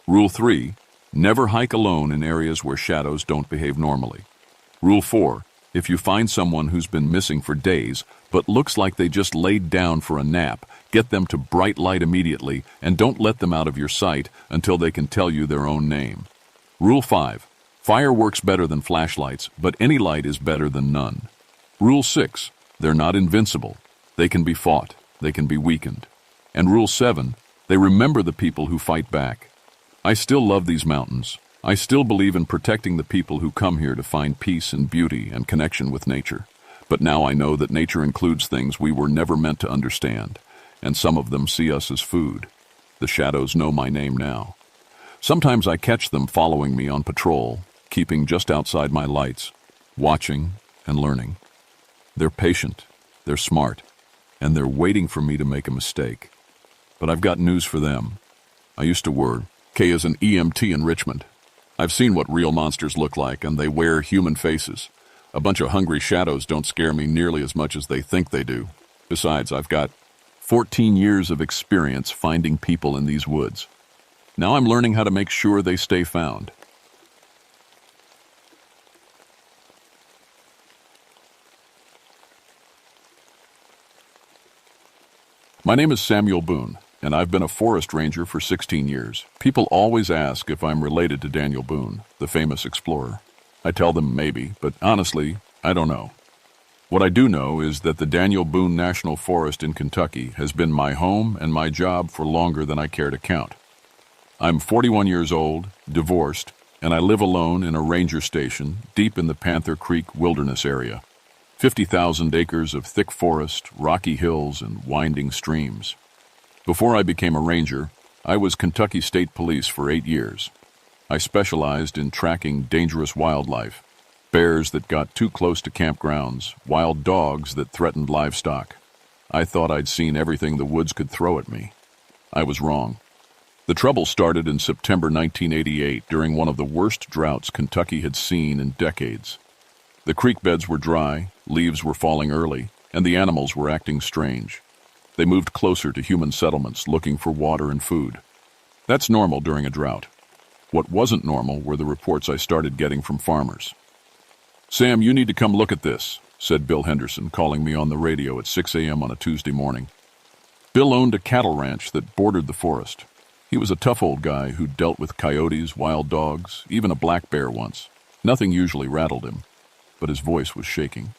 Rule 3. Never hike alone in areas where shadows don't behave normally. Rule 4. If you find someone who's been missing for days, but looks like they just laid down for a nap, get them to bright light immediately and don't let them out of your sight until they can tell you their own name. Rule 5. Fire works better than flashlights, but any light is better than none. Rule 6. They're not invincible. They can be fought. They can be weakened. And Rule 7. They remember the people who fight back. I still love these mountains. I still believe in protecting the people who come here to find peace and beauty and connection with nature. But now I know that nature includes things we were never meant to understand, and some of them see us as food. The shadows know my name now. Sometimes I catch them following me on patrol, keeping just outside my lights, watching and learning. They're patient, they're smart, and they're waiting for me to make a mistake. But I've got news for them. I used to work as an EMT in Richmond. I've seen what real monsters look like, and they wear human faces. A bunch of hungry shadows don't scare me nearly as much as they think they do. Besides, I've got 14 years of experience finding people in these woods. Now I'm learning how to make sure they stay found. My name is Samuel Boone, and I've been a forest ranger for 16 years. People always ask if I'm related to Daniel Boone, the famous explorer. I tell them maybe, but honestly, I don't know. What I do know is that the Daniel Boone National Forest in Kentucky has been my home and my job for longer than I care to count. I'm 41 years old, divorced, and I live alone in a ranger station deep in the Panther Creek Wilderness area. 50,000 acres of thick forest, rocky hills, and winding streams. Before I became a ranger, I was Kentucky State Police for 8 years. I specialized in tracking dangerous wildlife, bears that got too close to campgrounds, wild dogs that threatened livestock. I thought I'd seen everything the woods could throw at me. I was wrong. The trouble started in September 1988 during one of the worst droughts Kentucky had seen in decades. The creek beds were dry, leaves were falling early, and the animals were acting strange. They moved closer to human settlements looking for water and food. That's normal during a drought. What wasn't normal were the reports I started getting from farmers. "Sam, you need to come look at this," said Bill Henderson, calling me on the radio at 6 a.m. on a Tuesday morning. Bill owned a cattle ranch that bordered the forest. He was a tough old guy who dealt with coyotes, wild dogs, even a black bear once. Nothing usually rattled him, but his voice was shaking.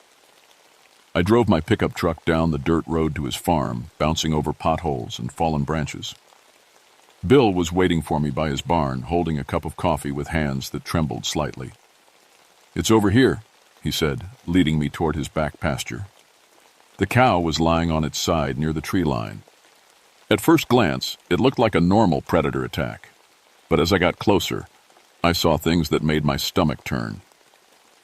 I drove my pickup truck down the dirt road to his farm, bouncing over potholes and fallen branches. Bill was waiting for me by his barn, holding a cup of coffee with hands that trembled slightly. "It's over here," he said, leading me toward his back pasture. The cow was lying on its side near the tree line. At first glance, it looked like a normal predator attack. But as I got closer, I saw things that made my stomach turn.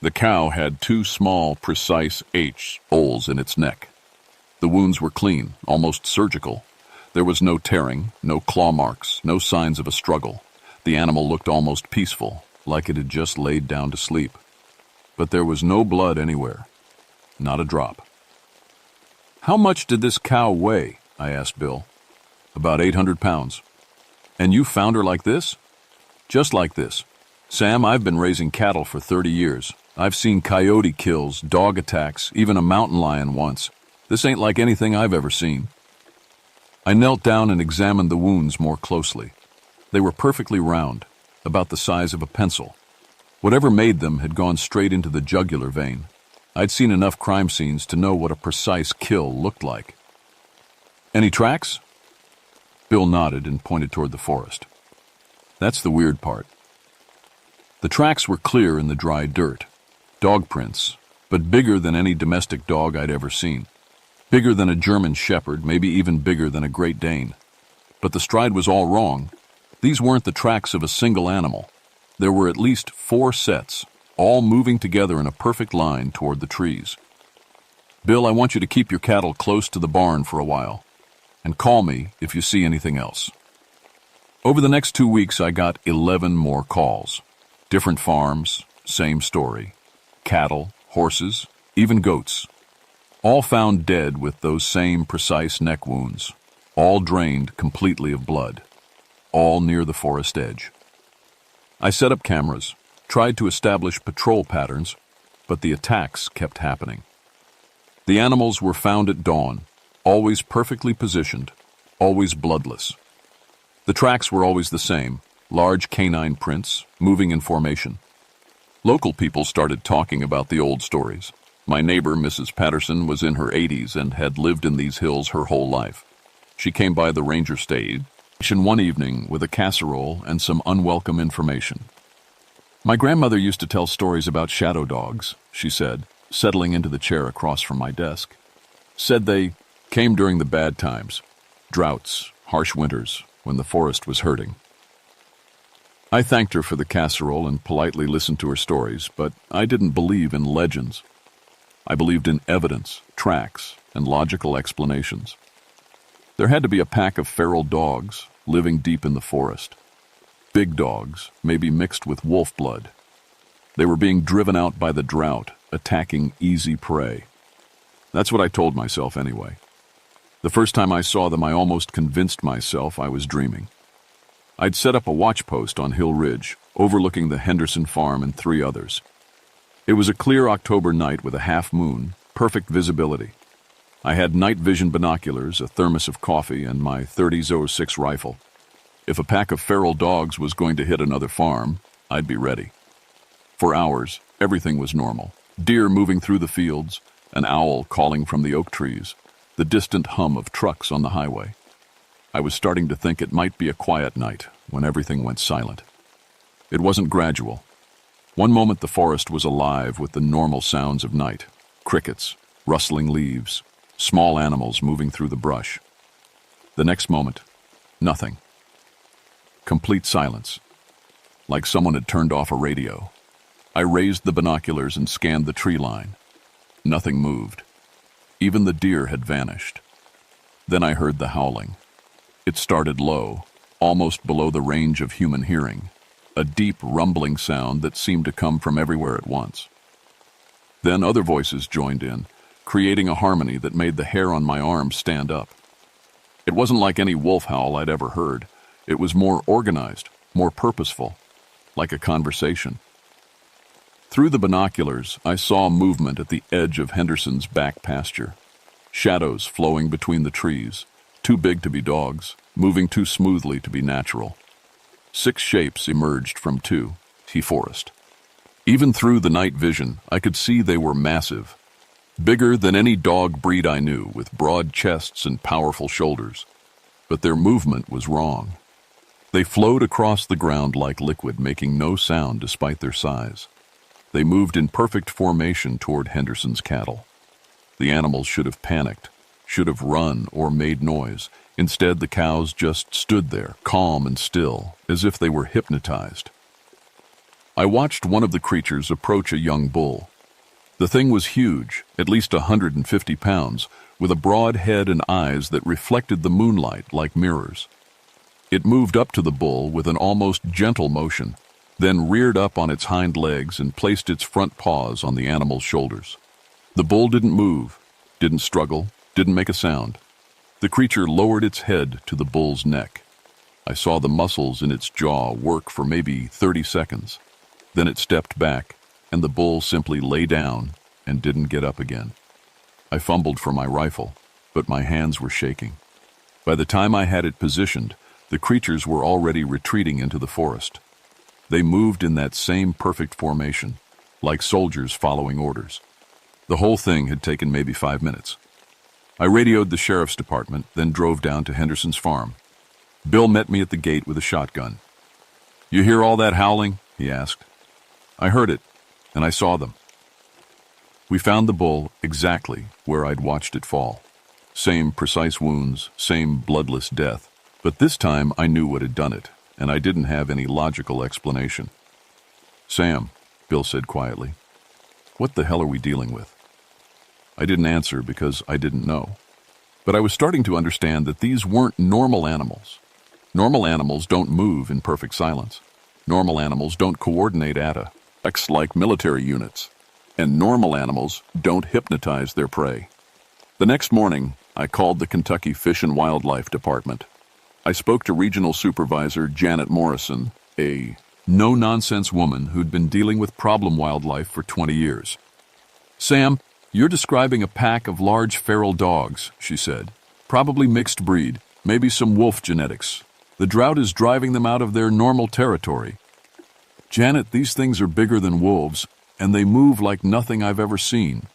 The cow had two small, precise H holes in its neck. The wounds were clean, almost surgical. There was no tearing, no claw marks, no signs of a struggle. The animal looked almost peaceful, like it had just laid down to sleep. But there was no blood anywhere. Not a drop. "How much did this cow weigh?" I asked Bill. "About 800 pounds. "And you found her like this?" "Just like this. Sam, I've been raising cattle for 30 years. I've seen coyote kills, dog attacks, even a mountain lion once. This ain't like anything I've ever seen." I knelt down and examined the wounds more closely. They were perfectly round, about the size of a pencil. Whatever made them had gone straight into the jugular vein. I'd seen enough crime scenes to know what a precise kill looked like. "Any tracks?" Bill nodded and pointed toward the forest. "That's the weird part." The tracks were clear in the dry dirt. Dog prints, but bigger than any domestic dog I'd ever seen. Bigger than a German shepherd, maybe even bigger than a Great Dane. But the stride was all wrong. These weren't the tracks of a single animal. There were at least 4 sets, all moving together in a perfect line toward the trees. "Bill, I want you to keep your cattle close to the barn for a while, and call me if you see anything else." Over the next 2 weeks, I got 11 more calls. Different farms, same story. Cattle, horses, even goats. All found dead with those same precise neck wounds, all drained completely of blood, all near the forest edge. I set up cameras, tried to establish patrol patterns, but the attacks kept happening. The animals were found at dawn, always perfectly positioned, always bloodless. The tracks were always the same, large canine prints, moving in formation. Local people started talking about the old stories. My neighbor, Mrs. Patterson, was in her 80s and had lived in these hills her whole life. She came by the ranger station one evening with a casserole and some unwelcome information. "My grandmother used to tell stories about shadow dogs," she said, settling into the chair across from my desk. "Said they came during the bad times, droughts, harsh winters, when the forest was hurting." I thanked her for the casserole and politely listened to her stories, but I didn't believe in legends. I believed in evidence, tracks, and logical explanations. There had to be a pack of feral dogs living deep in the forest. Big dogs, maybe mixed with wolf blood. They were being driven out by the drought, attacking easy prey. That's what I told myself anyway. The first time I saw them, I almost convinced myself I was dreaming. I'd set up a watch post on Hill Ridge, overlooking the Henderson farm and 3 others. It was a clear October night with a half moon, perfect visibility. I had night vision binoculars, a thermos of coffee, and my .30-06 rifle. If a pack of feral dogs was going to hit another farm, I'd be ready. For hours, everything was normal. Deer moving through the fields, an owl calling from the oak trees, the distant hum of trucks on the highway. I was starting to think it might be a quiet night when everything went silent. It wasn't gradual. One moment the forest was alive with the normal sounds of night, crickets, rustling leaves, small animals moving through the brush. The next moment, nothing. Complete silence, like someone had turned off a radio. I raised the binoculars and scanned the tree line. Nothing moved. Even the deer had vanished. Then I heard the howling. It started low, almost below the range of human hearing, a deep rumbling sound that seemed to come from everywhere at once. Then other voices joined in, creating a harmony that made the hair on my arms stand up. It wasn't like any wolf howl I'd ever heard. It was more organized, more purposeful, like a conversation. Through the binoculars, I saw movement at the edge of Henderson's back pasture. Shadows flowing between the trees, too big to be dogs, moving too smoothly to be natural. 6 shapes emerged from 2, forest. Even through the night vision, I could see they were massive. Bigger than any dog breed I knew, with broad chests and powerful shoulders. But their movement was wrong. They flowed across the ground like liquid, making no sound despite their size. They moved in perfect formation toward Henderson's cattle. The animals should have panicked, should have run or made noise. Instead, the cows just stood there, calm and still, as if they were hypnotized. I watched one of the creatures approach a young bull. The thing was huge, at least 150 pounds, with a broad head and eyes that reflected the moonlight like mirrors. It moved up to the bull with an almost gentle motion, then reared up on its hind legs and placed its front paws on the animal's shoulders. The bull didn't move, didn't struggle, didn't make a sound. The creature lowered its head to the bull's neck. I saw the muscles in its jaw work for maybe 30 seconds. Then it stepped back, and the bull simply lay down and didn't get up again. I fumbled for my rifle, but my hands were shaking. By the time I had it positioned, the creatures were already retreating into the forest. They moved in that same perfect formation, like soldiers following orders. The whole thing had taken maybe 5 minutes. I radioed the sheriff's department, then drove down to Henderson's farm. Bill met me at the gate with a shotgun. "You hear all that howling?" he asked. I heard it, and I saw them. We found the bull exactly where I'd watched it fall. Same precise wounds, same bloodless death, but this time I knew what had done it, and I didn't have any logical explanation. "Sam," Bill said quietly, "what the hell are we dealing with?" I didn't answer because I didn't know. But I was starting to understand that these weren't normal animals. Normal animals don't move in perfect silence. Normal animals don't coordinate attacks like military units. And normal animals don't hypnotize their prey. The next morning, I called the Kentucky Fish and Wildlife Department. I spoke to Regional Supervisor Janet Morrison, a no-nonsense woman who'd been dealing with problem wildlife for 20 years. "Sam, you're describing a pack of large feral dogs," she said. "Probably mixed breed, maybe some wolf genetics. The drought is driving them out of their normal territory." "Janet, these things are bigger than wolves, and they move like nothing I've ever seen.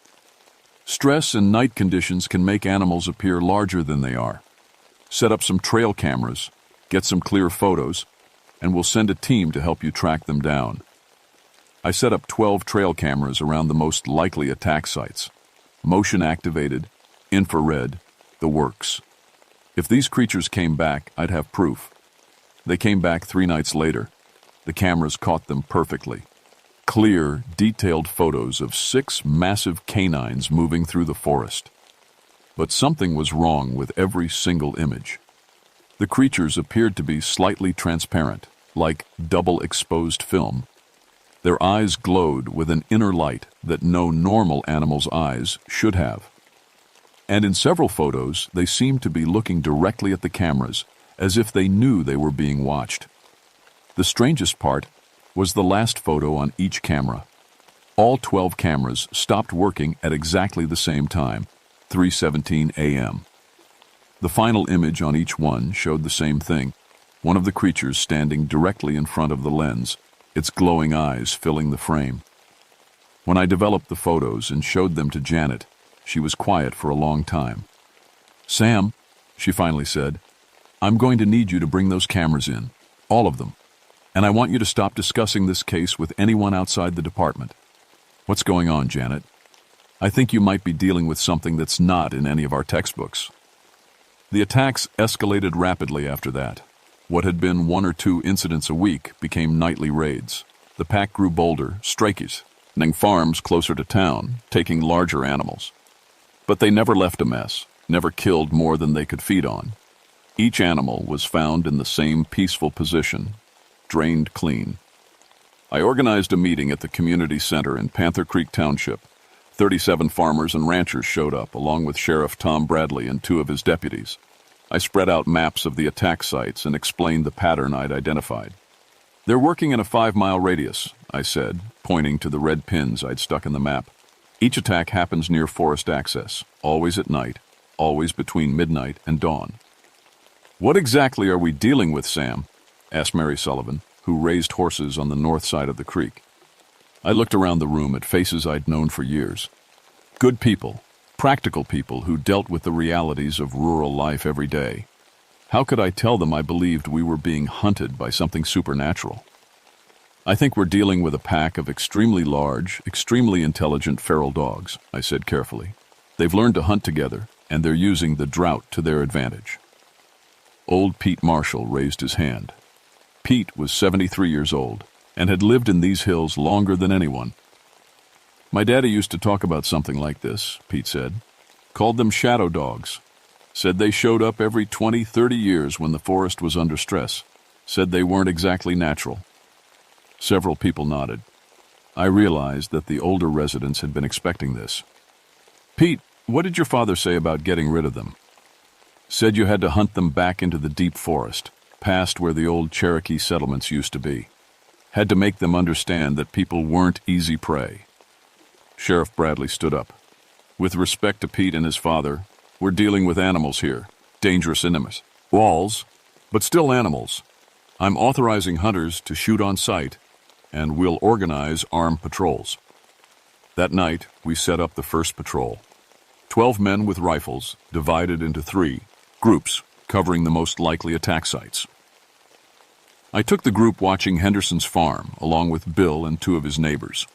Stress and night conditions can make animals appear larger than they are. Set up some trail cameras, get some clear photos, and we'll send a team to help you track them down." I set up 12 trail cameras around the most likely attack sites. Motion activated, infrared, the works. If these creatures came back, I'd have proof. They came back 3 nights later. The cameras caught them perfectly. Clear, detailed photos of 6 massive canines moving through the forest. But something was wrong with every single image. The creatures appeared to be slightly transparent, like double-exposed film. Their eyes glowed with an inner light that no normal animal's eyes should have. And in several photos, they seemed to be looking directly at the cameras, as if they knew they were being watched. The strangest part was the last photo on each camera. All 12 cameras stopped working at exactly the same time, 3:17 a.m. The final image on each one showed the same thing, one of the creatures standing directly in front of the lens, its glowing eyes filling the frame. When I developed the photos and showed them to Janet, she was quiet for a long time. "Sam," she finally said, "I'm going to need you to bring those cameras in, all of them. And I want you to stop discussing this case with anyone outside the department." "What's going on, Janet?" "I think you might be dealing with something that's not in any of our textbooks." The attacks escalated rapidly after that. What had been 1 or 2 incidents a week became nightly raids. The pack grew bolder, striking farms closer to town, taking larger animals. But they never left a mess, never killed more than they could feed on. Each animal was found in the same peaceful position, drained clean. I organized a meeting at the community center in Panther Creek Township. 37 farmers and ranchers showed up, along with Sheriff Tom Bradley and 2 of his deputies. I spread out maps of the attack sites and explained the pattern I'd identified. "They're working in a 5-mile radius," I said, pointing to the red pins I'd stuck in the map. "Each attack happens near forest access, always at night, always between midnight and dawn." "What exactly are we dealing with, Sam?" asked Mary Sullivan, who raised horses on the north side of the creek. I looked around the room at faces I'd known for years. Good people, practical people who dealt with the realities of rural life every day. How could I tell them I believed we were being hunted by something supernatural? "I think we're dealing with a pack of extremely large, extremely intelligent feral dogs," I said carefully. "They've learned to hunt together, and they're using the drought to their advantage. Old Pete Marshall raised his hand. Pete was 73 years old and had lived in these hills longer than anyone. My daddy used to talk about something like this, Pete said. Called them shadow dogs. Said they showed up every 20, 30 years when the forest was under stress. Said they weren't exactly natural. Several people nodded. I realized that the older residents had been expecting this. Pete, what did your father say about getting rid of them? Said you had to hunt them back into the deep forest, past where the old Cherokee settlements used to be. Had to make them understand that people weren't easy prey. Sheriff Bradley stood up. With respect to Pete and his father, we're dealing with animals here, dangerous enemies. Walls, but still animals. I'm authorizing hunters to shoot on sight, and we'll organize armed patrols. That night, we set up the first patrol. 12 men with rifles, divided into 3 groups, covering the most likely attack sites. I took the group watching Henderson's farm, along with Bill and 2 of his neighbors.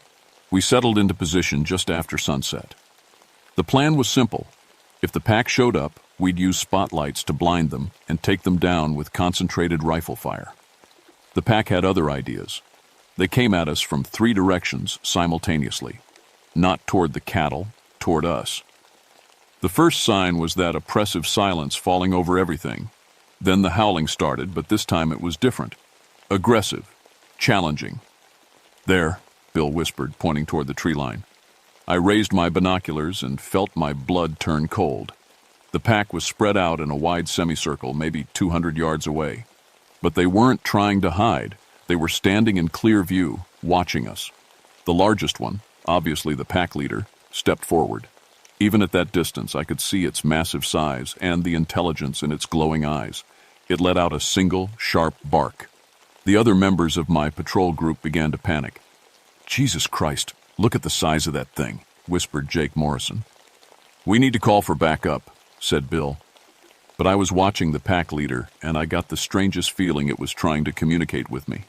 We settled into position just after sunset. The plan was simple. If the pack showed up, we'd use spotlights to blind them and take them down with concentrated rifle fire. The pack had other ideas. They came at us from 3 directions simultaneously. Not toward the cattle, toward us. The first sign was that oppressive silence falling over everything. Then the howling started, but this time it was different. Aggressive. Challenging. There, Bill whispered, pointing toward the tree line. I raised my binoculars and felt my blood turn cold. The pack was spread out in a wide semicircle, maybe 200 yards away. But they weren't trying to hide. They were standing in clear view, watching us. The largest one, obviously the pack leader, stepped forward. Even at that distance, I could see its massive size and the intelligence in its glowing eyes. It let out a single, sharp bark. The other members of my patrol group began to panic. Jesus Christ, look at the size of that thing, whispered Jake Morrison. We need to call for backup, said Bill. But I was watching the pack leader, and I got the strangest feeling it was trying to communicate with me.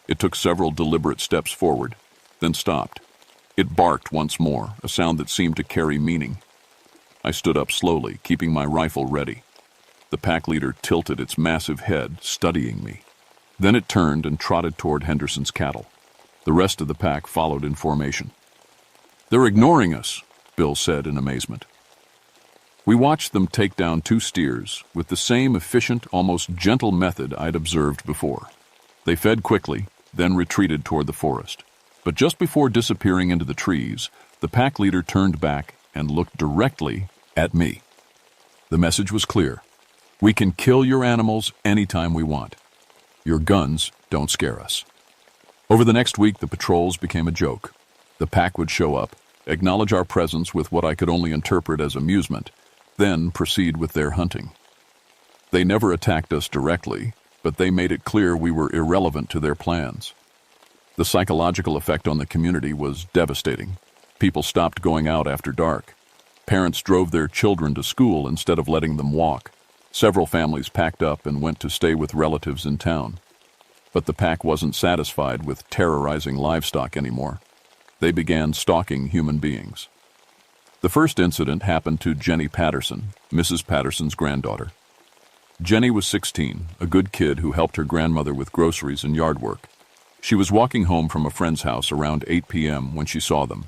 It took several deliberate steps forward, then stopped. It barked once more, a sound that seemed to carry meaning. I stood up slowly, keeping my rifle ready. The pack leader tilted its massive head, studying me. Then it turned and trotted toward Henderson's cattle. The rest of the pack followed in formation. They're ignoring us, Bill said in amazement. We watched them take down 2 steers with the same efficient, almost gentle method I'd observed before. They fed quickly, then retreated toward the forest. But just before disappearing into the trees, the pack leader turned back and looked directly at me. The message was clear. We can kill your animals anytime we want. Your guns don't scare us. Over the next week, the patrols became a joke. The pack would show up, acknowledge our presence with what I could only interpret as amusement, then proceed with their hunting. They never attacked us directly, but they made it clear we were irrelevant to their plans. The psychological effect on the community was devastating. People stopped going out after dark. Parents drove their children to school instead of letting them walk. Several families packed up and went to stay with relatives in town. But the pack wasn't satisfied with terrorizing livestock anymore. They began stalking human beings. The first incident happened to Jenny Patterson, Mrs. Patterson's granddaughter. Jenny was 16, a good kid who helped her grandmother with groceries and yard work. She was walking home from a friend's house around 8 p.m. when she saw them.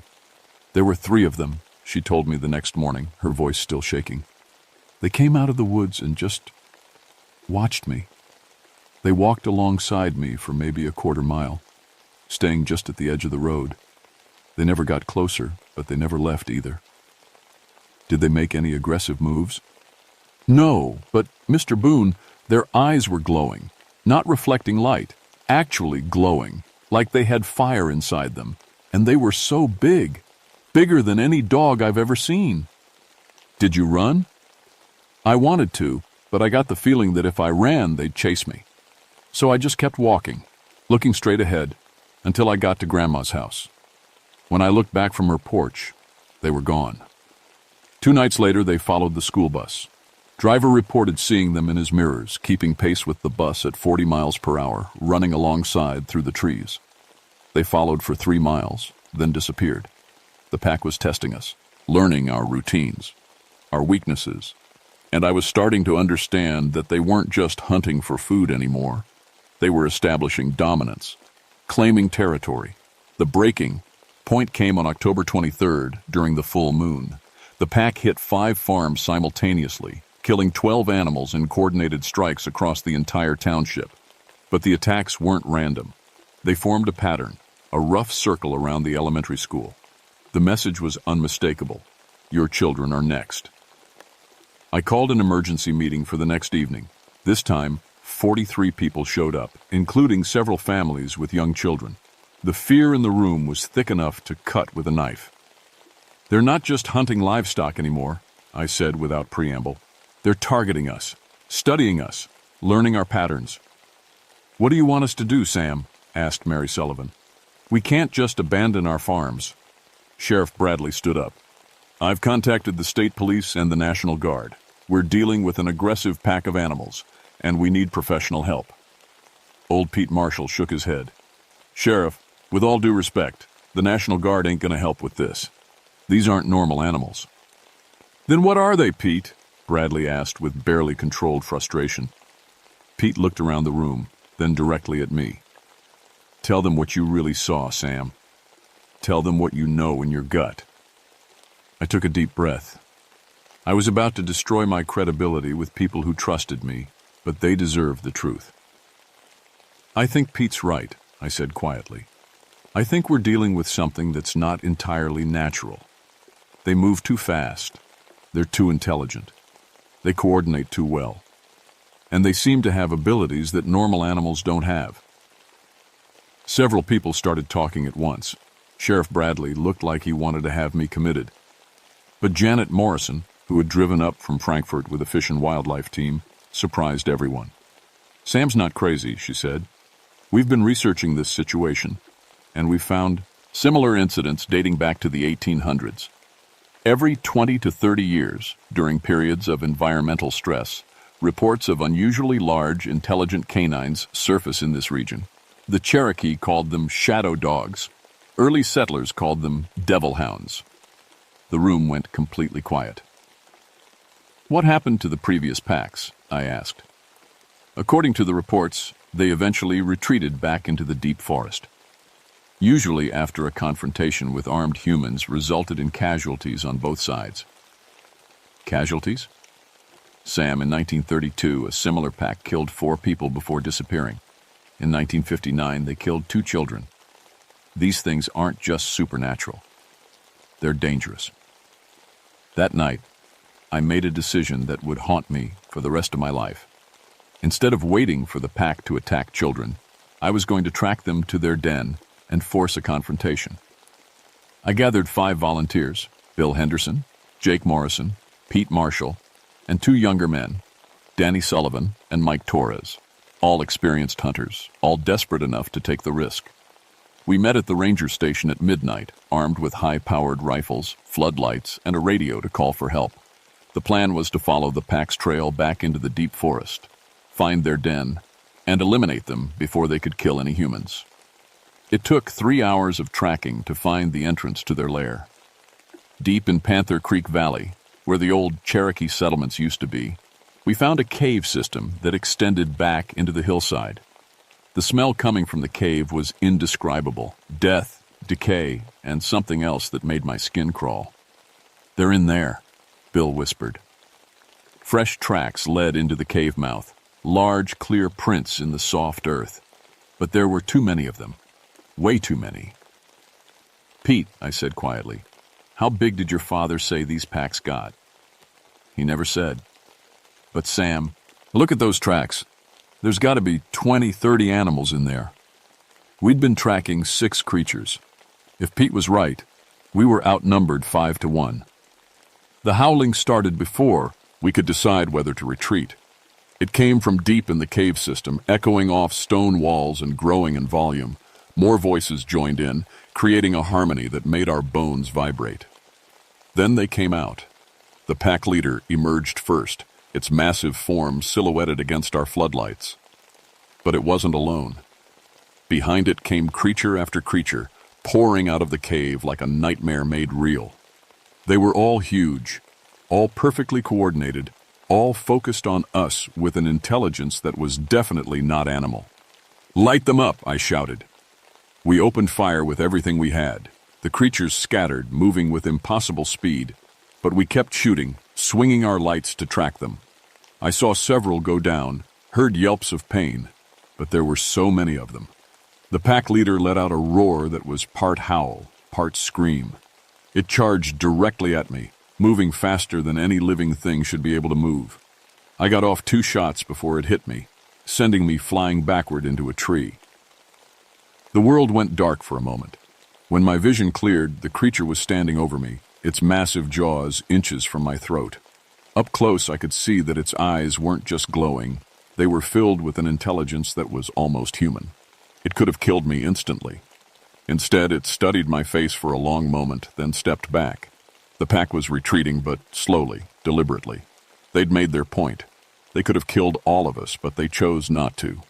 There were 3 of them, she told me the next morning, her voice still shaking. They came out of the woods and just watched me. They walked alongside me for maybe a quarter mile, staying just at the edge of the road. They never got closer, but they never left either. Did they make any aggressive moves? No, but Mr. Boone, their eyes were glowing, not reflecting light. Actually glowing, like they had fire inside them, and they were so big, bigger than any dog I've ever seen. Did you run? I wanted to, but I got the feeling that if I ran, they'd chase me. So I just kept walking, looking straight ahead, until I got to Grandma's house. When I looked back from her porch, they were gone. 2 nights later, they followed the school bus. Driver reported seeing them in his mirrors, keeping pace with the bus at 40 miles per hour, running alongside through the trees. They followed for 3 miles, then disappeared. The pack was testing us, learning our routines. our weaknesses, and I was starting to understand that they weren't just hunting for food anymore. They were establishing dominance, claiming territory. The breaking point came on October 23rd during the full moon. The pack hit 5 farms simultaneously, killing 12 animals in coordinated strikes across the entire township. But the attacks weren't random. They formed a pattern, a rough circle around the elementary school. The message was unmistakable. Your children are next. I called an emergency meeting for the next evening. This time, 43 people showed up, including several families with young children. The fear in the room was thick enough to cut with a knife. They're not just hunting livestock anymore, I said without preamble. They're targeting us, studying us, learning our patterns. What do you want us to do, Sam? Asked Mary Sullivan. We can't just abandon our farms. Sheriff Bradley stood up. I've contacted the state police and the National Guard. We're dealing with an aggressive pack of animals, and we need professional help. Old Pete Marshall shook his head. Sheriff, with all due respect, the National Guard ain't gonna help with this. These aren't normal animals. Then what are they, Pete? Bradley asked with barely controlled frustration. Pete looked around the room, then directly at me. Tell them what you really saw, Sam. Tell them what you know in your gut. I took a deep breath. I was about to destroy my credibility with people who trusted me, but they deserved the truth. I think Pete's right, I said quietly. I think we're dealing with something that's not entirely natural. They move too fast. They're too intelligent. They coordinate too well. And they seem to have abilities that normal animals don't have. Several people started talking at once. Sheriff Bradley looked like he wanted to have me committed. But Janet Morrison, who had driven up from Frankfurt with a Fish and Wildlife team, surprised everyone. Sam's not crazy, she said. We've been researching this situation, and we've found similar incidents dating back to the 1800s. Every 20 to 30 years, during periods of environmental stress, reports of unusually large, intelligent canines surface in this region. The Cherokee called them shadow dogs. Early settlers called them devil hounds. The room went completely quiet. What happened to the previous packs? I asked. According to the reports, they eventually retreated back into the deep forest. Usually after a confrontation with armed humans resulted in casualties on both sides. Casualties? Sam, in 1932, a similar pack killed 4 people before disappearing. In 1959, they killed 2 children. These things aren't just supernatural. They're dangerous. That night, I made a decision that would haunt me for the rest of my life. Instead of waiting for the pack to attack children, I was going to track them to their den and force a confrontation. I gathered 5 volunteers, Bill Henderson, Jake Morrison, Pete Marshall, and 2 younger men, Danny Sullivan and Mike Torres, all experienced hunters, all desperate enough to take the risk. We met at the ranger station at midnight, armed with high-powered rifles, floodlights, and a radio to call for help. The plan was to follow the pack's trail back into the deep forest, find their den, and eliminate them before they could kill any humans. It took 3 hours of tracking to find the entrance to their lair. Deep in Panther Creek Valley, where the old Cherokee settlements used to be, we found a cave system that extended back into the hillside. The smell coming from the cave was indescribable. Death, decay, and something else that made my skin crawl. "They're in there," Bill whispered. Fresh tracks led into the cave mouth, large, clear prints in the soft earth. But there were too many of them. Way too many. "Pete," I said quietly, "how big did your father say these packs got?" He never said. "But Sam, look at those tracks. There's got to be 20, 30 animals in there." We'd been tracking 6 creatures. If Pete was right, we were outnumbered 5 to 1. The howling started before we could decide whether to retreat. It came from deep in the cave system, echoing off stone walls and growing in volume. More voices joined in, creating a harmony that made our bones vibrate. Then they came out. The pack leader emerged first, its massive form silhouetted against our floodlights. But it wasn't alone. Behind it came creature after creature, pouring out of the cave like a nightmare made real. They were all huge, all perfectly coordinated, all focused on us with an intelligence that was definitely not animal. "Light them up," I shouted. We opened fire with everything we had. The creatures scattered, moving with impossible speed, but we kept shooting, swinging our lights to track them. I saw several go down, heard yelps of pain, but there were so many of them. The pack leader let out a roar that was part howl, part scream. It charged directly at me, moving faster than any living thing should be able to move. I got off 2 shots before it hit me, sending me flying backward into a tree. The world went dark for a moment. When my vision cleared, the creature was standing over me, its massive jaws inches from my throat. Up close, I could see that its eyes weren't just glowing. They were filled with an intelligence that was almost human. It could have killed me instantly. Instead, it studied my face for a long moment, then stepped back. The pack was retreating, but slowly, deliberately. They'd made their point. They could have killed all of us, but they chose not to.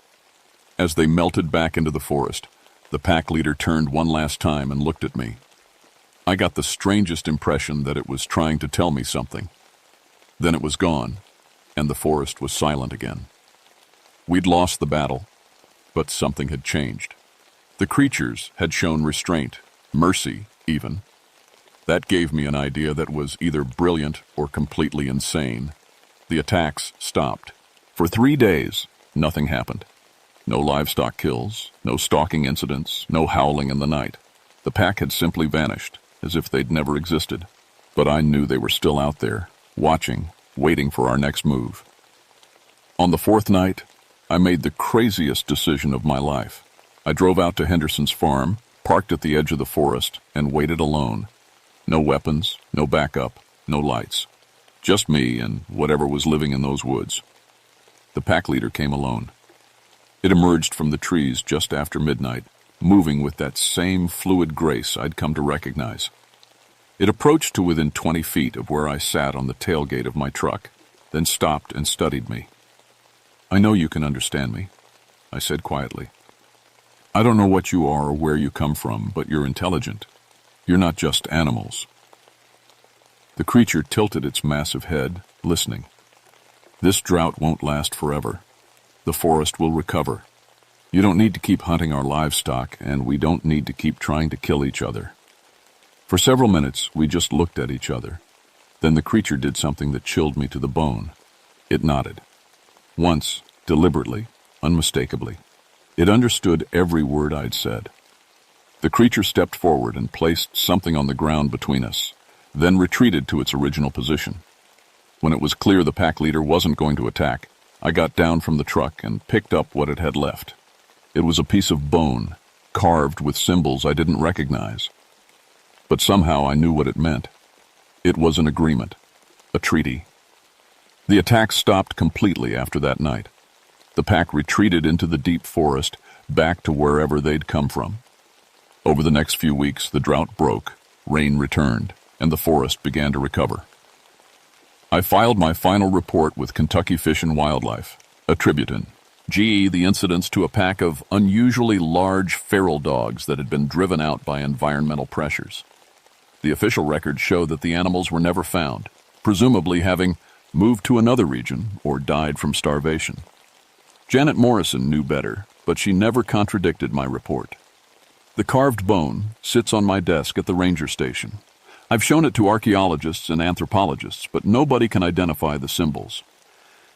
As they melted back into the forest, the pack leader turned one last time and looked at me. I got the strangest impression that it was trying to tell me something. Then it was gone, and the forest was silent again. We'd lost the battle, but something had changed. The creatures had shown restraint, mercy even. That gave me an idea that was either brilliant or completely insane. The attacks stopped. For 3 days, nothing happened. No livestock kills, no stalking incidents, no howling in the night. The pack had simply vanished, as if they'd never existed. But I knew they were still out there, watching, waiting for our next move. On the 4th night, I made the craziest decision of my life. I drove out to Henderson's farm, parked at the edge of the forest, and waited alone. No weapons, no backup, no lights. Just me and whatever was living in those woods. The pack leader came alone. It emerged from the trees just after midnight, moving with that same fluid grace I'd come to recognize. It approached to within 20 feet of where I sat on the tailgate of my truck, then stopped and studied me. "I know you can understand me," I said quietly. "I don't know what you are or where you come from, but you're intelligent. You're not just animals." The creature tilted its massive head, listening. "This drought won't last forever. The forest will recover. You don't need to keep hunting our livestock, and we don't need to keep trying to kill each other." For several minutes, we just looked at each other. Then the creature did something that chilled me to the bone. It nodded. Once, deliberately, unmistakably. It understood every word I'd said. The creature stepped forward and placed something on the ground between us, then retreated to its original position. When it was clear the pack leader wasn't going to attack, I got down from the truck and picked up what it had left. It was a piece of bone, carved with symbols I didn't recognize. But somehow I knew what it meant. It was an agreement, a treaty. The attack stopped completely after that night. The pack retreated into the deep forest, back to wherever they'd come from. Over the next few weeks, the drought broke, rain returned, and the forest began to recover. I filed my final report with Kentucky Fish and Wildlife, attributing the incidents to a pack of unusually large feral dogs that had been driven out by environmental pressures. The official records show that the animals were never found, presumably having moved to another region or died from starvation. Janet Morrison knew better, but she never contradicted my report. The carved bone sits on my desk at the ranger station. I've shown it to archaeologists and anthropologists, but nobody can identify the symbols.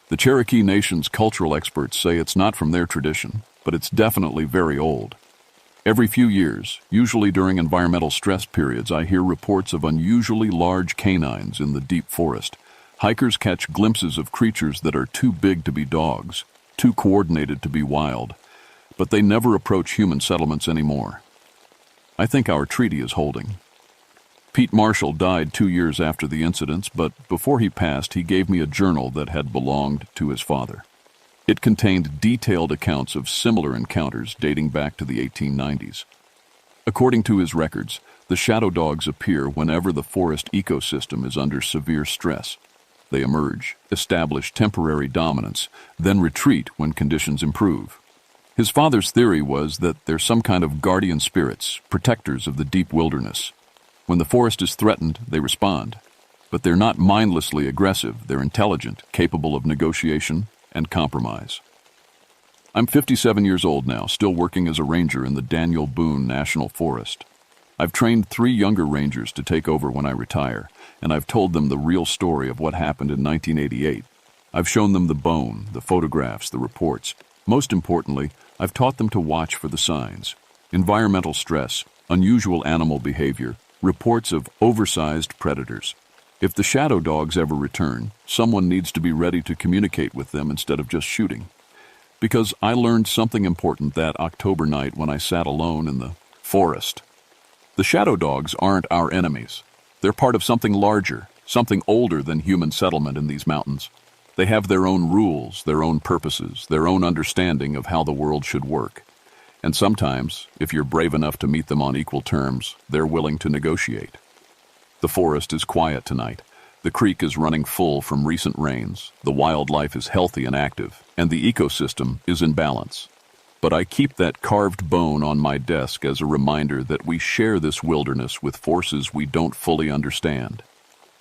The Cherokee Nation's cultural experts say it's not from their tradition, but it's definitely very old. Every few years, usually during environmental stress periods, I hear reports of unusually large canines in the deep forest. Hikers catch glimpses of creatures that are too big to be dogs, too coordinated to be wild, but they never approach human settlements anymore. I think our treaty is holding. Pete Marshall died 2 years after the incidents, but before he passed, he gave me a journal that had belonged to his father. It contained detailed accounts of similar encounters dating back to the 1890s. According to his records, the shadow dogs appear whenever the forest ecosystem is under severe stress. They emerge, establish temporary dominance, then retreat when conditions improve. His father's theory was that they're some kind of guardian spirits, protectors of the deep wilderness. When the forest is threatened, they respond. But they're not mindlessly aggressive. They're intelligent, capable of negotiation and compromise. I'm 57 years old now, still working as a ranger in the Daniel Boone National Forest. I've trained 3 younger rangers to take over when I retire, and I've told them the real story of what happened in 1988. I've shown them the bone, the photographs, the reports. Most importantly, I've taught them to watch for the signs. Environmental stress, unusual animal behavior, reports of oversized predators. If the shadow dogs ever return, someone needs to be ready to communicate with them instead of just shooting. Because I learned something important that October night when I sat alone in the forest. The shadow dogs aren't our enemies. They're part of something larger, something older than human settlement in these mountains. They have their own rules, their own purposes, their own understanding of how the world should work. And sometimes, if you're brave enough to meet them on equal terms, they're willing to negotiate. The forest is quiet tonight. The creek is running full from recent rains. The wildlife is healthy and active, and the ecosystem is in balance. But I keep that carved bone on my desk as a reminder that we share this wilderness with forces we don't fully understand.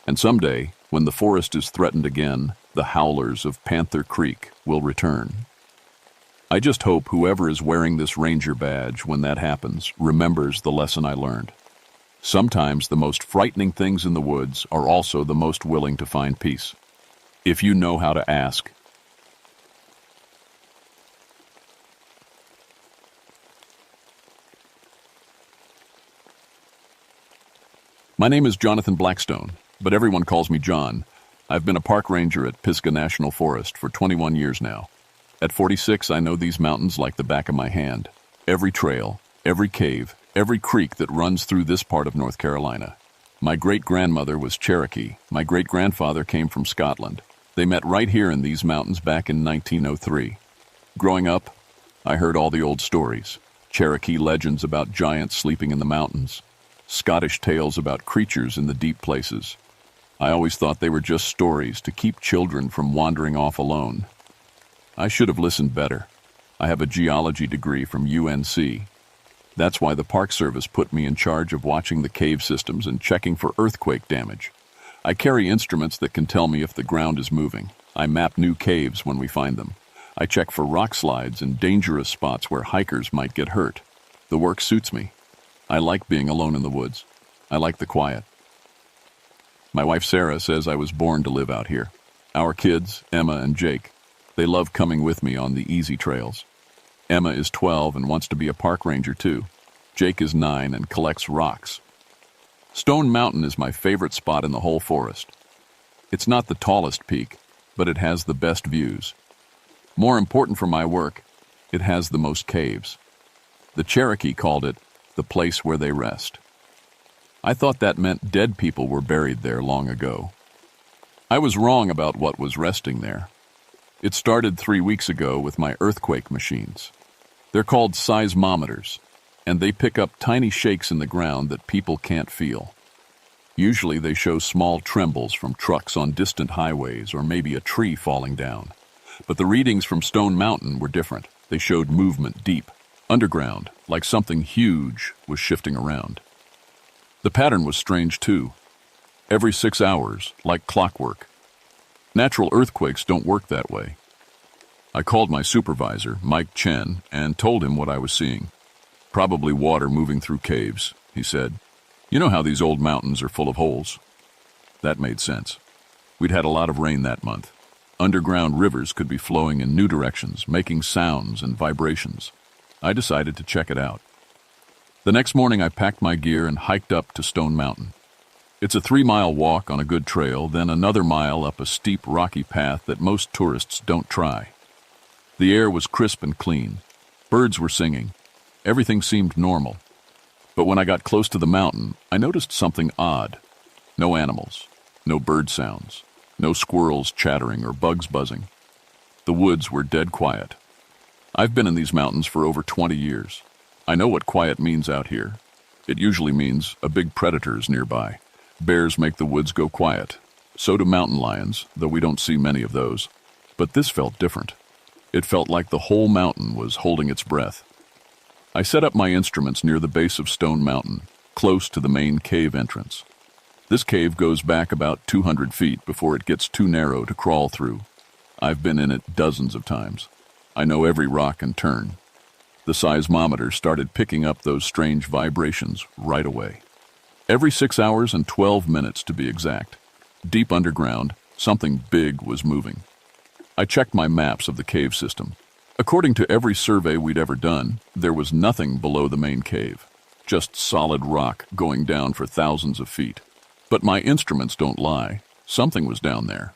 And someday, when the forest is threatened again, the howlers of Panther Creek will return. I just hope whoever is wearing this ranger badge when that happens remembers the lesson I learned. Sometimes the most frightening things in the woods are also the most willing to find peace. If you know how to ask. My name is Jonathan Blackstone, but everyone calls me John. I've been a park ranger at Pisgah National Forest for 21 years now. At 46, I know these mountains like the back of my hand. Every trail, every cave, every creek that runs through this part of North Carolina. My great-grandmother was Cherokee. My great-grandfather came from Scotland. They met right here in these mountains back in 1903. Growing up, I heard all the old stories. Cherokee legends about giants sleeping in the mountains. Scottish tales about creatures in the deep places. I always thought they were just stories to keep children from wandering off alone. I should have listened better. I have a geology degree from UNC. That's why the Park Service put me in charge of watching the cave systems and checking for earthquake damage. I carry instruments that can tell me if the ground is moving. I map new caves when we find them. I check for rock slides and dangerous spots where hikers might get hurt. The work suits me. I like being alone in the woods. I like the quiet. My wife Sarah says I was born to live out here. Our kids, Emma and Jake, they love coming with me on the easy trails. Emma is 12 and wants to be a park ranger too. Jake is 9 and collects rocks. Stone Mountain is my favorite spot in the whole forest. It's not the tallest peak, but it has the best views. More important for my work, it has the most caves. The Cherokee called it the place where they rest. I thought that meant dead people were buried there long ago. I was wrong about what was resting there. It started 3 weeks ago with my earthquake machines. They're called seismometers, and they pick up tiny shakes in the ground that people can't feel. Usually they show small trembles from trucks on distant highways or maybe a tree falling down. But the readings from Stone Mountain were different. They showed movement deep, underground, like something huge was shifting around. The pattern was strange too. Every 6 hours, like clockwork. Natural earthquakes don't work that way. I called my supervisor, Mike Chen, and told him what I was seeing. Probably water moving through caves, he said. You know how these old mountains are full of holes? That made sense. We'd had a lot of rain that month. Underground rivers could be flowing in new directions, making sounds and vibrations. I decided to check it out. The next morning I packed my gear and hiked up to Stone Mountain. It's a 3-mile walk on a good trail, then another mile up a steep, rocky path that most tourists don't try. The air was crisp and clean. Birds were singing. Everything seemed normal. But when I got close to the mountain, I noticed something odd. No animals, no bird sounds, no squirrels chattering or bugs buzzing. The woods were dead quiet. I've been in these mountains for over 20 years. I know what quiet means out here. It usually means a big predator is nearby. Bears make the woods go quiet. So do mountain lions, though we don't see many of those. But this felt different. It felt like the whole mountain was holding its breath. I set up my instruments near the base of Stone Mountain, close to the main cave entrance. This cave goes back about 200 feet before it gets too narrow to crawl through. I've been in it dozens of times. I know every rock and turn. The seismometer started picking up those strange vibrations right away. Every 6 hours and 12 minutes to be exact. Deep underground, something big was moving. I checked my maps of the cave system. According to every survey we'd ever done, there was nothing below the main cave. Just solid rock going down for thousands of feet. But my instruments don't lie. Something was down there.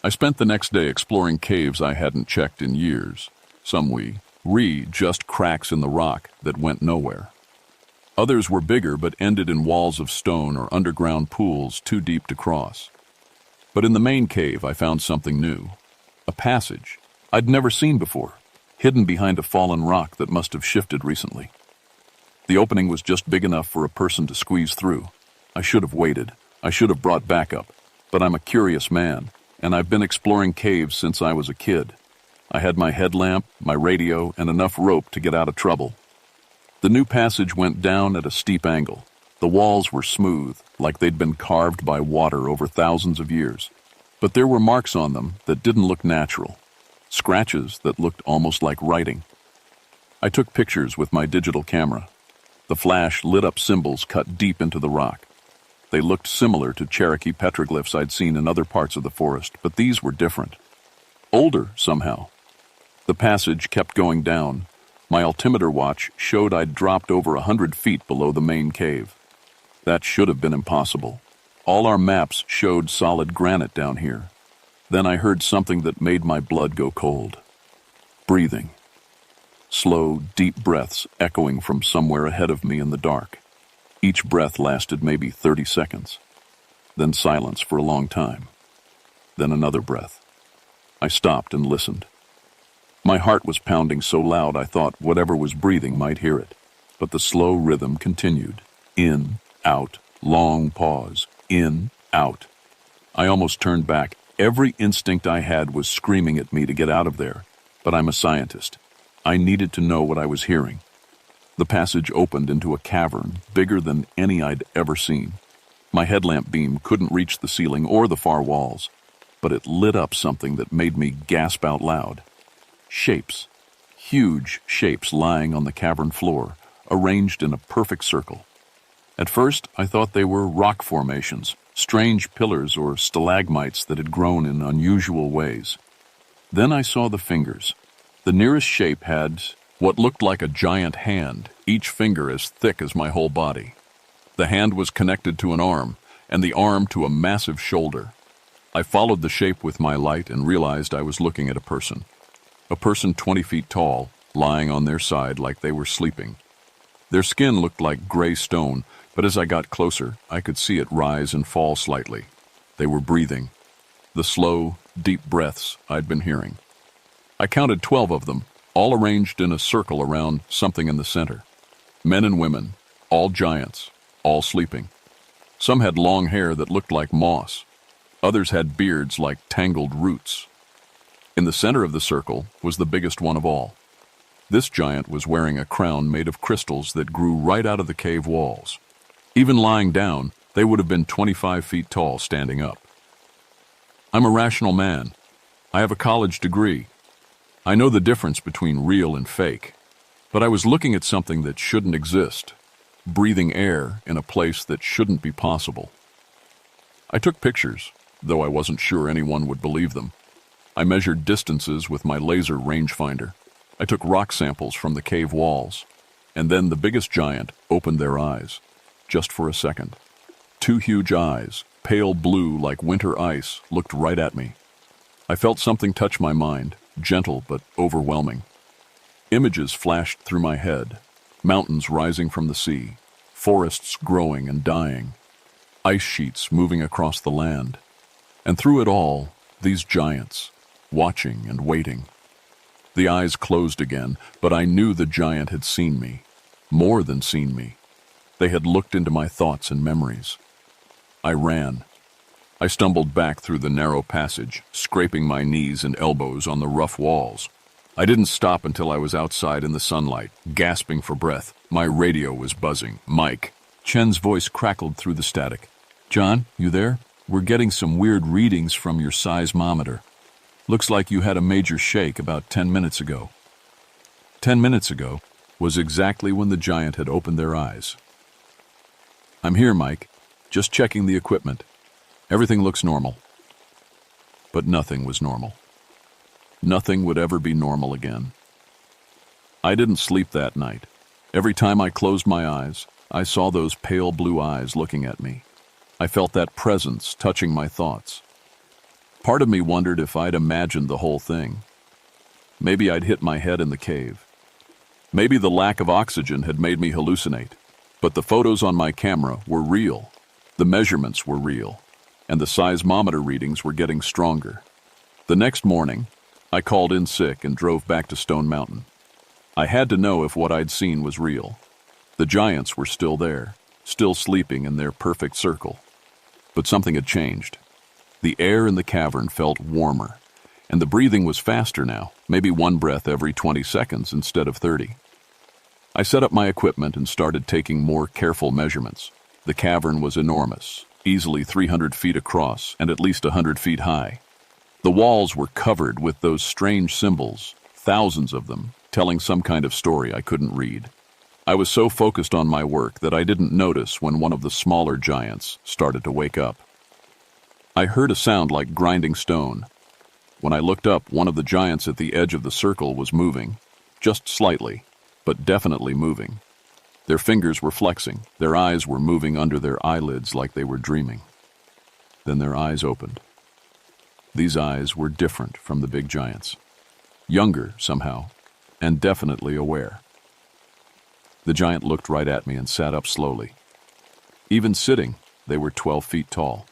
I spent the next day exploring caves I hadn't checked in years. Some just cracks in the rock that went nowhere. Others were bigger but ended in walls of stone or underground pools too deep to cross. But in the main cave I found something new. A passage I'd never seen before, hidden behind a fallen rock that must have shifted recently. The opening was just big enough for a person to squeeze through. I should have waited. I should have brought backup. But I'm a curious man, and I've been exploring caves since I was a kid. I had my headlamp, my radio, and enough rope to get out of trouble. The new passage went down at a steep angle. The walls were smooth, like they'd been carved by water over thousands of years. But there were marks on them that didn't look natural. Scratches that looked almost like writing. I took pictures with my digital camera. The flash lit up symbols cut deep into the rock. They looked similar to Cherokee petroglyphs I'd seen in other parts of the forest, but these were different. Older, somehow. The passage kept going down. My altimeter watch showed I'd dropped over 100 feet below the main cave. That should have been impossible. All our maps showed solid granite down here. Then I heard something that made my blood go cold. Breathing. Slow, deep breaths echoing from somewhere ahead of me in the dark. Each breath lasted maybe 30 seconds. Then silence for a long time. Then another breath. I stopped and listened. My heart was pounding so loud I thought whatever was breathing might hear it. But the slow rhythm continued. In, out, long pause. In, out. I almost turned back. Every instinct I had was screaming at me to get out of there. But I'm a scientist. I needed to know what I was hearing. The passage opened into a cavern bigger than any I'd ever seen. My headlamp beam couldn't reach the ceiling or the far walls, but it lit up something that made me gasp out loud. Shapes. Huge shapes lying on the cavern floor, arranged in a perfect circle. At first, I thought they were rock formations, strange pillars or stalagmites that had grown in unusual ways. Then I saw the fingers. The nearest shape had what looked like a giant hand, each finger as thick as my whole body. The hand was connected to an arm, and the arm to a massive shoulder. I followed the shape with my light and realized I was looking at a person. A person 20 feet tall, lying on their side like they were sleeping. Their skin looked like gray stone, but as I got closer, I could see it rise and fall slightly. They were breathing. The slow, deep breaths I'd been hearing. I counted 12 of them, all arranged in a circle around something in the center. Men and women, all giants, all sleeping. Some had long hair that looked like moss. Others had beards like tangled roots. In the center of the circle was the biggest one of all. This giant was wearing a crown made of crystals that grew right out of the cave walls. Even lying down, they would have been 25 feet tall standing up. I'm a rational man. I have a college degree. I know the difference between real and fake. But I was looking at something that shouldn't exist, breathing air in a place that shouldn't be possible. I took pictures, though I wasn't sure anyone would believe them. I measured distances with my laser rangefinder. I took rock samples from the cave walls. And then the biggest giant opened their eyes, just for a second. 2 huge eyes, pale blue like winter ice, looked right at me. I felt something touch my mind, gentle but overwhelming. Images flashed through my head, mountains rising from the sea, forests growing and dying, ice sheets moving across the land. And through it all, these giants, watching and waiting. The eyes closed again, but I knew the giant had seen me, more than seen me. They had looked into my thoughts and memories. I ran. I stumbled back through the narrow passage, scraping my knees and elbows on the rough walls. I didn't stop until I was outside in the sunlight, gasping for breath. My radio was buzzing. Mike. Chen's voice crackled through the static. John, you there? We're getting some weird readings from your seismometer. Looks like you had a major shake about 10 minutes ago. 10 minutes ago was exactly when the giant had opened their eyes. I'm here, Mike. Just checking the equipment. Everything looks normal. But nothing was normal. Nothing would ever be normal again. I didn't sleep that night. Every time I closed my eyes, I saw those pale blue eyes looking at me. I felt that presence touching my thoughts. Part of me wondered if I'd imagined the whole thing. Maybe I'd hit my head in the cave. Maybe the lack of oxygen had made me hallucinate. But the photos on my camera were real. The measurements were real. And the seismometer readings were getting stronger. The next morning, I called in sick and drove back to Stone Mountain. I had to know if what I'd seen was real. The giants were still there, still sleeping in their perfect circle. But something had changed. The air in the cavern felt warmer, and the breathing was faster now, maybe one breath every 20 seconds instead of 30. I set up my equipment and started taking more careful measurements. The cavern was enormous, easily 300 feet across and at least 100 feet high. The walls were covered with those strange symbols, thousands of them, telling some kind of story I couldn't read. I was so focused on my work that I didn't notice when one of the smaller giants started to wake up. I heard a sound like grinding stone. When I looked up, one of the giants at the edge of the circle was moving, just slightly, but definitely moving. Their fingers were flexing, their eyes were moving under their eyelids like they were dreaming. Then their eyes opened. These eyes were different from the big giants. Younger, somehow, and definitely aware. The giant looked right at me and sat up slowly. Even sitting, they were 12 feet tall.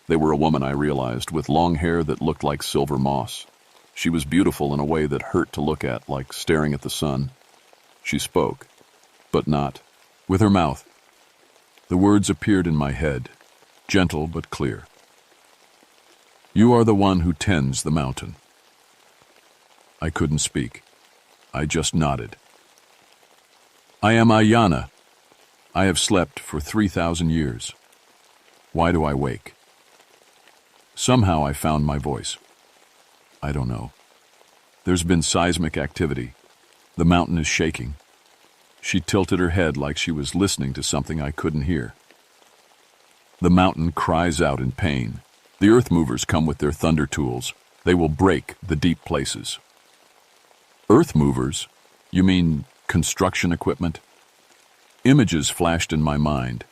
They were a woman, I realized, with long hair that looked like silver moss. She was beautiful in a way that hurt to look at, like staring at the sun. She spoke, but not with her mouth. The words appeared in my head, gentle but clear. You are the one who tends the mountain. I couldn't speak. I just nodded. I am Ayana. I have slept for 3,000 years. Why do I wake? Somehow I found my voice. I don't know. There's been seismic activity. The mountain is shaking. She tilted her head like she was listening to something I couldn't hear. The mountain cries out in pain. The earth movers come with their thunder tools. They will break the deep places. Earth movers? You mean construction equipment? Images flashed in my mind.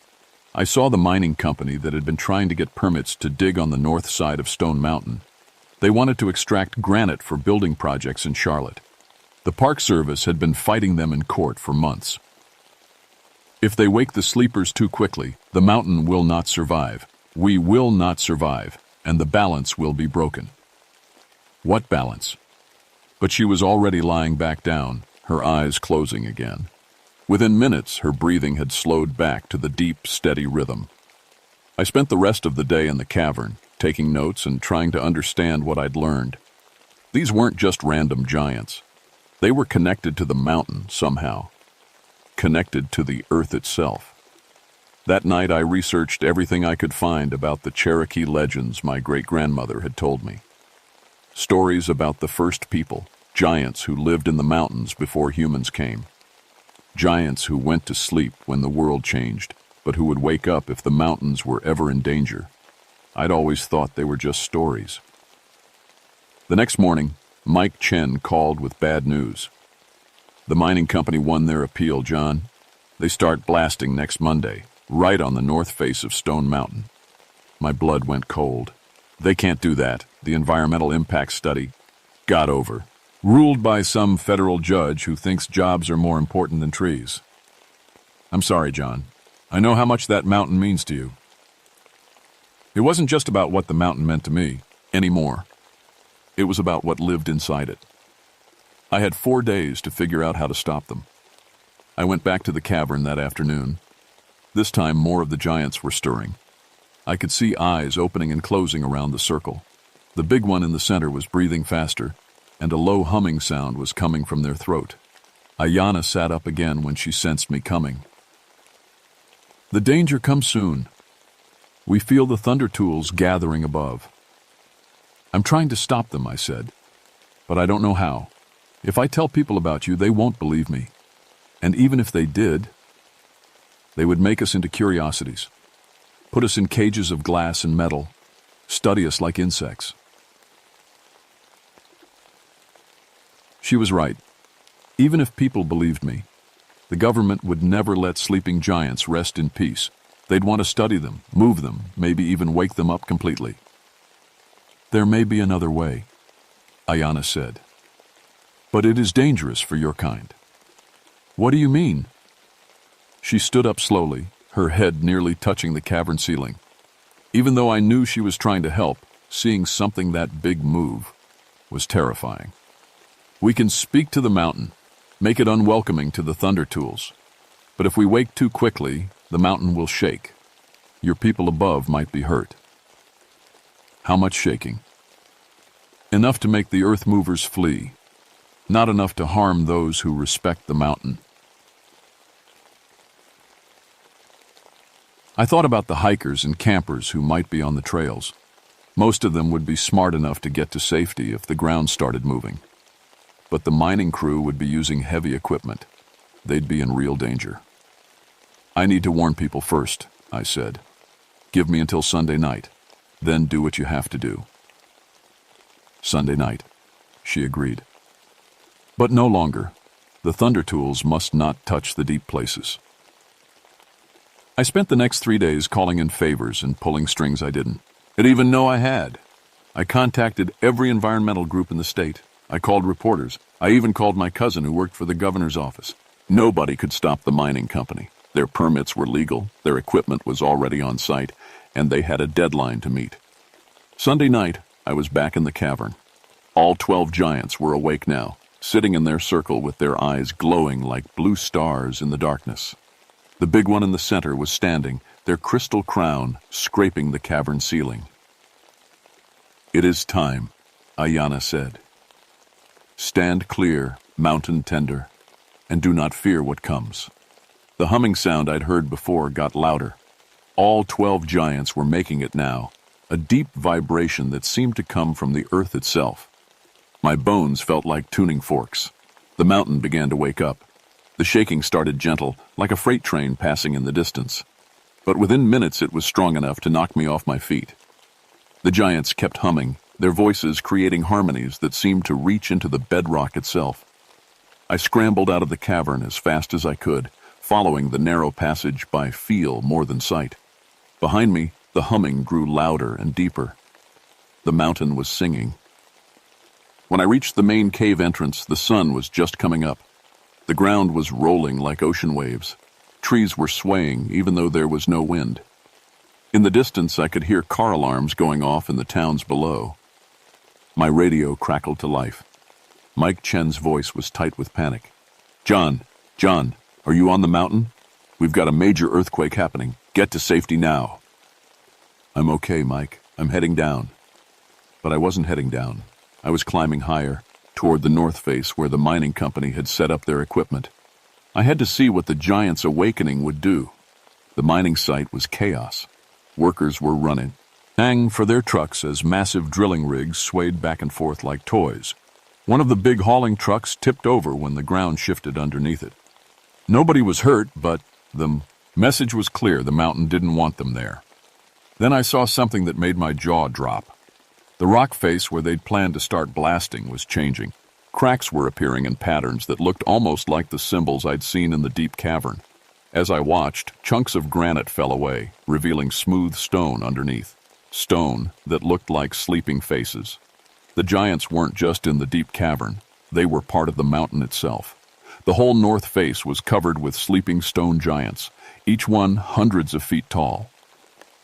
I saw the mining company that had been trying to get permits to dig on the north side of Stone Mountain. They wanted to extract granite for building projects in Charlotte. The Park Service had been fighting them in court for months. If they wake the sleepers too quickly, the mountain will not survive. We will not survive, and the balance will be broken. What balance? But she was already lying back down, her eyes closing again. Within minutes, her breathing had slowed back to the deep, steady rhythm. I spent the rest of the day in the cavern, taking notes and trying to understand what I'd learned. These weren't just random giants. They were connected to the mountain somehow, connected to the earth itself. That night, I researched everything I could find about the Cherokee legends my great-grandmother had told me. Stories about the first people, giants who lived in the mountains before humans came. Giants who went to sleep when the world changed, but who would wake up if the mountains were ever in danger. I'd always thought they were just stories. The next morning, Mike Chen called with bad news. The mining company won their appeal, John. They start blasting next Monday, right on the north face of Stone Mountain. My blood went cold. They can't do that. The environmental impact study got over. Ruled by some federal judge who thinks jobs are more important than trees. I'm sorry, John. I know how much that mountain means to you. It wasn't just about what the mountain meant to me anymore. It was about what lived inside it. I had 4 days to figure out how to stop them. I went back to the cavern that afternoon. This time, more of the giants were stirring. I could see eyes opening and closing around the circle. The big one in the center was breathing faster, and a low humming sound was coming from their throat. Ayana sat up again when she sensed me coming. The danger comes soon. We feel the thunder tools gathering above. I'm trying to stop them, I said, but I don't know how. If I tell people about you, they won't believe me. And even if they did, they would make us into curiosities, put us in cages of glass and metal, study us like insects. She was right. Even if people believed me, the government would never let sleeping giants rest in peace. They'd want to study them, move them, maybe even wake them up completely. There may be another way, Ayanna said. But it is dangerous for your kind. What do you mean? She stood up slowly, her head nearly touching the cavern ceiling. Even though I knew she was trying to help, seeing something that big move was terrifying. We can speak to the mountain, make it unwelcoming to the thunder tools. But if we wake too quickly, the mountain will shake. Your people above might be hurt. How much shaking? Enough to make the earth movers flee, not enough to harm those who respect the mountain. I thought about the hikers and campers who might be on the trails. Most of them would be smart enough to get to safety if the ground started moving. But the mining crew would be using heavy equipment. They'd be in real danger. I need to warn people first, I said. Give me until Sunday night. Then do what you have to do. Sunday night, she agreed. But no longer. The thunder tools must not touch the deep places. I spent the next 3 days calling in favors and pulling strings I didn't even know I had. I contacted every environmental group in the state. I called reporters. I even called my cousin who worked for the governor's office. Nobody could stop the mining company. Their permits were legal, their equipment was already on site, and they had a deadline to meet. Sunday night, I was back in the cavern. All 12 giants were awake now, sitting in their circle with their eyes glowing like blue stars in the darkness. The big one in the center was standing, their crystal crown scraping the cavern ceiling. It is time, Ayanna said. Stand clear, mountain tender, and do not fear what comes. The humming sound I'd heard before got louder. All 12 giants were making it now, a deep vibration that seemed to come from the earth itself. My bones felt like tuning forks. The mountain began to wake up. The shaking started gentle, like a freight train passing in the distance. But within minutes it was strong enough to knock me off my feet. The giants kept humming, their voices creating harmonies that seemed to reach into the bedrock itself. I scrambled out of the cavern as fast as I could, following the narrow passage by feel more than sight. Behind me, the humming grew louder and deeper. The mountain was singing. When I reached the main cave entrance, the sun was just coming up. The ground was rolling like ocean waves. Trees were swaying, even though there was no wind. In the distance, I could hear car alarms going off in the towns below. My radio crackled to life. Mike Chen's voice was tight with panic. John, are you on the mountain? We've got a major earthquake happening. Get to safety now. I'm okay, Mike. I'm heading down. But I wasn't heading down. I was climbing higher, toward the north face where the mining company had set up their equipment. I had to see what the giants' awakening would do. The mining site was chaos. Workers were running for their trucks as massive drilling rigs swayed back and forth like toys. One of the big hauling trucks tipped over when the ground shifted underneath it. Nobody was hurt, but the message was clear: the mountain didn't want them there. Then I saw something that made my jaw drop. The rock face where they'd planned to start blasting was changing. Cracks were appearing in patterns that looked almost like the symbols I'd seen in the deep cavern. As I watched, chunks of granite fell away, revealing smooth stone underneath. Stone that looked like sleeping faces. The giants weren't just in the deep cavern. They were part of the mountain itself. The whole north face was covered with sleeping stone giants, each one hundreds of feet tall.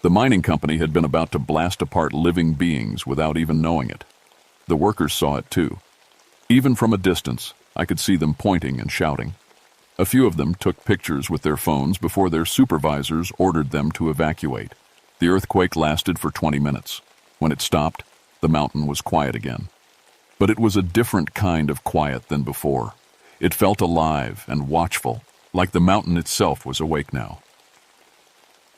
The mining company had been about to blast apart living beings without even knowing it. The workers saw it too. Even from a distance, I could see them pointing and shouting. A few of them took pictures with their phones before their supervisors ordered them to evacuate. The earthquake lasted for 20 minutes. When it stopped, the mountain was quiet again. But it was a different kind of quiet than before. It felt alive and watchful, like the mountain itself was awake now.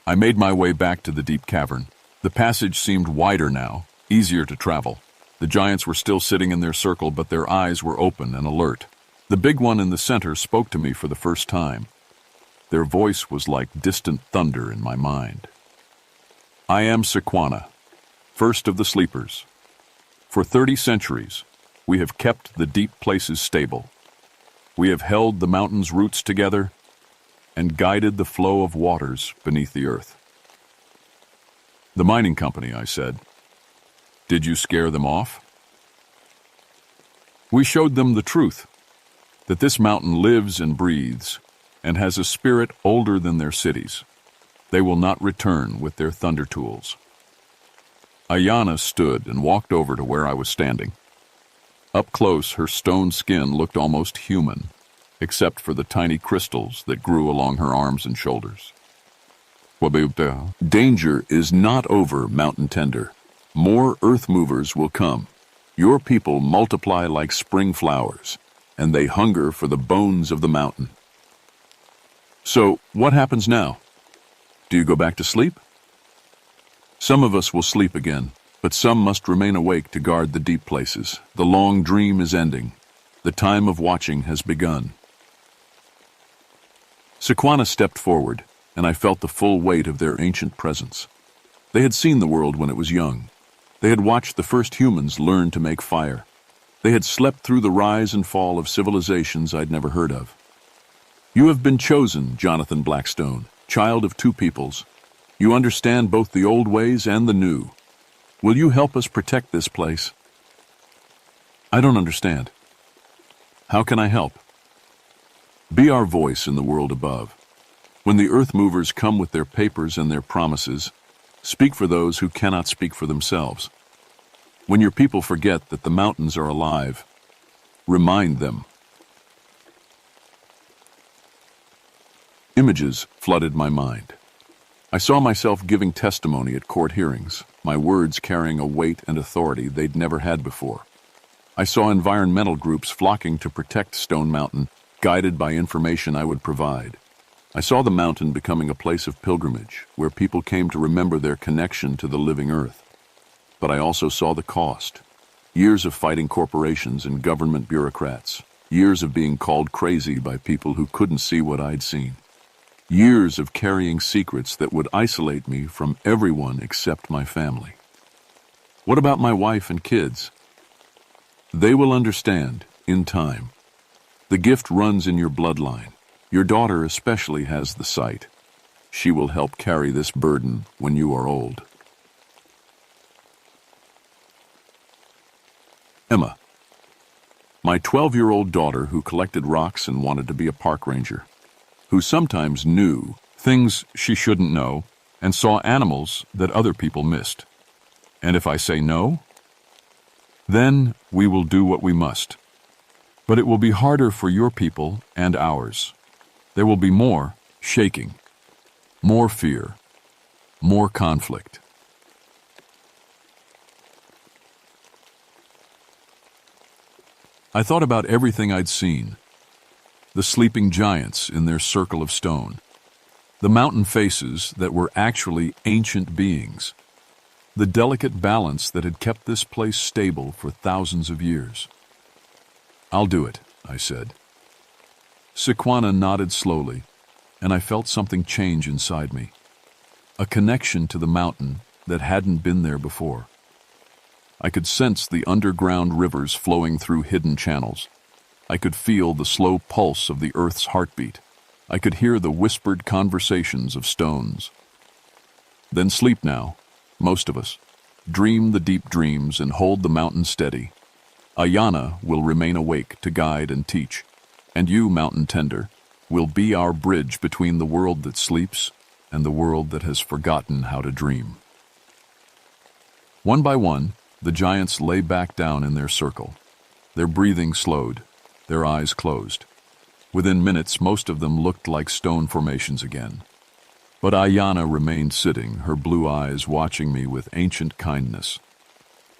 I made my way back to the deep cavern. The passage seemed wider now, easier to travel. The giants were still sitting in their circle, but their eyes were open and alert. The big one in the center spoke to me for the first time. Their voice was like distant thunder in my mind. I am Sequana, first of the sleepers. For 30 centuries, we have kept the deep places stable. We have held the mountains' roots together and guided the flow of waters beneath the earth. The mining company, I said. Did you scare them off? We showed them the truth, that this mountain lives and breathes and has a spirit older than their cities. They will not return with their thunder tools. Ayana stood and walked over to where I was standing. Up close, her stone skin looked almost human, except for the tiny crystals that grew along her arms and shoulders. Danger is not over, Mountain Tender. More earth movers will come. Your people multiply like spring flowers, and they hunger for the bones of the mountain. So, what happens now? Do you go back to sleep? Some of us will sleep again, but some must remain awake to guard the deep places. The long dream is ending. The time of watching has begun. Sequana stepped forward, and I felt the full weight of their ancient presence. They had seen the world when it was young. They had watched the first humans learn to make fire. They had slept through the rise and fall of civilizations I'd never heard of. You have been chosen, Jonathan Blackstone, child of two peoples. You understand both the old ways and the new. Will you help us protect this place? I don't understand. How can I help? Be our voice in the world above. When the earth movers come with their papers and their promises, speak for those who cannot speak for themselves. When your people forget that the mountains are alive, remind them. Images flooded my mind. I saw myself giving testimony at court hearings, my words carrying a weight and authority they'd never had before. I saw environmental groups flocking to protect Stone Mountain, guided by information I would provide. I saw the mountain becoming a place of pilgrimage, where people came to remember their connection to the living earth. But I also saw the cost. Years of fighting corporations and government bureaucrats. Years of being called crazy by people who couldn't see what I'd seen. Years of carrying secrets that would isolate me from everyone except my family. What about my wife and kids? They will understand, in time. The gift runs in your bloodline. Your daughter especially has the sight. She will help carry this burden when you are old. Emma, my 12-year-old daughter who collected rocks and wanted to be a park ranger, who sometimes knew things she shouldn't know and saw animals that other people missed. And if I say no, then we will do what we must. But it will be harder for your people and ours. There will be more shaking, more fear, more conflict. I thought about everything I'd seen. The sleeping giants in their circle of stone. The mountain faces that were actually ancient beings. The delicate balance that had kept this place stable for thousands of years. I'll do it, I said. Sequana nodded slowly, and I felt something change inside me. A connection to the mountain that hadn't been there before. I could sense the underground rivers flowing through hidden channels. I could feel the slow pulse of the earth's heartbeat. I could hear the whispered conversations of stones. Then sleep now, most of us. Dream the deep dreams and hold the mountain steady. Ayana will remain awake to guide and teach. And you, Mountain Tender, will be our bridge between the world that sleeps and the world that has forgotten how to dream. One by one, the giants lay back down in their circle. Their breathing slowed, their eyes closed. Within minutes, most of them looked like stone formations again. But Ayana remained sitting, her blue eyes watching me with ancient kindness.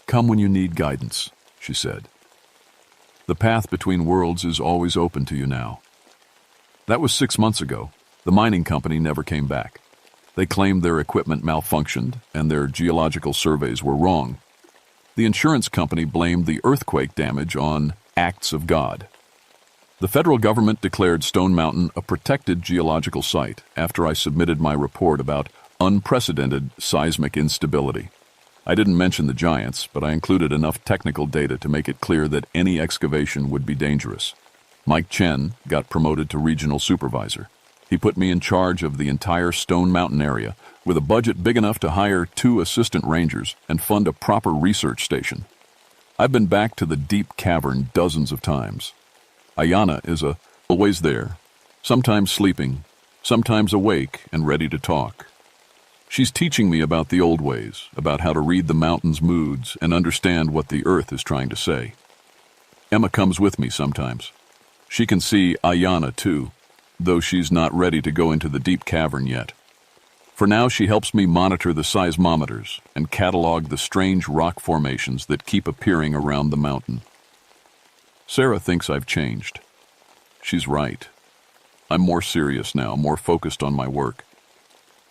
Come when you need guidance, she said. The path between worlds is always open to you now. That was 6 months ago. The mining company never came back. They claimed their equipment malfunctioned and their geological surveys were wrong. The insurance company blamed the earthquake damage on acts of God. The federal government declared Stone Mountain a protected geological site after I submitted my report about unprecedented seismic instability. I didn't mention the giants, but I included enough technical data to make it clear that any excavation would be dangerous. Mike Chen got promoted to regional supervisor. He put me in charge of the entire Stone Mountain area, with a budget big enough to hire 2 assistant rangers and fund a proper research station. I've been back to the deep cavern dozens of times. Ayanna is always there, sometimes sleeping, sometimes awake and ready to talk. She's teaching me about the old ways, about how to read the mountain's moods and understand what the earth is trying to say. Emma comes with me sometimes. She can see Ayanna too, though she's not ready to go into the deep cavern yet. For now, she helps me monitor the seismometers and catalog the strange rock formations that keep appearing around the mountain. Sarah thinks I've changed. She's right. I'm more serious now, more focused on my work.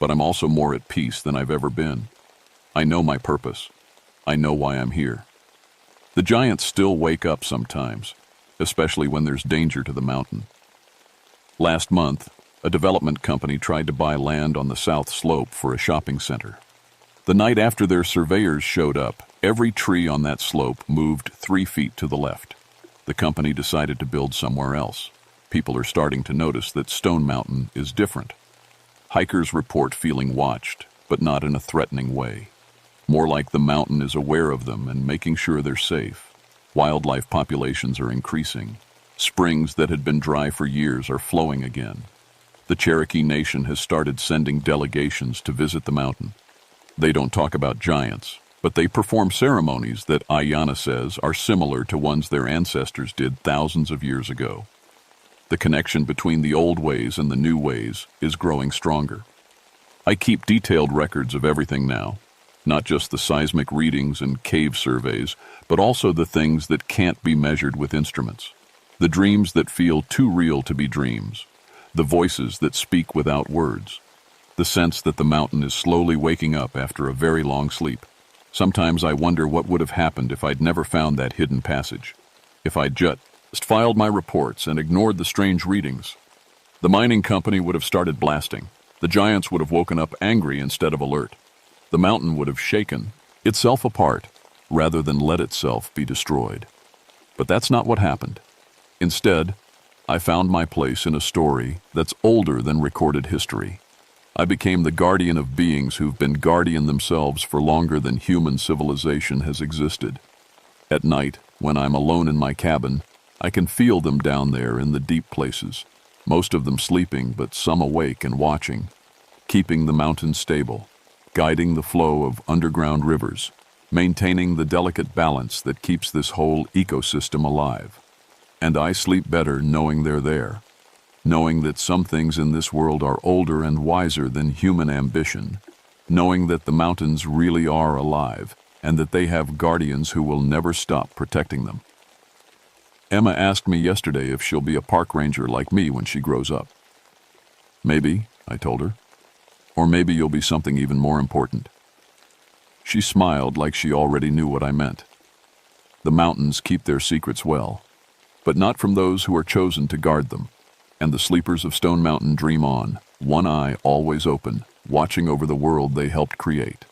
But I'm also more at peace than I've ever been. I know my purpose. I know why I'm here. The giants still wake up sometimes, especially when there's danger to the mountain. Last month, a development company tried to buy land on the south slope for a shopping center. The night after their surveyors showed up, every tree on that slope moved 3 feet to the left. The company decided to build somewhere else. People are starting to notice that Stone Mountain is different. Hikers report feeling watched, but not in a threatening way. More like the mountain is aware of them and making sure they're safe. Wildlife populations are increasing. Springs that had been dry for years are flowing again. The Cherokee Nation has started sending delegations to visit the mountain. They don't talk about giants, but they perform ceremonies that Ayanna says are similar to ones their ancestors did thousands of years ago. The connection between the old ways and the new ways is growing stronger. I keep detailed records of everything now, not just the seismic readings and cave surveys, but also the things that can't be measured with instruments. The dreams that feel too real to be dreams. The voices that speak without words. The sense that the mountain is slowly waking up after a very long sleep. Sometimes I wonder what would have happened if I'd never found that hidden passage. If I'd just filed my reports and ignored the strange readings. The mining company would have started blasting. The giants would have woken up angry instead of alert. The mountain would have shaken itself apart rather than let itself be destroyed. But that's not what happened. Instead, I found my place in a story that's older than recorded history. I became the guardian of beings who've been guardian themselves for longer than human civilization has existed. At night, when I'm alone in my cabin, I can feel them down there in the deep places, most of them sleeping but some awake and watching, keeping the mountain stable, guiding the flow of underground rivers, maintaining the delicate balance that keeps this whole ecosystem alive. And I sleep better knowing they're there. Knowing that some things in this world are older and wiser than human ambition, knowing that the mountains really are alive, and that they have guardians who will never stop protecting them. Emma asked me yesterday if she'll be a park ranger like me when she grows up. Maybe, I told her. Or maybe you'll be something even more important. She smiled like she already knew what I meant. The mountains keep their secrets well, but not from those who are chosen to guard them. And the sleepers of Stone Mountain dream on, one eye always open, watching over the world they helped create.